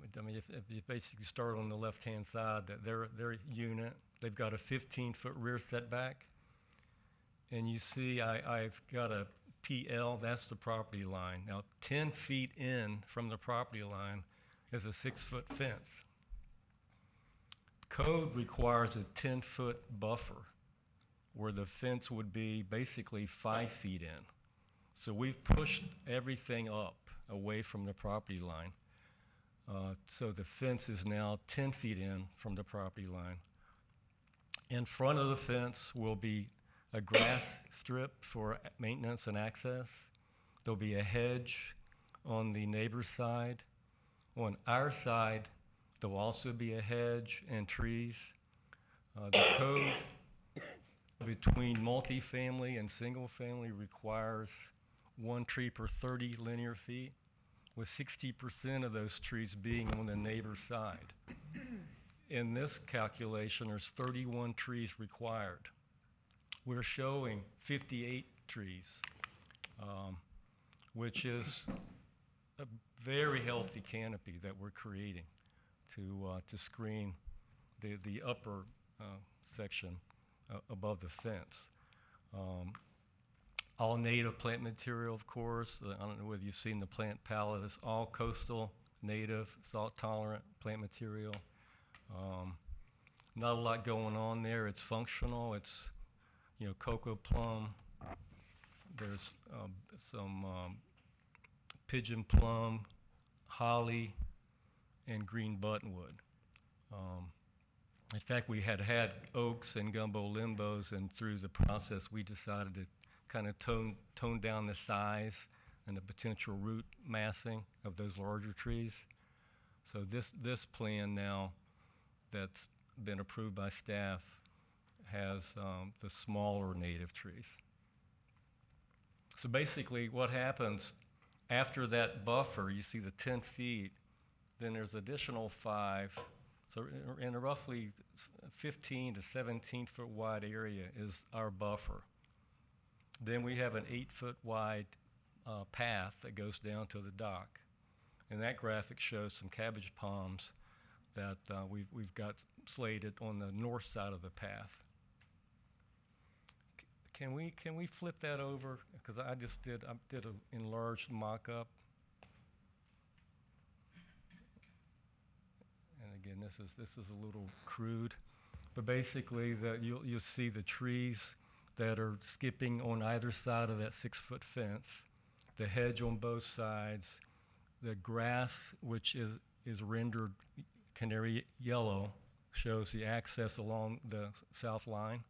if you basically start on the left-hand side, that their unit, they've got a 15-foot rear setback. And you see I've got a PL, that's the property line. Now, 10 feet in from the property line is a 6-foot fence. Code requires a 10-foot buffer where the fence would be basically 5 feet in. So we've pushed everything up away from the property line. So the fence is now 10 feet in from the property line. In front of the fence will be a grass strip for maintenance and access. There'll be a hedge on the neighbor's side. On our side, there'll also be a hedge and trees. The code between multifamily and single family requires 1 tree per 30 linear feet, with 60% of those trees being on the neighbor's side. In this calculation, there's 31 trees required. We're showing 58 trees, which is a very healthy canopy that we're creating to screen the upper section above the fence. All native plant material, of course. I don't know whether you've seen the plant palette. It's all coastal, native, salt-tolerant plant material. Not a lot going on there. It's functional. It's, cocoa plum. There's some pigeon plum, holly, and green buttonwood. In fact, we had oaks and gumbo limbos, and through the process, we decided to kind of tone down the size and the potential root massing of those larger trees. So this plan now that's been approved by staff has the smaller native trees. So basically what happens after that buffer, you see the 10 feet, then there's additional 5. So in a roughly 15 to 17 foot wide area is our buffer. Then we have an 8 foot wide path that goes down to the dock. And that graphic shows some cabbage palms that we've got slated on the north side of the path. Can we flip that over? Because I did an enlarged mock-up. And again, this is a little crude, but basically you'll see the trees that are skipping on either side of that 6 foot fence, the hedge on both sides, the grass, which is rendered canary yellow, shows the access along the south line,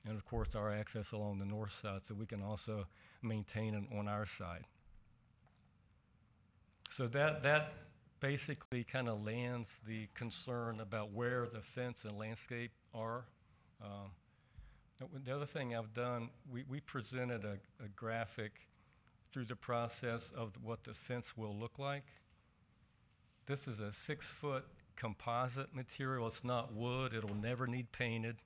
and of course our access along the north side, so we can also maintain it on our side. So that basically kind of lands the concern about where the fence and landscape are. The other thing I've done, we presented a graphic through the process of what the fence will look like. This is a 6 foot composite material. It's not wood. It'll never need painted.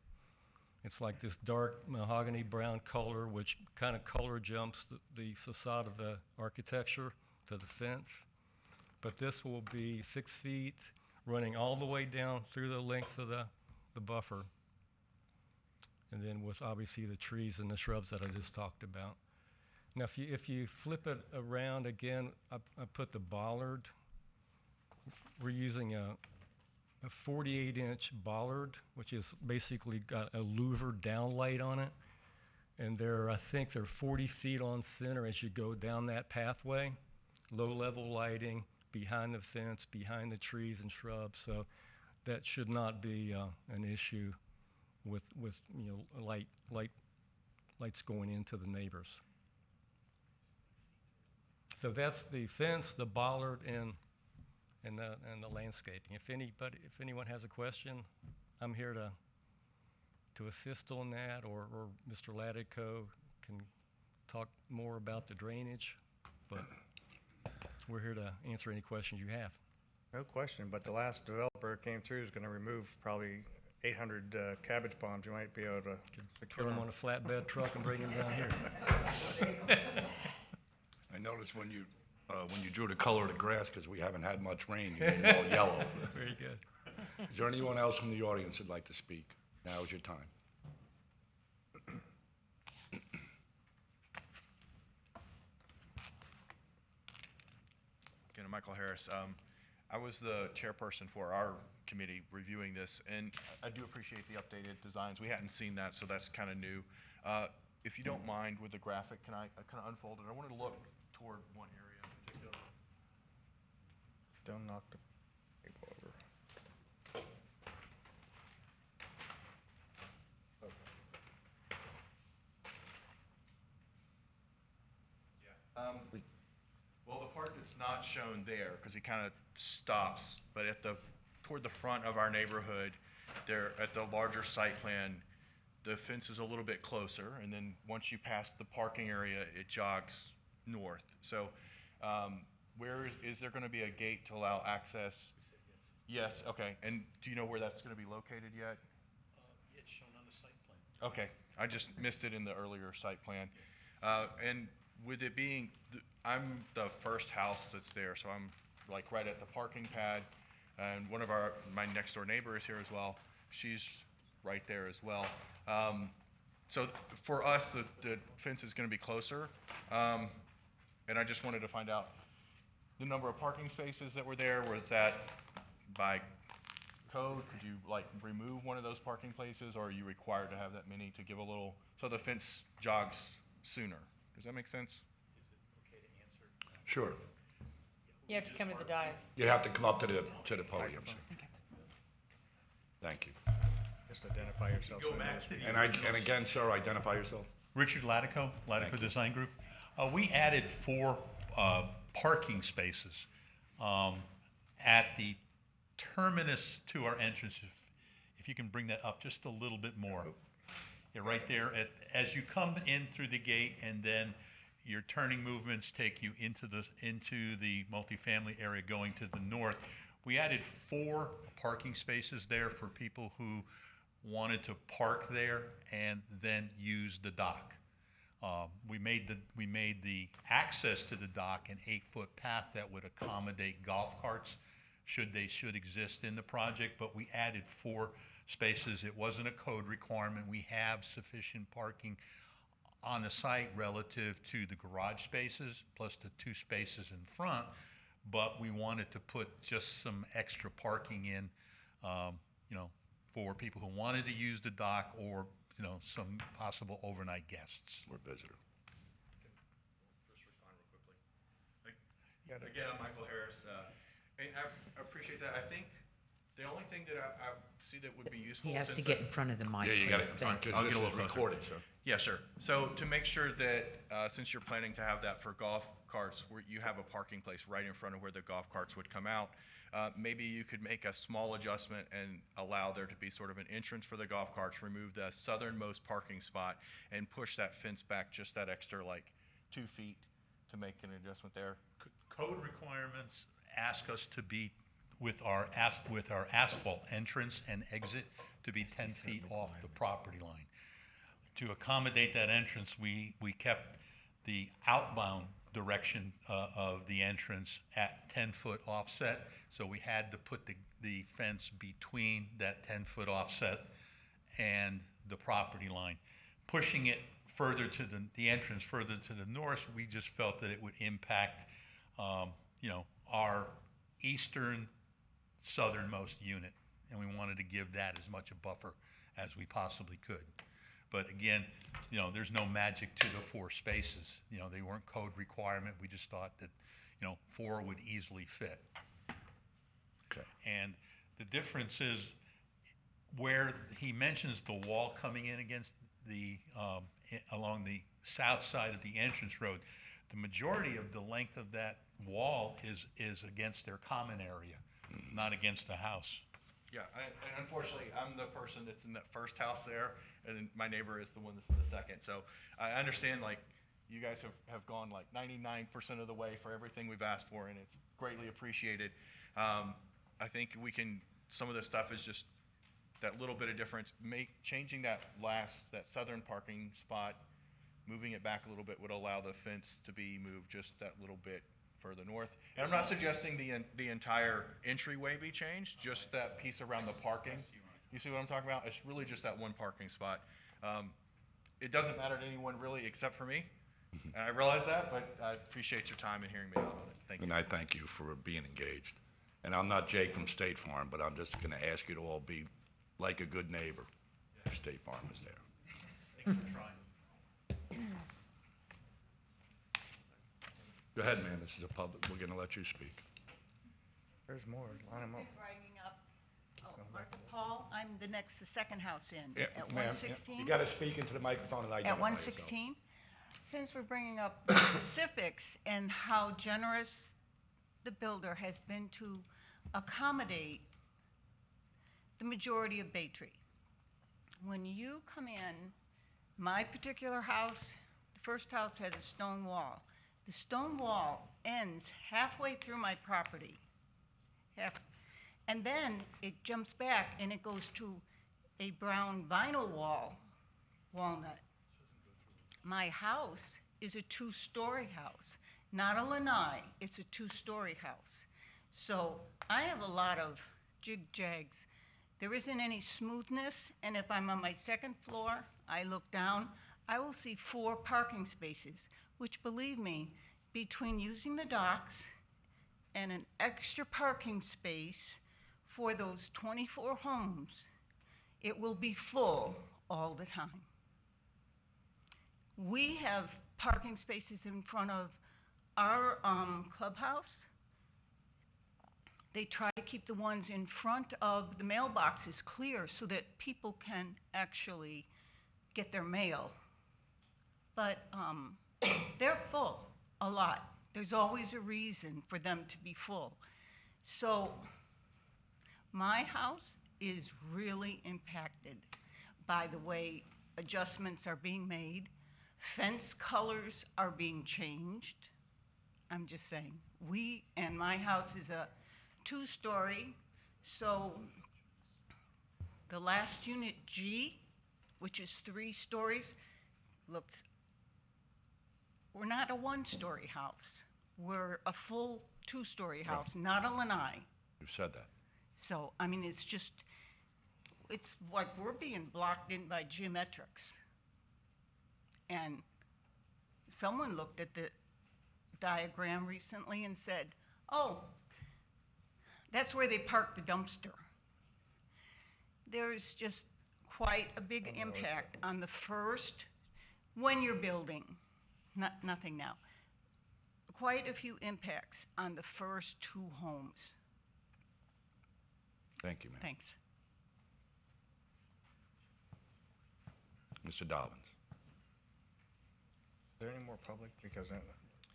It's like this dark mahogany brown color, which kind of color jumps the facade of the architecture to the fence. But this will be 6 feet, running all the way down through the length of the buffer. And then with obviously the trees and the shrubs that I just talked about. Now, if you flip it around again, I put the bollard. We're using a 48-inch bollard, which is basically got a louver downlight on it. And I think they're 40 feet on center as you go down that pathway. Low-level lighting behind the fence, behind the trees and shrubs. So that should not be an issue with lights going into the neighbors. So that's the fence, the bollard, and the landscaping. If anyone has a question, I'm here to assist on that, or Mr. Latico can talk more about the drainage, but we're here to answer any questions you have. No question, but the last developer came through is going to remove probably 800 cabbage palms. You might be able to secure Put them on a flatbed truck and bring them down here. I noticed when you drew the color of the grass, because we haven't had much rain, you made it all yellow. Very good. Is there anyone else from the audience who'd like to speak? Now is your time. Again, Michael Harris. I was the chairperson for our committee reviewing this, and I do appreciate the updated designs. We hadn't seen that, so that's kind of new. If you don't mind with the graphic, can I kind of unfold it? I want to look toward one area in particular. Don't knock the table over. Yeah. Well, the part that's not shown there, because it kind of stops, but toward the front of our neighborhood, there at the larger site plan, the fence is a little bit closer, and then once you pass the parking area, it jogs north. So, is there going to be a gate to allow access? Yes. Okay. And do you know where that's going to be located yet? It's shown on the site plan. Okay, I just missed it in the earlier site plan. And with it being, I'm the first house that's there, so I'm like right at the parking pad, and my next door neighbor is here as well. She's right there as well. So for us, the fence is going to be closer, and I just wanted to find out the number of parking spaces that were there. Was that by code? Could you remove one of those parking places, or are you required to have that many to give a little, so the fence jogs sooner? Does that make sense? Sure. You have to come to the dais. You have to come up to the podium, sir. Thank you. Just identify yourself. And again, sir, identify yourself. Richard Latico, Latico Design Group. We added 4 parking spaces at the terminus to our entrance. If you can bring that up just a little bit more. Yeah, right there. As you come in through the gate, and then your turning movements take you into the multifamily area going to the north. We added 4 parking spaces there for people who wanted to park there and then use the dock. We made the access to the dock an 8-foot path that would accommodate golf carts should exist in the project, but we added 4 spaces. It wasn't a code requirement. We have sufficient parking on the site relative to the garage spaces plus the 2 spaces in front, but we wanted to put just some extra parking in, for people who wanted to use the dock or, some possible overnight guests. Or visitor. Just respond real quickly. Again, I'm Michael Harris, and I appreciate that. I think the only thing that I see that would be useful. He has to since get in front of the mic. Yeah, you got it please. in front, Thank you. because I'll this get a is little closer. recorded, sir. Yeah, sure. So to make sure that, since you're planning to have that for golf carts, where you have a parking place right in front of where the golf carts would come out, maybe you could make a small adjustment and allow there to be sort of an entrance for the golf carts, remove the southernmost parking spot, and push that fence back just that extra, 2 feet to make an adjustment there. Code requirements ask us to be with our asphalt entrance and exit to be 10 feet off the property line. To accommodate that entrance, we kept the outbound direction of the entrance at 10-foot offset, so we had to put the fence between that 10-foot offset and the property line. Pushing it further to the entrance further to the north, we just felt that it would impact, our eastern southernmost unit, and we wanted to give that as much a buffer as we possibly could. But again, there's no magic to the 4 spaces. They weren't code requirement. We just thought that, 4 would easily fit. Okay. And the difference is where he mentions the wall coming in against along the south side of the entrance road, the majority of the length of that wall is against their common area, not against the house. Yeah, and unfortunately, I'm the person that's in that first house there, and then my neighbor is the one that's in the second. So I understand, you guys have gone 99% of the way for everything we've asked for, and it's greatly appreciated. I think some of the stuff is just that little bit of difference. Changing that southern parking spot, moving it back a little bit would allow the fence to be moved just that little bit further north. And I'm not suggesting the entire entryway be changed, just that piece around the parking. You see what I'm talking about? It's really just that one parking spot. It doesn't matter to anyone really except for me, and I realize that, but I appreciate your time and hearing me out on it. Thank you. And I thank you for being engaged. And I'm not Jake from State Farm, but I'm just going to ask you to all be like a good neighbor. State Farm is there. Thank you for trying. Go ahead, man. This is a public. We're going to let you speak. There's more. Line them up. Bringing up, Martha Paul, I'm the second house in, Yeah, at ma'am, 116. You got to speak into the microphone and identify At 116. Since we're bringing up the specifics and how generous the builder has been to accommodate the majority of Bay Tree. When you come in, my particular house, the first house has a stone wall. The stone wall ends halfway through my property. And then it jumps back and it goes to a brown vinyl walnut. My house is a 2-story house, not a lanai, it's a 2-story house. So I have a lot of jig-jags. There isn't any smoothness, and if I'm on my second floor, I look down, I will see 4 parking spaces, which, believe me, between using the docks and an extra parking space for those 24 homes, it will be full all the time. We have parking spaces in front of our clubhouse. They try to keep the ones in front of the mailboxes clear so that people can actually get their mail. But they're full a lot. There's always a reason for them to be full. So my house is really impacted by the way adjustments are being made. Fence colors are being changed. I'm just saying. And my house is a 2-story, so the last unit G, which is 3 stories, looks, we're not a 1-story house. We're a full 2-story house, not a lanai. You've said that. So, I mean, it's like we're being blocked in by geometrics. And someone looked at the diagram recently and said, oh, that's where they park the dumpster. There's just quite a big impact on the first, when you're building, nothing now, quite a few impacts on the first 2 homes. Thank you, ma'am. Thanks. Mr. Dobbins. Is there any more public? Because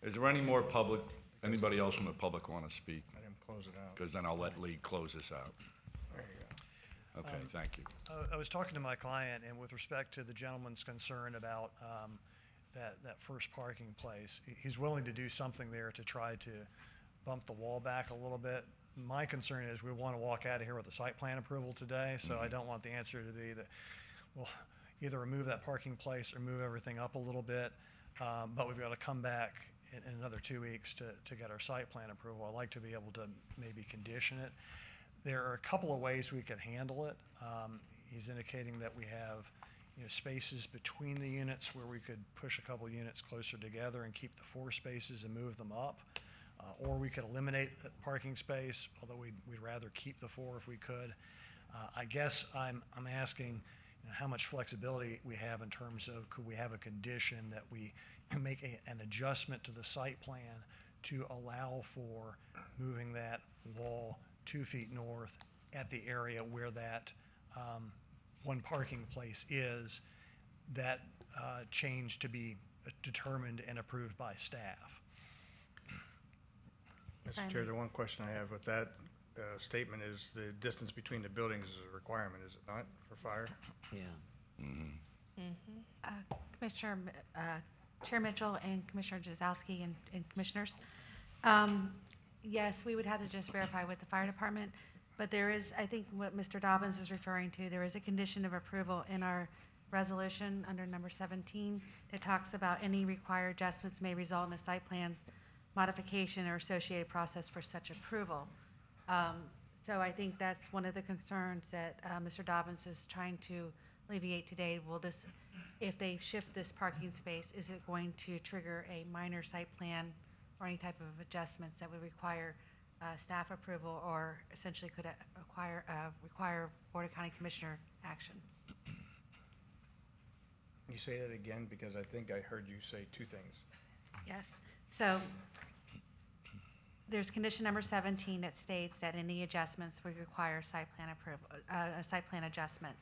Is there any more public, anybody else from the public want to speak? I didn't close it out. Because then I'll let Lee close this out. There you go. Okay, thank you. I was talking to my client, and with respect to the gentleman's concern about that first parking place, he's willing to do something there to try to bump the wall back a little bit. My concern is we want to walk out of here with a site plan approval today, so I don't want the answer to be that we'll either remove that parking place or move everything up a little bit, but we've got to come back in another 2 weeks to get our site plan approval. I'd like to be able to maybe condition it. There are a couple of ways we could handle it. He's indicating that we have spaces between the units where we could push a couple units closer together and keep the 4 spaces and move them up. Or we could eliminate the parking space, although we'd rather keep the 4 if we could. I guess I'm asking how much flexibility we have in terms of, could we have a condition that we make an adjustment to the site plan to allow for moving that wall 2 feet north at the area where that one parking place is, that change to be determined and approved by staff. Mr. Chair, the one question I have with that statement is the distance between the buildings is a requirement, is it not, for fire? Yeah. Commissioner, Chair Mitchell and Commissioner Jazowski and commissioners, yes, we would have to just verify with the fire department, but there is, I think what Mr. Dobbins is referring to, there is a condition of approval in our resolution under number 17 that talks about any required adjustments may result in a site plan's modification or associated process for such approval. So I think that's one of the concerns that Mr. Dobbins is trying to alleviate today. Will this, if they shift this parking space, is it going to trigger a minor site plan or any type of adjustments that would require staff approval, or essentially could require Board of County Commissioner action? Can you say that again, because I think I heard you say 2 things. Yes. So there's condition number 17 that states that any adjustments would require site plan approval, a site plan adjustment.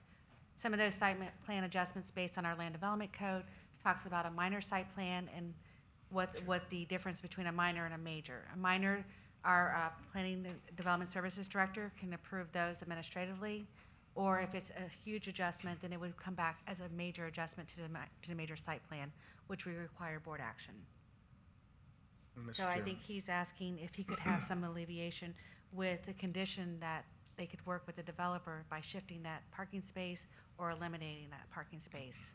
Some of those site plan adjustments based on our land development code talks about a minor site plan and what the difference between a minor and a major. A minor, our Planning and Development Services Director can approve those administratively, or if it's a huge adjustment, then it would come back as a major adjustment to the major site plan, which would require board action. Mr. So I Chairman. think he's asking if he could have some alleviation with the condition that they could work with the developer by shifting that parking space or eliminating that parking space.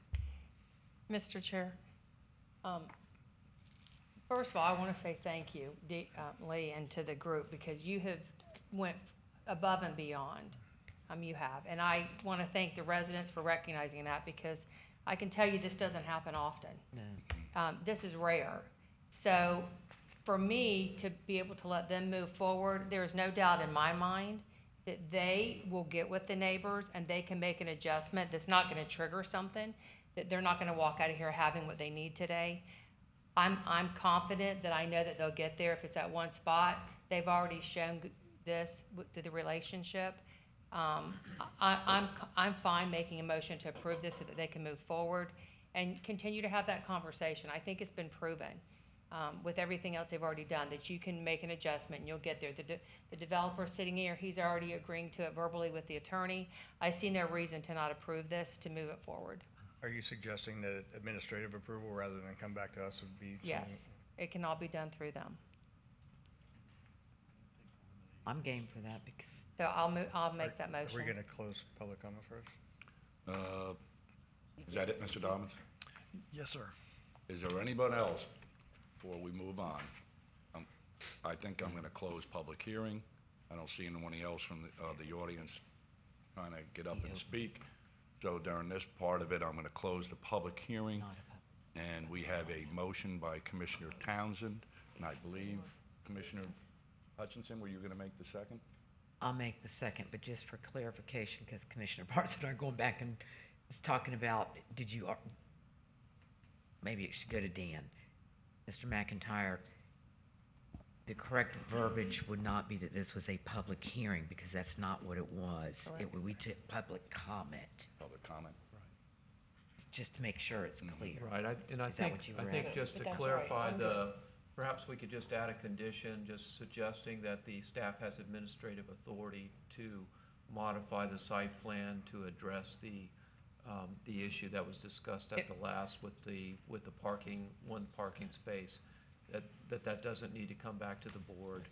Mr. Chair, first of all, I want to say thank you, Lee, and to the group, because you have went above and beyond. You have. And I want to thank the residents for recognizing that, because I can tell you this doesn't happen often. No. This is rare. So for me to be able to let them move forward, there is no doubt in my mind that they will get with the neighbors and they can make an adjustment that's not going to trigger something, that they're not going to walk out of here having what they need today. I'm confident that I know that they'll get there if it's at one spot. They've already shown this through the relationship. I'm fine making a motion to approve this so that they can move forward and continue to have that conversation. I think it's been proven with everything else they've already done that you can make an adjustment and you'll get there. The developer sitting here, he's already agreeing to it verbally with the attorney. I see no reason to not approve this, to move it forward. Are you suggesting that administrative approval rather than come back to us would be? Yes, something- it can all be done through them. I'm game for that because So I'll make that Are motion. we going to close public comment first? Is that it, Mr. Dobbins? Yes, sir. Is there anybody else before we move on? I think I'm going to close public hearing. I don't see anyone else from the audience trying to get up and speak. So during this part of it, I'm going to close the public hearing. And we have a motion by Commissioner Townsend, and I believe Commissioner Hutchinson, were you going to make the second? I'll make the second, but just for clarification, because Commissioner Barnes and I are going back and is talking about, maybe it should go to Dan. Mr. McIntyre, the correct verbiage would not be that this was a public hearing, because that's not what it was. We took public comment, Public comment. just to make sure it's clear. Right, I Is that think, what you I were think asking? just to clarify perhaps we could just add a condition, just suggesting that the staff has administrative authority to modify the site plan to address the issue that was discussed at the last with the parking, one parking space, that doesn't need to come back to the board.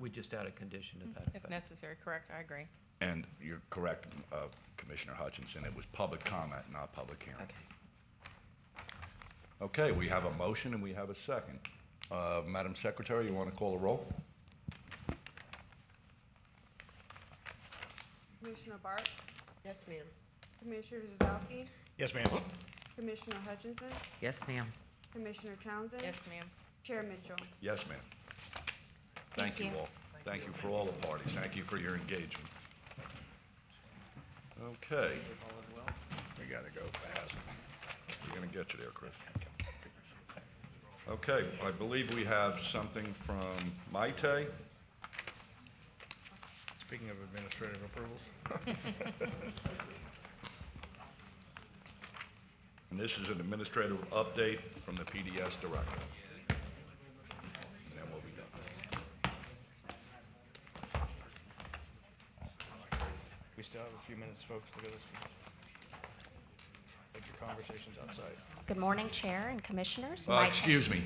We just add a condition to that If effect. necessary, correct, I agree. And you're correct, Commissioner Hutchinson, it was public comment, not public hearing. Okay, we have a motion and we have a second. Madam Secretary, you want to call a roll? Commissioner Bartz? Yes, ma'am. Commissioner Zazowski? Yes, ma'am. Commissioner Hutchinson? Yes, ma'am. Commissioner Townsend? Yes, ma'am. Chair Mitchell? Yes, ma'am. Thank you all. Thank you for all the parties. Thank you for your engagement. Okay. We gotta go fast. We're gonna get you there, Chris. Okay, I believe we have something from Maite. Speaking of administrative approvals. And this is an administrative update from the PDS director. And then we'll be done. We still have a few minutes, folks, to go this. Take your conversations outside. Good morning, Chair and Commissioners. Mike- Excuse me.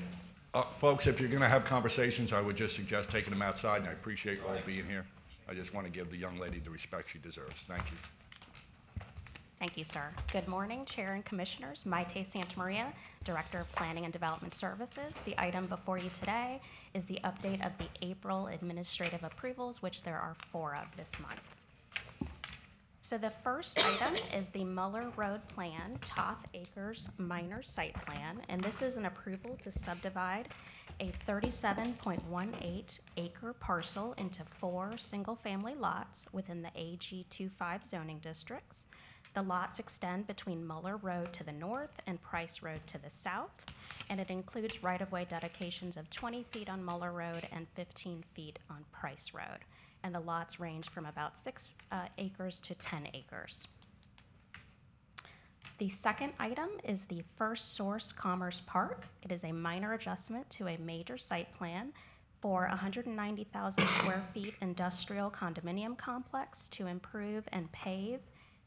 Folks, if you're going to have conversations, I would just suggest taking them outside, and I appreciate you all being here. I just want to give the young lady the respect she deserves. Thank you. Thank you, sir. Good morning, Chair and Commissioners. Maite Santamaria, Director of Planning and Development Services. The item before you today is the update of the April administrative approvals, which there are 4 of this month. So the first item is the Muller Road Plan, Toth Acres Minor Site Plan, and this is an approval to subdivide a 37.18 acre parcel into 4 single-family lots within the AG25 zoning districts. The lots extend between Muller Road to the north and Price Road to the south, and it includes right-of-way dedications of 20 feet on Muller Road and 15 feet on Price Road. And the lots range from about 6 acres to 10 acres. The second item is the First Source Commerce Park. It is a minor adjustment to a major site plan for 190,000 square feet industrial condominium complex to improve and pave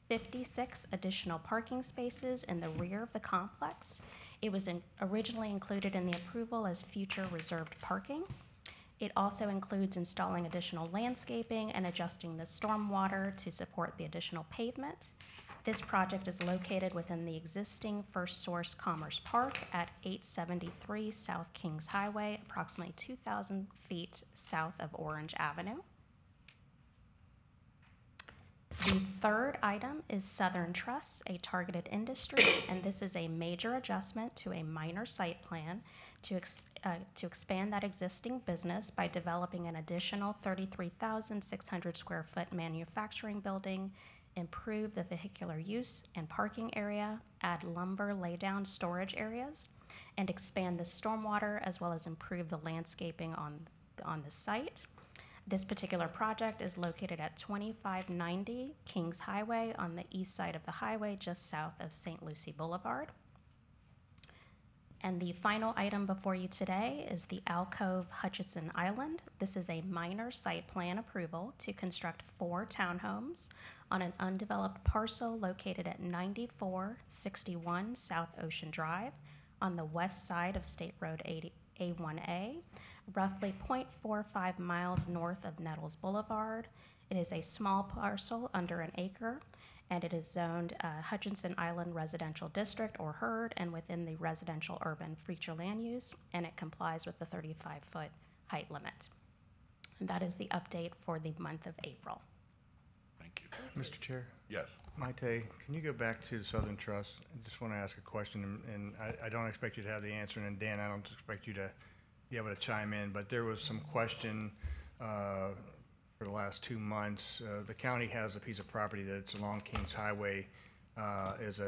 56 additional parking spaces in the rear of the complex. It was originally included in the approval as future reserved parking. It also includes installing additional landscaping and adjusting the stormwater to support the additional pavement. This project is located within the existing First Source Commerce Park at 873 South Kings Highway, approximately 2,000 feet south of Orange Avenue. The third item is Southern Truss, a targeted industry, and this is a major adjustment to a minor site plan to expand that existing business by developing an additional 33,600 square foot manufacturing building, improve the vehicular use and parking area, add lumber laydown storage areas, and expand the stormwater as well as improve the landscaping on the site. This particular project is located at 2590 Kings Highway on the east side of the highway, just south of St. Lucie Boulevard. And the final item before you today is the Alcove Hutchinson Island. This is a minor site plan approval to construct 4 townhomes on an undeveloped parcel located at 9461 South Ocean Drive on the west side of State Road 80, A1A, roughly 0.45 miles north of Nettles Boulevard. It is a small parcel under an acre, and it is zoned Hutchinson Island Residential District, or HURD, and within the residential urban feature land use, and it complies with the 35-foot height limit. And that is the update for the month of April. Thank you. Mr. Chair? Yes. Maite, can you go back to the Southern Trust? I just want to ask a question, and I don't expect you to have the answer, and Dan, I don't expect you to be able to chime in, but there was some question for the last 2 months. The county has a piece of property that's along Kings Highway. It's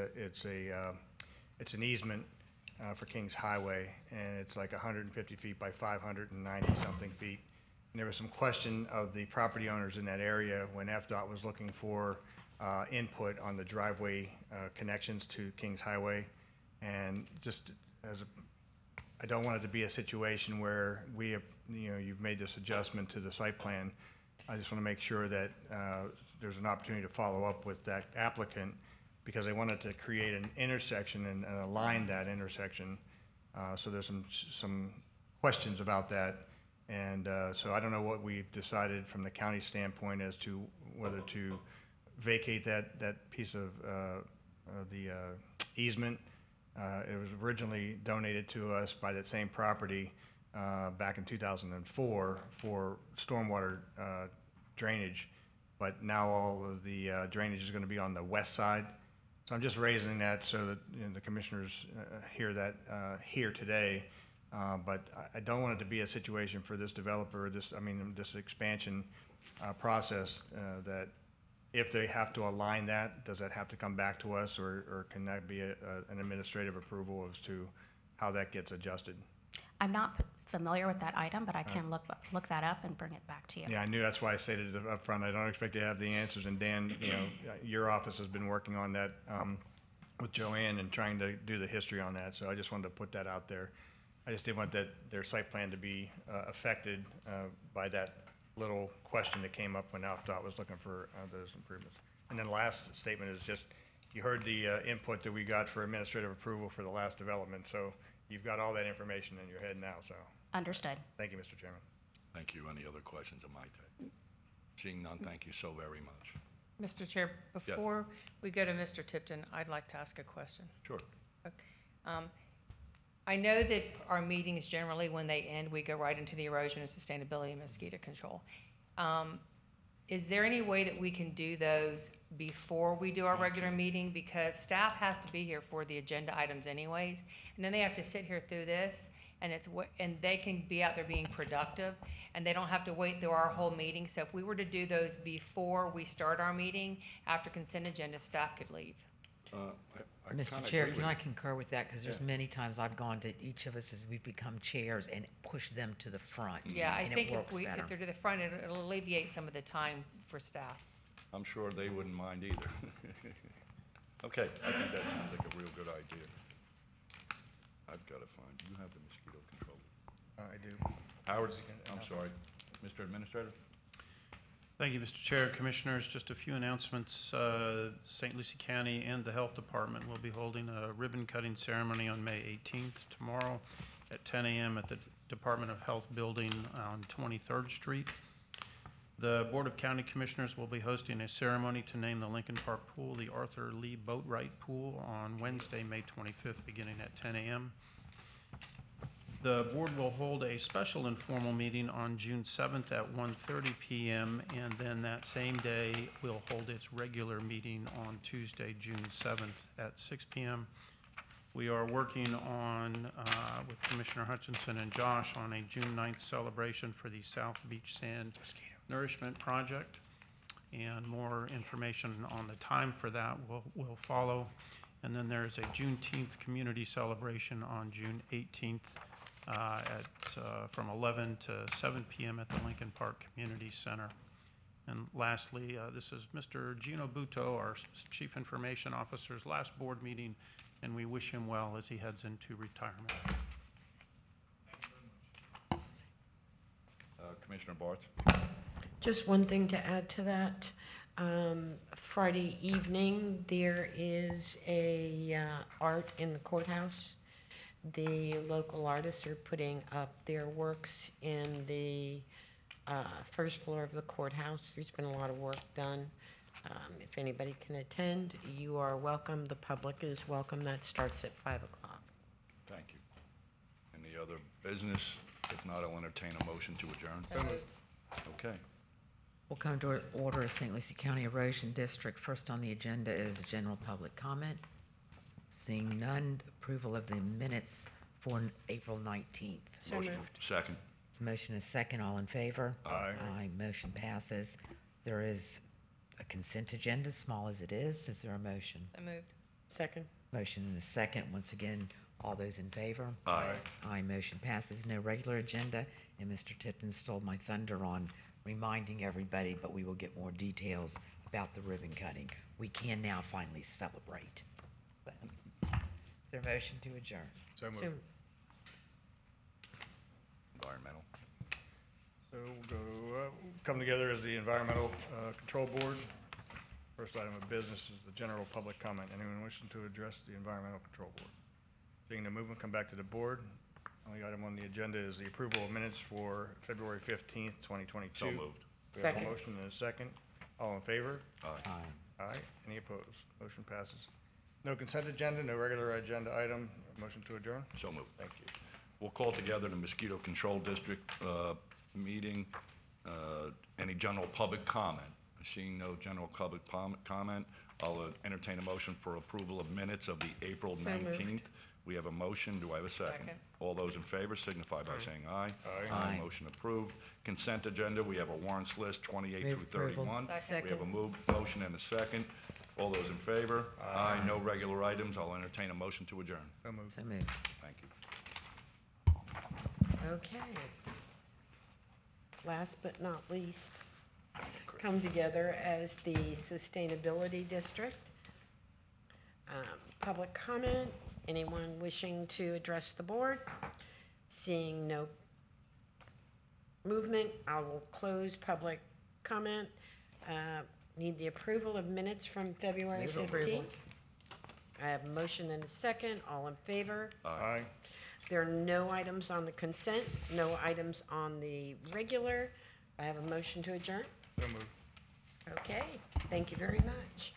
an easement for Kings Highway, and it's like 150 feet by 590 something feet. And there was some question of the property owners in that area when FDOT was looking for input on the driveway connections to Kings Highway. And just I don't want it to be a situation where you've made this adjustment to the site plan. I just want to make sure that there's an opportunity to follow up with that applicant, because they wanted to create an intersection and align that intersection. So there's some questions about that. And so I don't know what we've decided from the county standpoint as to whether to vacate that piece of the easement. It was originally donated to us by that same property back in 2004 for stormwater drainage, but now all of the drainage is going to be on the west side. So I'm just raising that so that the commissioners hear that here today. But I don't want it to be a situation for this developer, this expansion process, that if they have to align that, does that have to come back to us, or can that be an administrative approval as to how that gets adjusted? I'm not familiar with that item, but I can look that up and bring it back to you. Yeah, I knew, that's why I stated it up front. I don't expect to have the answers, and Dan, your office has been working on that with Joanne and trying to do the history on that, so I just wanted to put that out there. I just didn't want their site plan to be affected by that little question that came up when FDOT was looking for those improvements. And then the last statement is just, you heard the input that we got for administrative approval for the last development, so you've got all that information in your head now, so. Understood. Thank you, Mr. Chairman. Thank you. Any other questions of Maite? Seeing none, thank you so very much. Mr. Chair, before we go to Mr. Tipton, I'd like to ask a question. Sure. I know that our meetings generally, when they end, we go right into the erosion and sustainability and mosquito control. Is there any way that we can do those before we do our regular meeting? Because staff has to be here for the agenda items anyways, and then they have to sit here through this, and they can be out there being productive, and they don't have to wait through our whole meeting. So if we were to do those before we start our meeting, after consent agenda, staff could leave. I Mr. kinda Chair, agree can with I you. concur with that? Because there's Yeah. many times I've gone to each of us as we've become chairs and pushed them to the front. Yeah, I and think it works if better. they're to the front, it'll alleviate some of the time for staff. I'm sure they wouldn't mind either. Okay, I think that sounds like a real good idea. I've got to find, do you have the mosquito control? I do. Howard, I'm sorry. Mr. Administrator? Thank you, Mr. Chair, Commissioners. Just a few announcements. St. Lucie County and the Health Department will be holding a ribbon cutting ceremony on May 18th, tomorrow at 10 a.m. at the Department of Health building on 23rd Street. The Board of County Commissioners will be hosting a ceremony to name the Lincoln Park Pool the Arthur Lee Boatwright Pool on Wednesday, May 25th, beginning at 10 a.m. The board will hold a special informal meeting on June 7th at 1:30 p.m. and then that same day will hold its regular meeting on Tuesday, June 7th at 6 p.m. We are working on, with Commissioner Hutchinson and Josh, on a June 9th celebration for the South Beach Sand Nourishment Project, and more information on the time for that will follow. And then there's a Juneteenth community celebration on June 18th from 11 to 7 p.m. at the Lincoln Park Community Center. And lastly, this is Mr. Gino Buto, our Chief Information Officer's last board meeting and we wish him well as he heads into retirement. Commissioner Bartz? Just one thing to add to that. Friday evening, there is a art in the courthouse. The local artists are putting up their works in the first floor of the courthouse. There's been a lot of work done. If anybody can attend, you are welcome. The public is welcome. That starts at 5 o'clock. Thank you. Any other business? If not, I'll entertain a motion to adjourn. So moved. Okay. We'll come to order of St. Lucie County Erosion District. First on the agenda is general public comment. Seeing none, approval of the minutes for April 19th. So Motion. moved. Second. Motion is second. All in favor? Aye. Aye. Motion passes. There is a consent agenda, small as it is. Is there a motion? So moved. Second. Motion and a second. Once again, all those in favor? Aye. Aye. Motion passes. No regular agenda, and Mr. Tipton stole my thunder on reminding everybody, but we will get more details about the ribbon cutting. We can now finally celebrate. Is there a motion to adjourn? So moved. So, Environmental. So we'll go, come together as the Environmental Control Board. First item of business is the general public comment. Anyone wishing to address the Environmental Control Board? Seeing no movement, come back to the board. Only item on the agenda is the approval of minutes for February 15th, 2022. So moved. We have a Second. motion and a second. All in favor? Aye. Aye. Aye. Any opposed? Motion passes. No consent agenda, no regular agenda item. Motion to adjourn? So moved. Thank you. We'll call together the Mosquito Control District meeting. Any general public comment? Seeing no general public comment, I'll entertain a motion for approval of minutes of the April So moved. 19th. We have a motion. Do I have a second? Second. All those in favor signify by saying aye. Aye. Aye. Motion approved. Consent agenda, we have a warrants list 28 Move through approval. 31. Second. We have a motion and a second. All those in favor? Aye. No regular items. I'll entertain a motion to adjourn. So moved. So moved. Thank you. okay. Last but not least, come together as the Sustainability District. Public comment, anyone wishing to address the board? Seeing no movement, I will close public comment. Need the approval of minutes from February Move approval. 15th. I have a motion and a second. All in favor? Aye. There are no items on the consent, no items on the regular. I have a motion to adjourn. So moved. Okay, thank you very much.